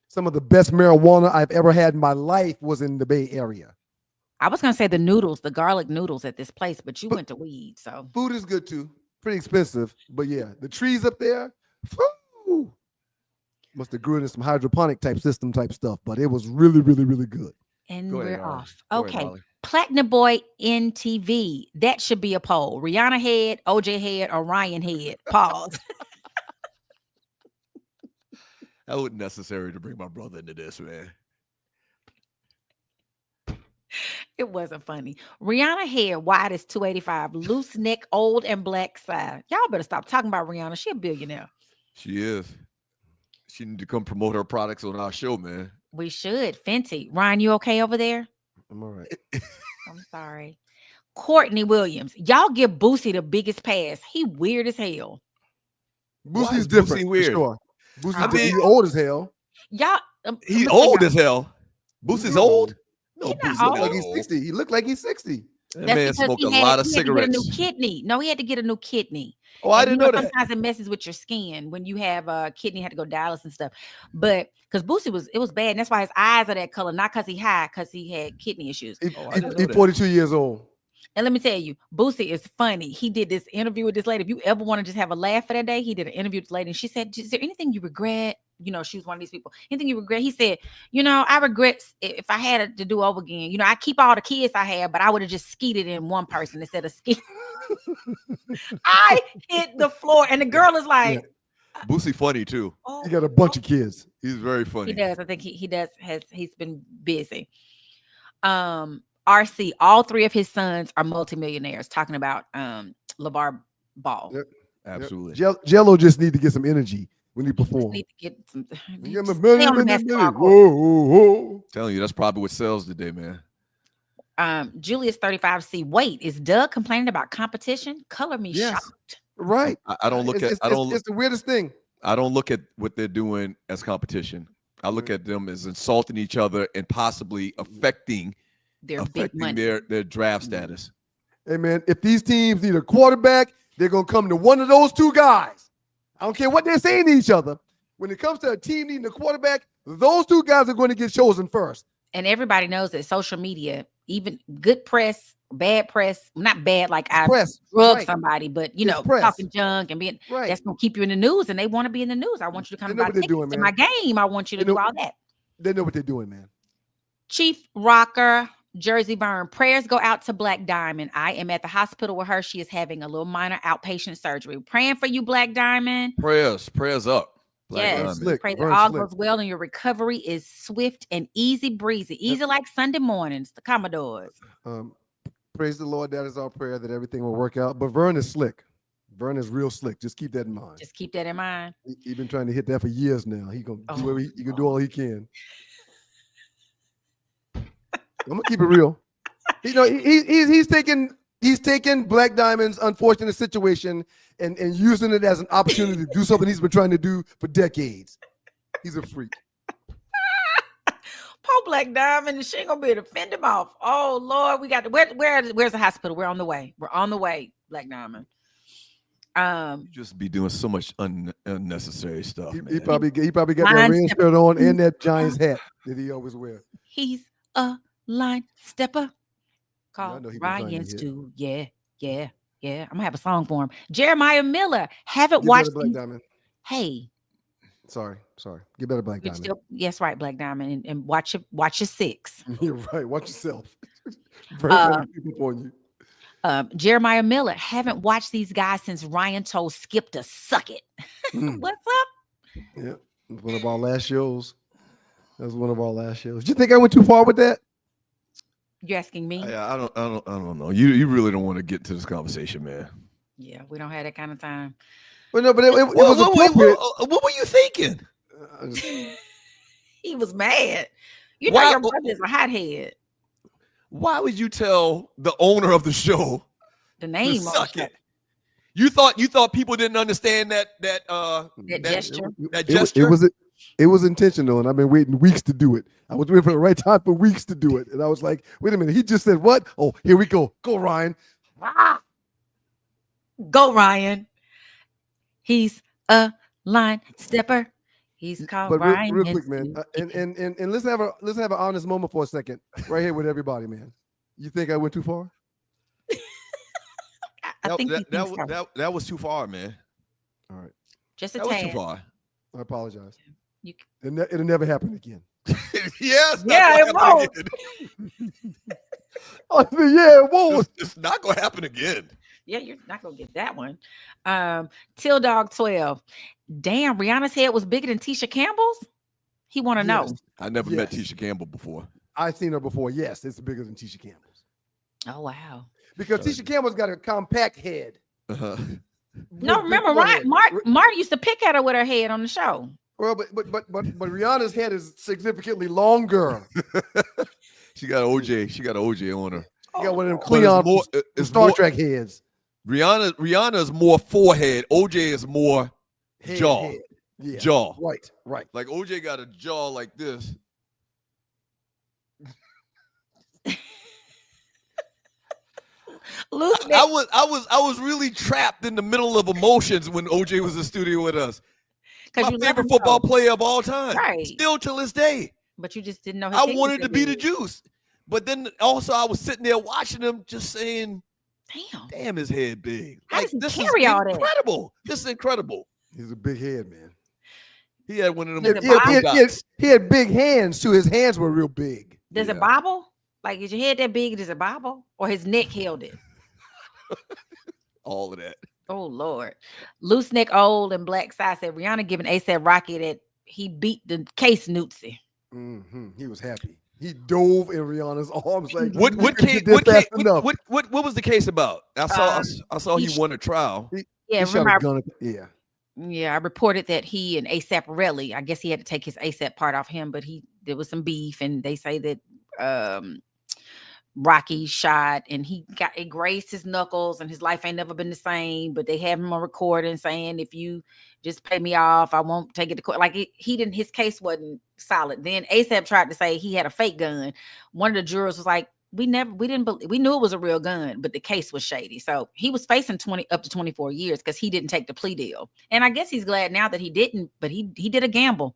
Some of the best marijuana I've ever had in my life was in the Bay Area. I was going to say the noodles, the garlic noodles at this place, but you went to weed. So Food is good too. Pretty expensive, but yeah, the trees up there, whew, must have grew into some hydroponic type system type stuff, but it was really, really, really good. and Go ahead, we're Holly. off. Go ahead, Okay. Holly. Platinum Boy NTV. That should be a poll. Rihanna head, OJ head, or Ryan head. Pause. That wasn't necessary to bring my brother into this, man. It wasn't funny. Rihanna hair wide as 285, loose neck, old and black side. Y'all better stop talking about Rihanna. She a billionaire. She is. She need to come promote her products on our show, man. We should. Fenty. Ryan, you okay over there? I'm all right. I'm sorry. Courtney Williams. Y'all give Boosie the biggest pass. He weird as hell. Why Boosie's is different. Boosie weird? For sure. Boosie's I different. mean- He old as hell. Y'all. He's I'ma tell old y'all, as hell. Boosie's Yeah. old? No, He not Boosie's old. Look like he's old. 60. He looked like he's 60. That That's man because smoked he a had- lot of he had to get a new cigarettes. kidney. No, he had to get a new kidney. Oh, I And didn't you know that. Sometimes it messes with your skin when you have a kidney, had to go dialysis and stuff. But because Boosie was bad, and that's why his eyes are that color, not because he high, because he had kidney issues. He- Oh, I he- didn't know he's that. 42 years old. And let me tell you, Boosie is funny. He did this interview with this lady. If you ever want to just have a laugh for that day, he did an interview with this lady, and she said, "Is there anything you regret?" You know, she was one of these people. Anything you regret? He said, I regret if I had it to do over again. I keep all the kids I had, but I would have just skeeted in one person instead of skeet. I hit the floor, and the girl is like, Boosie funny too. "Oh, He got a bunch of kids. He's very funny. he does." I think he does. He's been busy. RC, all 3 of his sons are multimillionaires. Talking about LeVar Ball. Yep. Absolutely. Jello just need to get some energy when he Just performs. need to get some. Give him a Stay million, on the million, basketball million. court. Whoa, whoa, whoa. Telling you, that's probably what sells today, man. Julius 35C. Wait, is Doug complaining about competition? Color me Yes. shocked. Right. I don't look It's- at it's the weirdest thing. I don't look at what they're doing as competition. I look at them as insulting each other and possibly affecting They're big money. their draft status. Hey, man, if these teams need a quarterback, they're going to come to one of those 2 guys. I don't care what they're saying to each other. When it comes to a team needing a quarterback, those 2 guys are going to get chosen first. And everybody knows that social media, even good press, bad press, not bad like I Press. drug Right. somebody, but It's press. talking junk and being Right. that's gonna keep you in the news, and they want to be in the news. I want you to come They know about what they're doing, to man. my game. I want you to They know- do all that. They know what they're doing, man. Chief Rocker, Jersey Burn. Prayers go out to Black Diamond. I am at the hospital with her. She is having a little minor outpatient surgery. Praying for you, Black Diamond. Prayers up. Black Yes. Diamond. Slick. Pray that Burn all slick. goes well and your recovery is swift and easy breezy. Easy like Sunday mornings, the Commodores. Praise the Lord. That is our prayer that everything will work out. But Vern is slick. Vernon's real slick. Just keep that in mind. Just keep that in mind. He's been trying to hit that for years now. He gonna do Oh, he can do all he can. I'm gonna keep it real. You know, he's taking Black Diamond's unfortunate situation and using it as an opportunity to do something he's been trying to do for decades. He's a freak. Poor Black Diamond, she ain't gonna be able to fend him off. Oh Lord, we got where's the hospital? We're on the way. We're on the way, Black Diamond. You just be doing so much unnecessary stuff. He probably got that red shirt on and that Giants hat that he always wears. He's a line stepper. Called Ryan Stewart. Yeah. I'm gonna have a song for him. Jeremiah Miller. Haven't watched Black Diamond. Hey. Sorry. Get better, Black Diamond. Yes, right, Black Diamond, and watch your six. You're right. Watch yourself. Very people on you. Jeremiah Miller. Haven't watched these guys since Ryan told Skip to suck it. What's up? Yeah, one of our last shows. That was one of our last shows. Do you think I went too far with that? You asking me? I don't know. You really don't want to get into this conversation, man. Yeah, we don't have that kind of time. Well, no, but it was appropriate. What were you thinking? He was mad. You know your brother's a hothead. Why would you tell the owner of the show the name? Suck it. You thought people didn't understand that gesture. That gesture. It was intentional, and I've been waiting weeks to do it. I was waiting for the right time for weeks to do it, and I was like, "Wait a minute!" He just said, "What? Oh, here we go. Go, Ryan. Go, Ryan. He's a line stepper. He's called Ryan." Real quick, man, and let's have an honest moment for a second, right here with everybody, man. You think I went too far? I think that was too far, man. All right, just a tad. That was too far. I apologize. It'll never happen again. Yes. Yeah, it won't. It won't. It's not gonna happen again. Yeah, you're not gonna get that one. Till Dog 12. Damn, Rihanna's head was bigger than Tisha Campbell's. He want to know. I never met Tisha Campbell before. I've seen her before. Yes, it's bigger than Tisha Campbell's. Oh wow. Because Tisha Campbell's got a compact head. Uh-huh. No, remember Mark used to pick at her with her head on the show. Well, but Rihanna's head is significantly longer. She got OJ. She got OJ on her. You got one of them Cleon Star Trek heads. Rihanna is more forehead. OJ is more jaw. Head. Yeah. Jaw. Right. Like OJ got a jaw like this. I was really trapped in the middle of emotions when OJ was in the studio with us. My favorite football player of all time. Right. Still till this day. But you just didn't know. I wanted to be the juice. But then also I was sitting there watching him just saying, damn his head big. Like, this is incredible. This is incredible. He's a big head, man. He had one of them. He had big hands too. His hands were real big. Does it bobble? Like, is your head that big? Does it bobble? Or his neck held it? All of that. Oh Lord. Loose Neck Old and Black Side said Rihanna giving A$AP Rocky that he beat the case Newtsy. Mm-hmm. He was happy. He dove in Rihanna's arms like what was the case about? I saw he won a trial. I reported that he and A$AP Rocky, I guess he had to take his A$AP part off him, but there was some beef, and they say that Rocky shot and it grazed his knuckles and his life ain't never been the same, but they have him on recording saying, if you just pay me off, I won't take it to court. Like his case wasn't solid. Then A$AP tried to say he had a fake gun. One of the jurors was like, we knew it was a real gun, but the case was shady. So he was facing up to 24 years because he didn't take the plea deal. And I guess he's glad now that he didn't, but he did a gamble.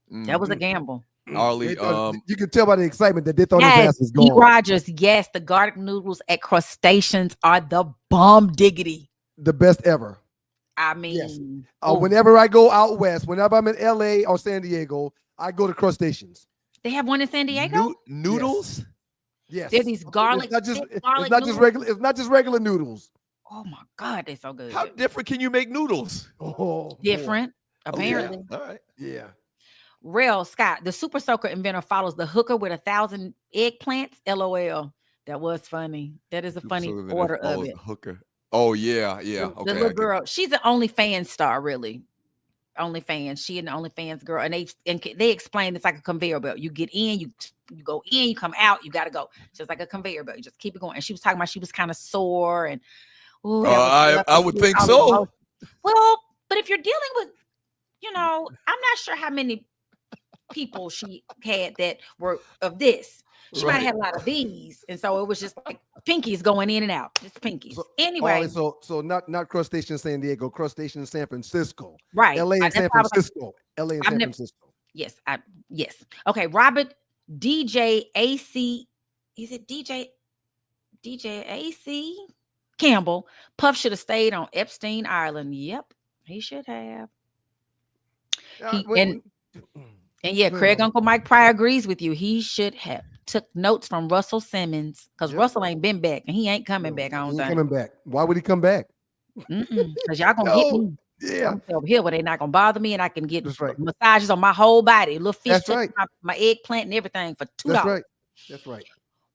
Mm-hmm. That was a gamble. Arlie, you could tell by the excitement that they thought his ass was gone. Pete Rogers, yes, the garlic noodles at crustaceans are the bomb diggity. The best ever. I mean, yes. Whenever I go out west, whenever I'm in LA or San Diego, I go to crustaceans. They have one in San Diego? Noodles? Yes. They're these garlic. It's not just regular noodles. Oh my God, they're so good. How different can you make noodles? Different, apparently. Yeah. All right. Yeah. Real Scott, the super soaker inventor follows the hooker with 1,000 eggplants. LOL. That was funny. That is a funny order of it. Hooker. Oh yeah. The Okay. little girl. She's an OnlyFans star, really. OnlyFans. She and the OnlyFans girl, and they explain it's like a conveyor belt. You get in, you go in, you come out, you gotta go. Just like a conveyor belt. You just keep it going. And she was talking about she was kind of sore and I would think so. Well, but if you're dealing with, I'm not sure how many people she had that were of this. She might have had a lot of these, and so it was just like pinkies going in and out, just pinkies. So, anyway, so not crustacean in San Diego, crustacean in San Francisco, right? LA and San Francisco, LA and San Francisco. Yes, yes. Okay, Robert DJ AC, is it DJ AC Campbell? Puff should have stayed on Epstein Island. Yep, he should have. And yeah, Craig Uncle Mike Pryor agrees with you. He should have took notes from Russell Simmons because Russell ain't been back and he ain't coming back. I don't think. Coming back. Why would he come back? Because y'all gonna get me. Yeah, over here where they're not gonna bother me, and I can get massages on my whole body, little fish, my eggplant and everything for $2. That's right.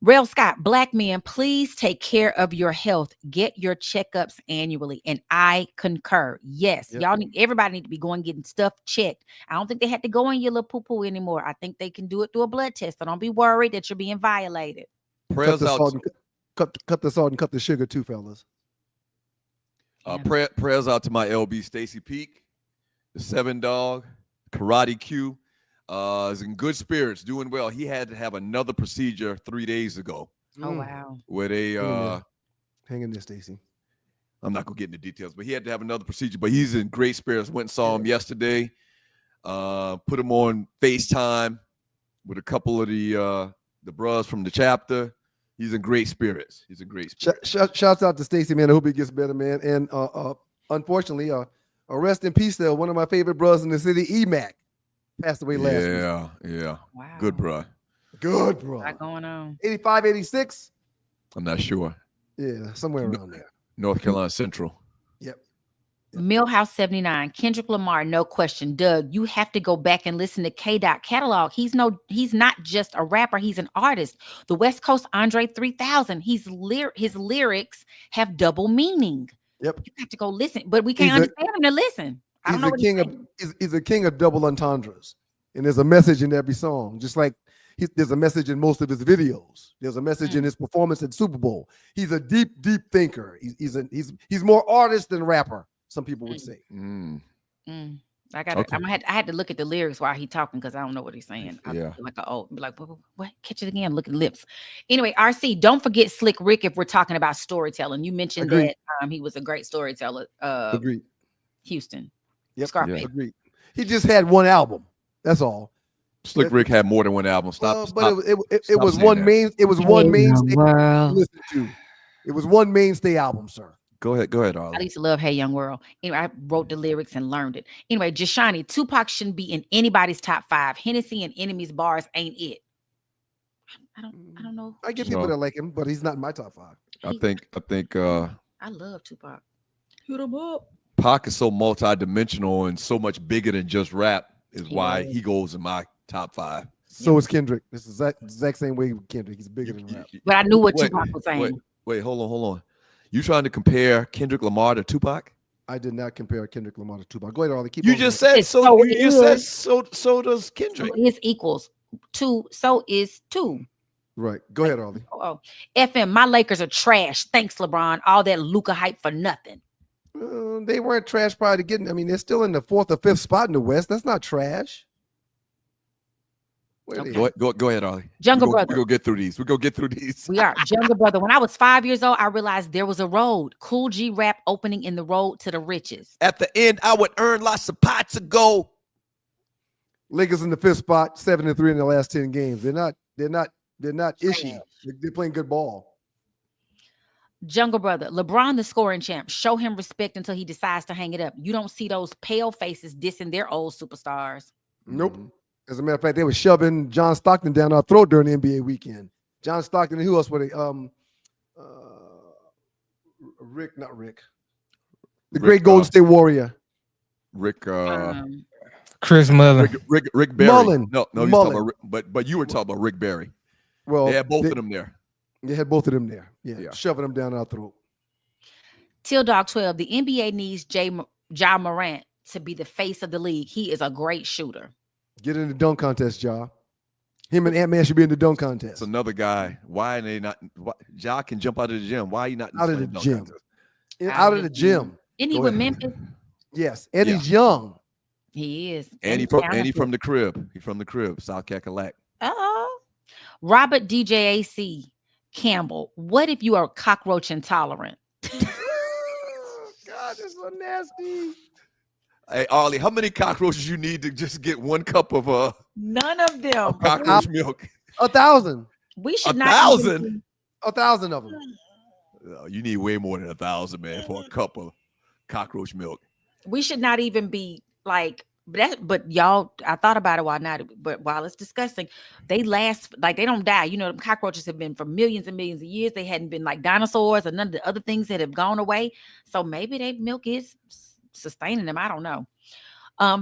Rail Scott, Black men, please take care of your health. Get your checkups annually, and I concur. Yes, everybody need to be going getting stuff checked. I don't think they have to go in your little poo poo anymore. I think they can do it through a blood test. So don't be worried that you're being violated. Cut the salt and cut the sugar too, fellas. Prayers out to my LB Stacy Peak, the 7 Dog, Karate Q. Is in good spirits, doing well. He had to have another procedure 3 days ago. Oh wow! Where they hang in there, Stacy. I'm not gonna get into details, but he had to have another procedure. But he's in great spirits. Went and saw him yesterday. Put him on FaceTime with a couple of the bros from the chapter. He's in great spirits. Shouts out to Stacy, man. I hope he gets better, man. And unfortunately, rest in peace, though. One of my favorite brothers in the city, EMAC, passed away last week. Yeah. Wow. Good, bro. What's going on? 85, 86? I'm not sure. Yeah, somewhere around there. North Carolina Central. Yep. Millhouse 79, Kendrick Lamar, no question. Doug, you have to go back and listen to K-Dot catalog. He's not just a rapper, he's an artist. The West Coast Andre 3000, his lyrics have double meaning. Yep. You have to go listen, but we can't understand him to listen. He's a king of double entendres, and there's a message in every song. Just like there's a message in most of his videos. There's a message in his performance at Super Bowl. He's a deep thinker. He's more artist than rapper. Some people would say. I had to look at the lyrics while he talking because I don't know what he's saying. What? Catch it again. Look at the lips. Anyway, RC, don't forget Slick Rick if we're talking about storytelling. You mentioned that he was a great storyteller. Agreed. Houston. Yep. Scarface. Yeah. Agreed. He just had one album. That's all. Slick Rick had more than one album. It was one mainstay to listen to. It was one mainstay album, sir. Go ahead, Arlie. I used to love Hey Young World. Anyway, I wrote the lyrics and learned it. Anyway, Jashani, Tupac shouldn't be in anybody's top 5. Hennessy and Enemies bars ain't it. I don't know. I get people that like him, but he's not in my top 5. I think I love Tupac. Hit him up. Pac is so multi-dimensional and so much bigger than just rap is why he goes in my top 5. So is Kendrick. This is the exact same way with Kendrick. He's bigger than rap. But I knew what Tupac was saying. Wait, hold on. You trying to compare Kendrick Lamar to Tupac? I did not compare Kendrick Lamar to Tupac. Go ahead, Arlie. You just said so. You said so does Kendrick. So is equals 2. So is 2. Right. Go ahead, Arlie. Oh, FM, my Lakers are trash. Thanks, LeBron. All that Luka hype for nothing. They weren't trash prior to getting. I mean, they're still in the 4th or 5th spot in the West. That's not trash. Okay. Go ahead, Ollie. Jungle Brother. We'll get through these. We are. Jungle Brother. When I was 5 years old, I realized there was a road. Cool G rap opening in the road to the riches. At the end, I would earn lots of pots of gold. Lakers in the 5th spot, 7-3 in the last 10 games. They're not ishy. They're playing good ball. Jungle Brother, LeBron, the scoring champ. Show him respect until he decides to hang it up. You don't see those pale faces dissing their old superstars. Nope. As a matter of fact, they were shoving John Stockton down our throat during the NBA weekend. John Stockton and who else were they? Not Rick. The great Golden State Warrior. Chris Mullin. Rick Barry. Mullin. No, Mullin. But you were talking about Rick Barry. Well, they had both of them there. They had both of them there. Yeah. Shoving them down our throat. Till Dog 12. The NBA needs Ja Morant to be the face of the league. He is a great shooter. Get in the dunk contest, Ja. Him and Ant-Man should be in the dunk contest. It's another guy. Why are they not? Ja can jump out of the gym. Why are you not in Out of the dunk gym. contest? Out of the gym. Isn't he Go with ahead. Memphis? Yes, and he's young. He is. And he from the crib. He from the crib, South Cackalack. Oh. Robert DJAC Campbell. What if you are cockroach intolerant? God, that's so nasty. Hey, Ollie, how many cockroaches you need to just get one cup of None of them. cockroach milk? 1,000. We should not. 1,000? 1,000 of them. You need way more than 1,000, man, for a cup of cockroach milk. We should not even be like that. But y'all, I thought about it while it's disgusting. They last, like, they don't die. You know, cockroaches have been for millions and millions of years. They hadn't been like dinosaurs or none of the other things that have gone away. So maybe their milk is sustaining them. I don't know.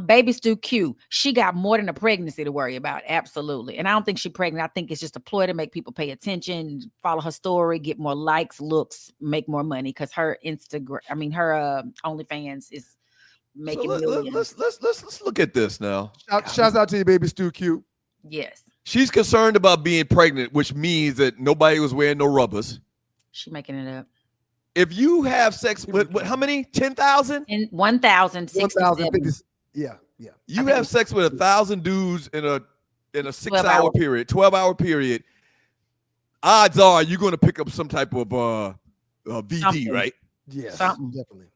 Baby Stu Q, she got more than a pregnancy to worry about. Absolutely. And I don't think she's pregnant. I think it's just a ploy to make people pay attention, follow her story, get more likes, looks, make more money. Because her her OnlyFans is making millions. Let's look at this now. Shouts out to you, Baby Stu Q. Yes. She's concerned about being pregnant, which means that nobody was wearing no rubbers. She making it up. If you have sex with how many? 10,000? And 1,067. Yeah. You have sex with 1,000 dudes in a 6-hour 12 period, 12-hour period. Odds are you're going to pick up some type of VD, Something. right? Yes, Something. definitely.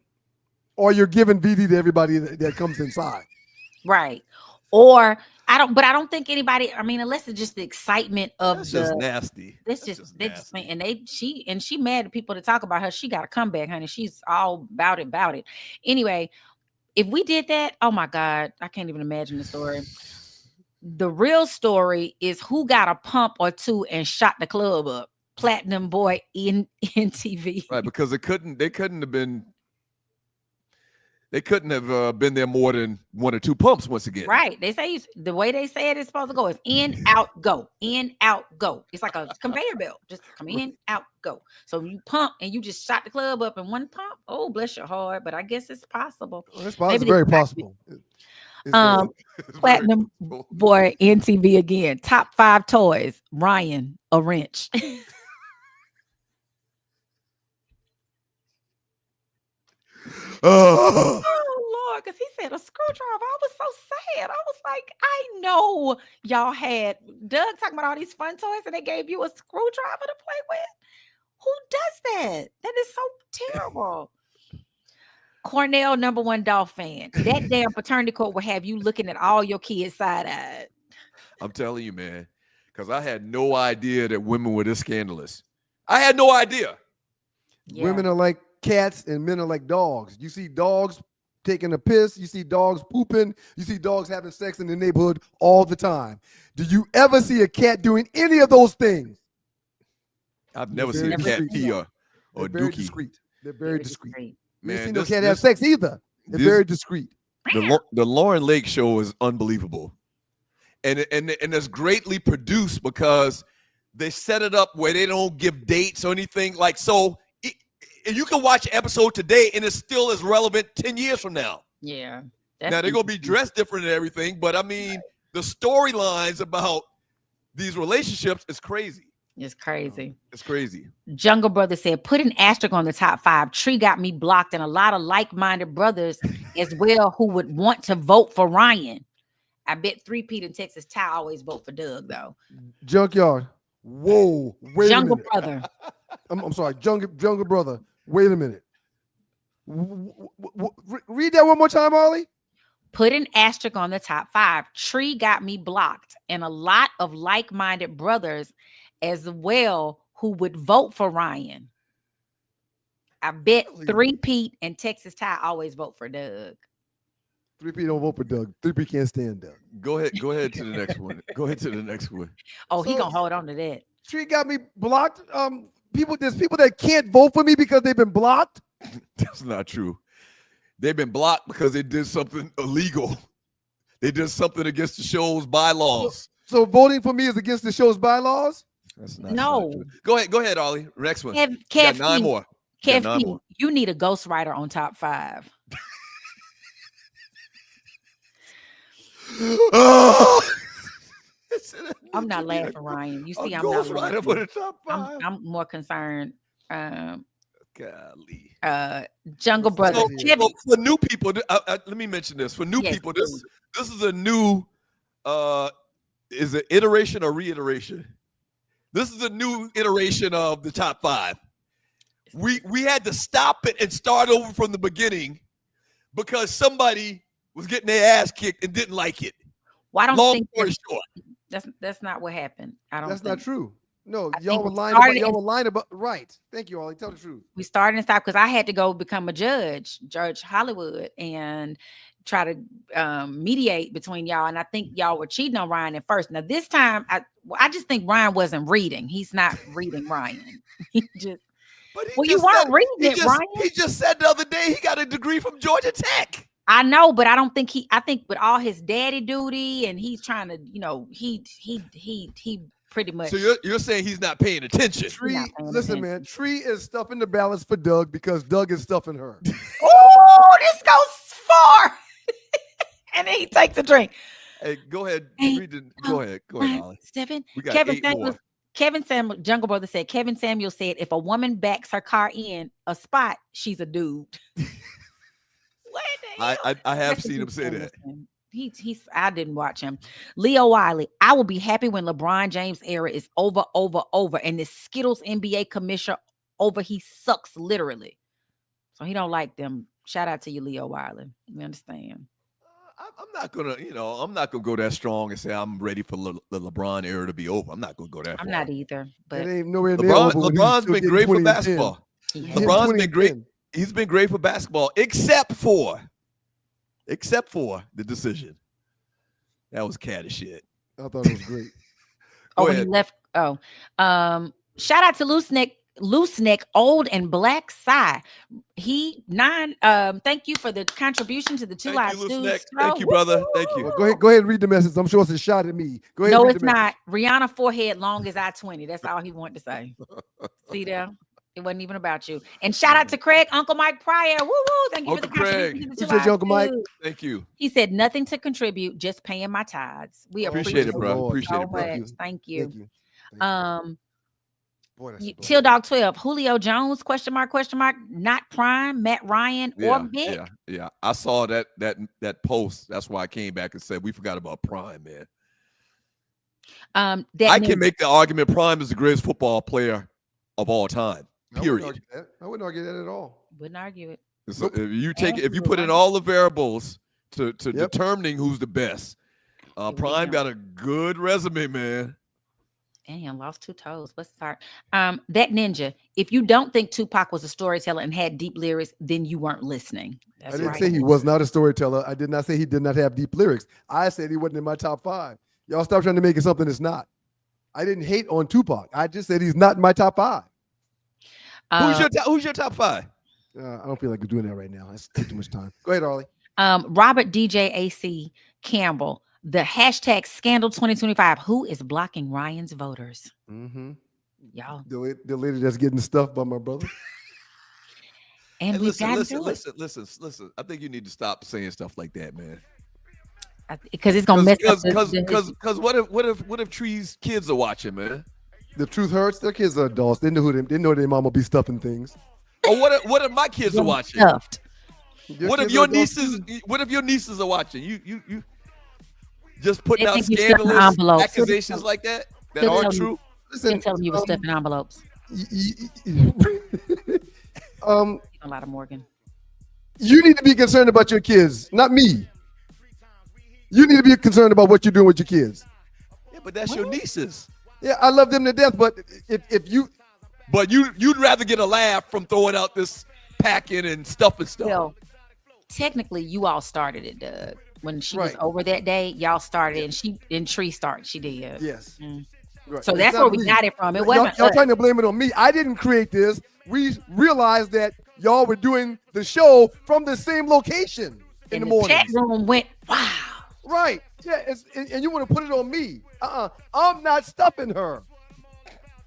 Or you're giving VD to everybody that comes inside. Right. Or I don't think anybody, unless it's just the excitement of That's just nasty. This just nasty. And she mad at people to talk about her. She got a comeback, honey. She's all about it. Anyway, if we did that, oh my God, I can't even imagine the story. The real story is who got a pump or two and shot the club up. Platinum Boy in TV. Right, because they couldn't have been there more than one or two pumps once again. Right. They say the way they say it is supposed to go is in, out, go. In, out, go. It's like a conveyor belt. Just come in, out, go. So you pump and you just shot the club up in one pump. Oh, bless your heart. But I guess it's possible. Well, it's very possible. Platinum Boy in TV again. Top 5 toys. Ryan, a wrench. Oh, Lord, because he said a screwdriver. I was so sad. I was like, I know y'all had Doug talking about all these fun toys and they gave you a screwdriver to play with. Who does that? That is so terrible. Cornell, #1 Dolph fan. That damn paternity court will have you looking at all your kids side-eyed. I'm telling you, man, because I had no idea that women were this scandalous. I had no idea. Yeah. Women are like cats and men are like dogs. You see dogs taking a piss. You see dogs pooping. You see dogs having sex in the neighborhood all the time. Do you ever see a cat doing any of those things? I've never seen a cat pee or They're very dookie. discreet. They're very discreet. You Man, see no cat have sex either. They're very discreet. The Lauren Lake show is unbelievable. And it's greatly produced because they set it up where they don't give dates or anything. Like, so you can watch an episode today and it's still as relevant 10 years from now. Yeah. Now they're going to be dressed different and everything, but I mean, the storylines about these relationships is crazy. It's crazy. It's crazy. Jungle Brother said, put an asterisk on the top 5. Tree got me blocked, and a lot of like-minded brothers as well who would want to vote for Ryan. I bet 3P in Texas Ty always vote for Doug, though. Junkyard. Whoa. Wait Jungle a minute. Brother. I'm sorry. Jungle Brother. Wait a minute. Read that one more time, Ollie. Put an asterisk on the top 5. Tree got me blocked, and a lot of like-minded brothers as well who would vote for Ryan. I bet 3P and Texas Ty always vote for Doug. 3P don't vote for Doug. 3P can't stand Doug. Go ahead to the next one. Go ahead to the next one. Oh, he gonna hold on to that. Tree got me blocked. There's people that can't vote for me because they've been blocked. That's not true. They've been blocked because they did something illegal. They did something against the show's bylaws. So voting for me is against the show's bylaws? That's not No. true. Go ahead, Ollie. Next one. Kev, You got 9 more. Yeah, Kev nine P, more. you need a ghostwriter on top 5. Oh! I'm not You need laughing, Ryan. You a see, I'm not ghostwriter for laughing. the top five. I'm more concerned. Golly. Jungle What's Brother. that here? Kevin, For new people, let me mention this. For new Yes, people, please. this is a new is it iteration or reiteration? This is a new iteration of the top 5. We had to stop it and start over from the beginning because somebody was getting their ass kicked and didn't like it. well, I don't Long think story short. that's not what happened. I don't That's think. not true. No, I y'all think were we lying started about. Y'all and- were lying about. Right. Thank you, Ollie. Tell the truth. We started and stopped because I had to go become a Judge Hollywood, and try to mediate between y'all. And I think y'all were cheating on Ryan at first. Now this time, I just think Ryan wasn't reading. He's not reading Ryan. He just. But Well, you weren't reading it, Ryan. He just said the other day he got a degree from Georgia Tech. I know, but I don't think I think with all his daddy duty, and he's trying to, he pretty much. So you're saying he's not paying attention. Tree, listen, man. Tree is stuffing the balance for Doug because Doug is stuffing her. Oh, this goes far. And then he takes a drink. Hey, go ahead. Hey, Go ahead, Ollie. Stephen. We got Kevin 8 Samuels. more. Kevin Samuel, Jungle Brother said. Kevin Samuel said, if a woman backs her car in a spot, she's a dude. What the hell? I have That's seen what him say that. He's I didn't watch him. Leo Wiley, I will be happy when LeBron James era is over, and this Skittles NBA commissioner over, he sucks literally. So he don't like them. Shout out to you, Leo Wiley. We understand. I'm not gonna go that strong and say I'm ready for the LeBron era to be over. I'm not gonna go that far. I'm not either. But It ain't nowhere near over when he was LeBron's still been getting great for 20 and 10. basketball. he He has- hit LeBron's 20 been and great. 10. He's been great for basketball, except for the decision. That was catty shit. I thought it was great. Go when he ahead. left. Shout out to Loose Neck, Old and Black Psy. Thank you for the contribution to the Two Live Thank you, Loose Studios. Neck. Thank you, brother. Thank you. Well, go ahead and read the message. I'm sure it's a shot at me. Go ahead. No, and read it's the message. not. Rihanna forehead long as I-20. That's all he wanted to say. See there? It wasn't even about you. And shout out to Craig, Uncle Mike Pryor. Woo woo! Thank you for the Uncle Craig. contribution to the Two Appreciate you, Live Uncle Mike. Studios. Thank you. He said nothing to contribute, just paying my tithes. We Appreciate it, bro. Lord. Appreciate so it, bro. much. Thank you. Thank you. Thank you. Boy, that's a blessing. Till Dog 12, Julio Jones, question mark, not Prime, Matt Ryan, or Vic. Yeah. I saw that post. That's why I came back and said we forgot about Prime, man. I can make the argument Prime is the greatest football player of all time. Period. I wouldn't argue that at all. Wouldn't argue it. So if you put in all the variables to Yep. determining who's the best, Prime got a good resume, man. And lost 2 toes. Let's start. That ninja. If you don't think Tupac was a storyteller and had deep lyrics, then you weren't listening. That's I didn't right. say he was not a storyteller. I did not say he did not have deep lyrics. I said he wasn't in my top 5. Y'all stop trying to make it something that's not. I didn't hate on Tupac. I just said he's not in my top 5. Who's your top 5? I don't feel like we're doing that right now. That's too much time. Go ahead, Ollie. Robert DJ AC Campbell. The hashtag Scandal 2025. Who is blocking Ryan's voters? Mm-hmm. Y'all. The lady that's getting stuffed by my brother. And we got to do it. Listen. I think you need to stop saying stuff like that, man. Because it's gonna mess up. Because what if Tree's kids are watching, man? The truth hurts. Their kids are adults. They know their mama be stuffing things. Or what if my kids are watching? Stuffed. What if your nieces are watching? You just putting They out think you stuffing scandalous envelopes. accusations like that They'll aren't tell you. true? Didn't tell them you were stuffing envelopes. A lot of Morgan. You need to be concerned about your kids, not me. You need to be concerned about what you're doing with your kids. Yeah, but that's your nieces. Yeah, I love them to death, but if you But you'd rather get a laugh from throwing out this packing and stuffing stuff. Well, technically, you all started it, Doug. When she was Right. over that day, y'all started, and she didn't Tree start. She did. yes. Mm. Right. So It's that's not where we me. got it from. It Y'all wasn't us. trying to blame it on me. I didn't create this. We realized that y'all were doing the show from the same location in And the the morning. chat room went, wow. Right. Yeah. And you want to put it on me. I'm not stuffing her.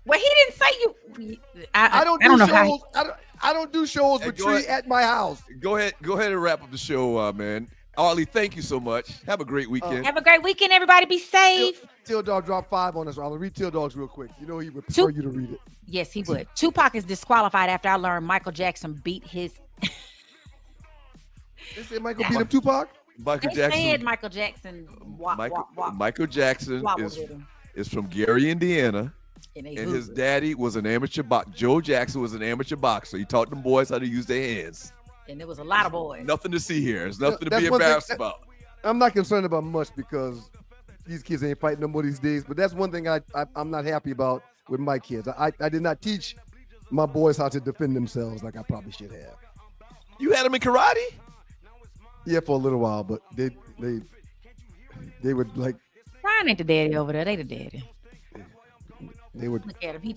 Well, he didn't say you. I don't I don't do know how. shows. I don't do shows with Tree at my house. Go ahead and wrap up the show, man. Ollie, thank you so much. Have a great weekend. Have a great weekend, everybody. Be safe. Till Dog dropped 5 on us. I'll read Till Dogs real quick. You know he would prefer you to read it. Yes, he would. Tupac is disqualified after I learned Michael Jackson beat his. They said Michael beat him Tupac? Michael They Jackson. said Michael Jackson. Michael Jackson is from Gary, Indiana. And his daddy was an amateur boxer. Joe Jackson was an amateur boxer. He taught them boys how to use their hands. And there was a lot of boys. Nothing to see here. There's nothing to be embarrassed about. I'm not concerned about much because these kids ain't fighting no more these days. But that's one thing I'm not happy about with my kids. I did not teach my boys how to defend themselves like I probably should have. You had them in karate? Yeah, for a little while, but they would like. Ryan ain't the daddy over there. They the daddy. They would look at him.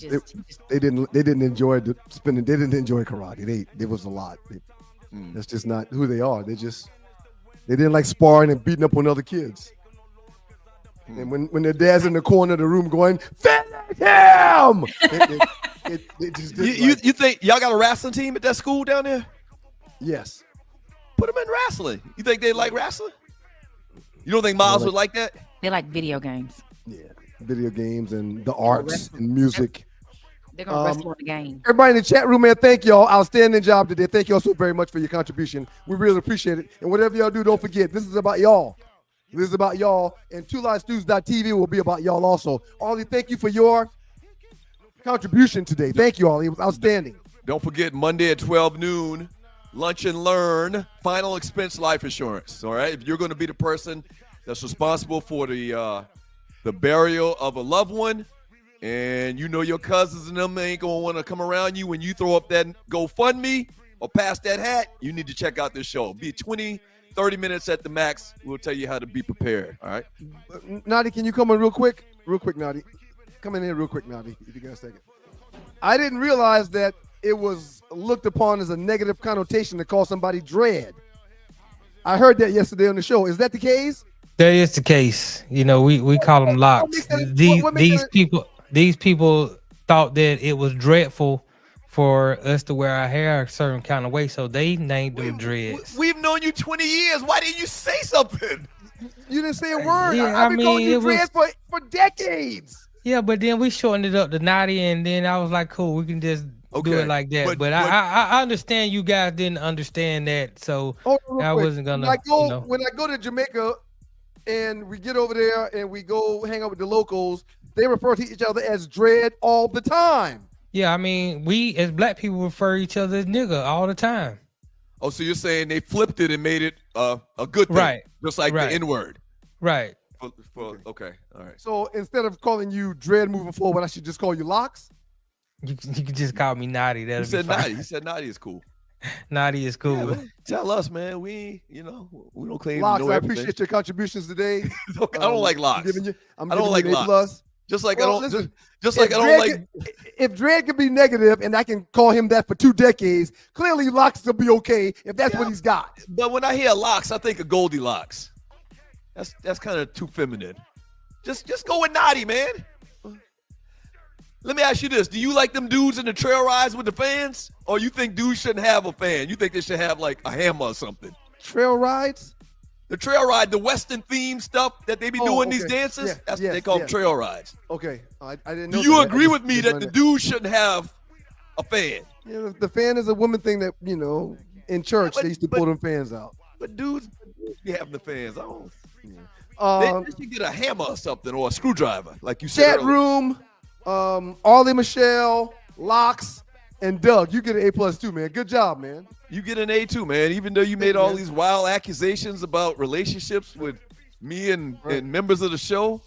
They didn't enjoy spending. They didn't enjoy karate. There was a lot. That's just not who they are. They didn't like sparring and beating up on other kids. And when their dad's in the corner of the room going, finish him! It just you think y'all got a wrestling team at that school down there? Yes. Put them in wrestling. You think they like wrestling? You don't think Miles would like that? They like video games. Yeah, video games and the arts and music. They're going to wrestle in the game. Everybody in the chat room, man, thank y'all. Outstanding job today. Thank y'all so very much for your contribution. We really appreciate it. And whatever y'all do, don't forget, this is about y'all. This is about y'all. And 2LiveStews.tv will be about y'all also. Ollie, thank you for your contribution today. Thank you, Ollie. It was outstanding. Don't forget, Monday at 12 noon, Lunch and Learn, final expense life insurance. All right? If you're going to be the person that's responsible for the burial of a loved one, and you know your cousins and them ain't going to want to come around you when you throw up that GoFundMe or pass that hat, you need to check out this show. Be 20, 30 minutes at the max. We'll tell you how to be prepared, all right? Nadi, can you come in real quick? Real quick, Nadi. Come in here real quick, Nadi, if you got a second. I didn't realize that it was looked upon as a negative connotation to call somebody dread. I heard that yesterday on the show. Is that the case? That is the case. You know, we call them locks. These people thought that it was dreadful for us to wear our hair a certain kind of way, so they named them dreads. We've known you 20 years. Why didn't you say something? You didn't say a word. Yeah, I've been calling you dreads for decades. Yeah, but then we shortened it up to Naughty, and then I was like, cool, we can just do it like that. But I understand you guys didn't understand that, so I wasn't gonna. When I go to Jamaica and we get over there and we go hang out with the locals, they refer to each other as dread all the time. Yeah, I mean, we as black people refer each other as nigga all the time. Oh, so you're saying they flipped it and made it a good thing, right? Just like the N-word, right? Okay, all right. So instead of calling you dread moving forward, I should just call you locks. You can just call me Naughty. That'll be fine. Naughty. He said Naughty is cool. Naughty is cool. Yeah, tell us, man. We don't claim locks. to know I everything. appreciate your contributions today. I don't like locks. I don't like locks. Just like I don't like. If Dredd can be negative and I can call him that for 2 decades, clearly locks will be okay if that's what he's got. But when I hear locks, I think of Goldilocks. That's kind of too feminine. Just go with Naughty, man. Let me ask you this. Do you like them dudes in the trail rides with the fans? Or you think dudes shouldn't have a fan? You think they should have like a hammer or something? Trail rides? The trail ride, the Western theme stuff that they be doing these dances, that's what they call them trail rides. Okay. I didn't know. Do you agree with me that the dudes shouldn't have a fan? Yeah, the fan is a woman thing that, in church, they used to pull them fans out. But dudes be having the fans. They should get a hammer or something or a screwdriver, like you said. Chat room. Arlie, Michelle, Locks, and Doug. You get an A+ too, man. Good job, man. You get an A too, man. Even though you made all these wild accusations about relationships with me and members of the show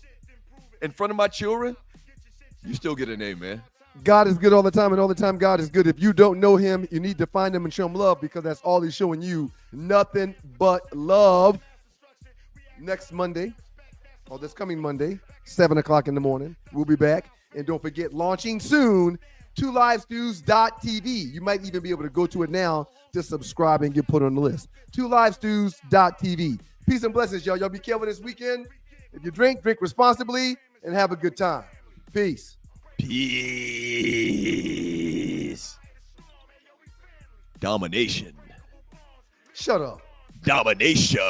in front of my children, you still get an A, man. God is good all the time, and all the time God is good. If you don't know him, you need to find him and show him love, because that's all he's showing you. Nothing but love. Next Monday, or this coming Monday, 7 o'clock in the morning, we'll be back. And don't forget, launching soon, 2LiveStews.tv. You might even be able to go to it now to subscribe and get put on the list. 2LiveStews.tv. Peace and blessings, y'all. Y'all be careful this weekend. If you drink responsibly, and have a good time. Peace. Peace. Domination. Shut up. Domination.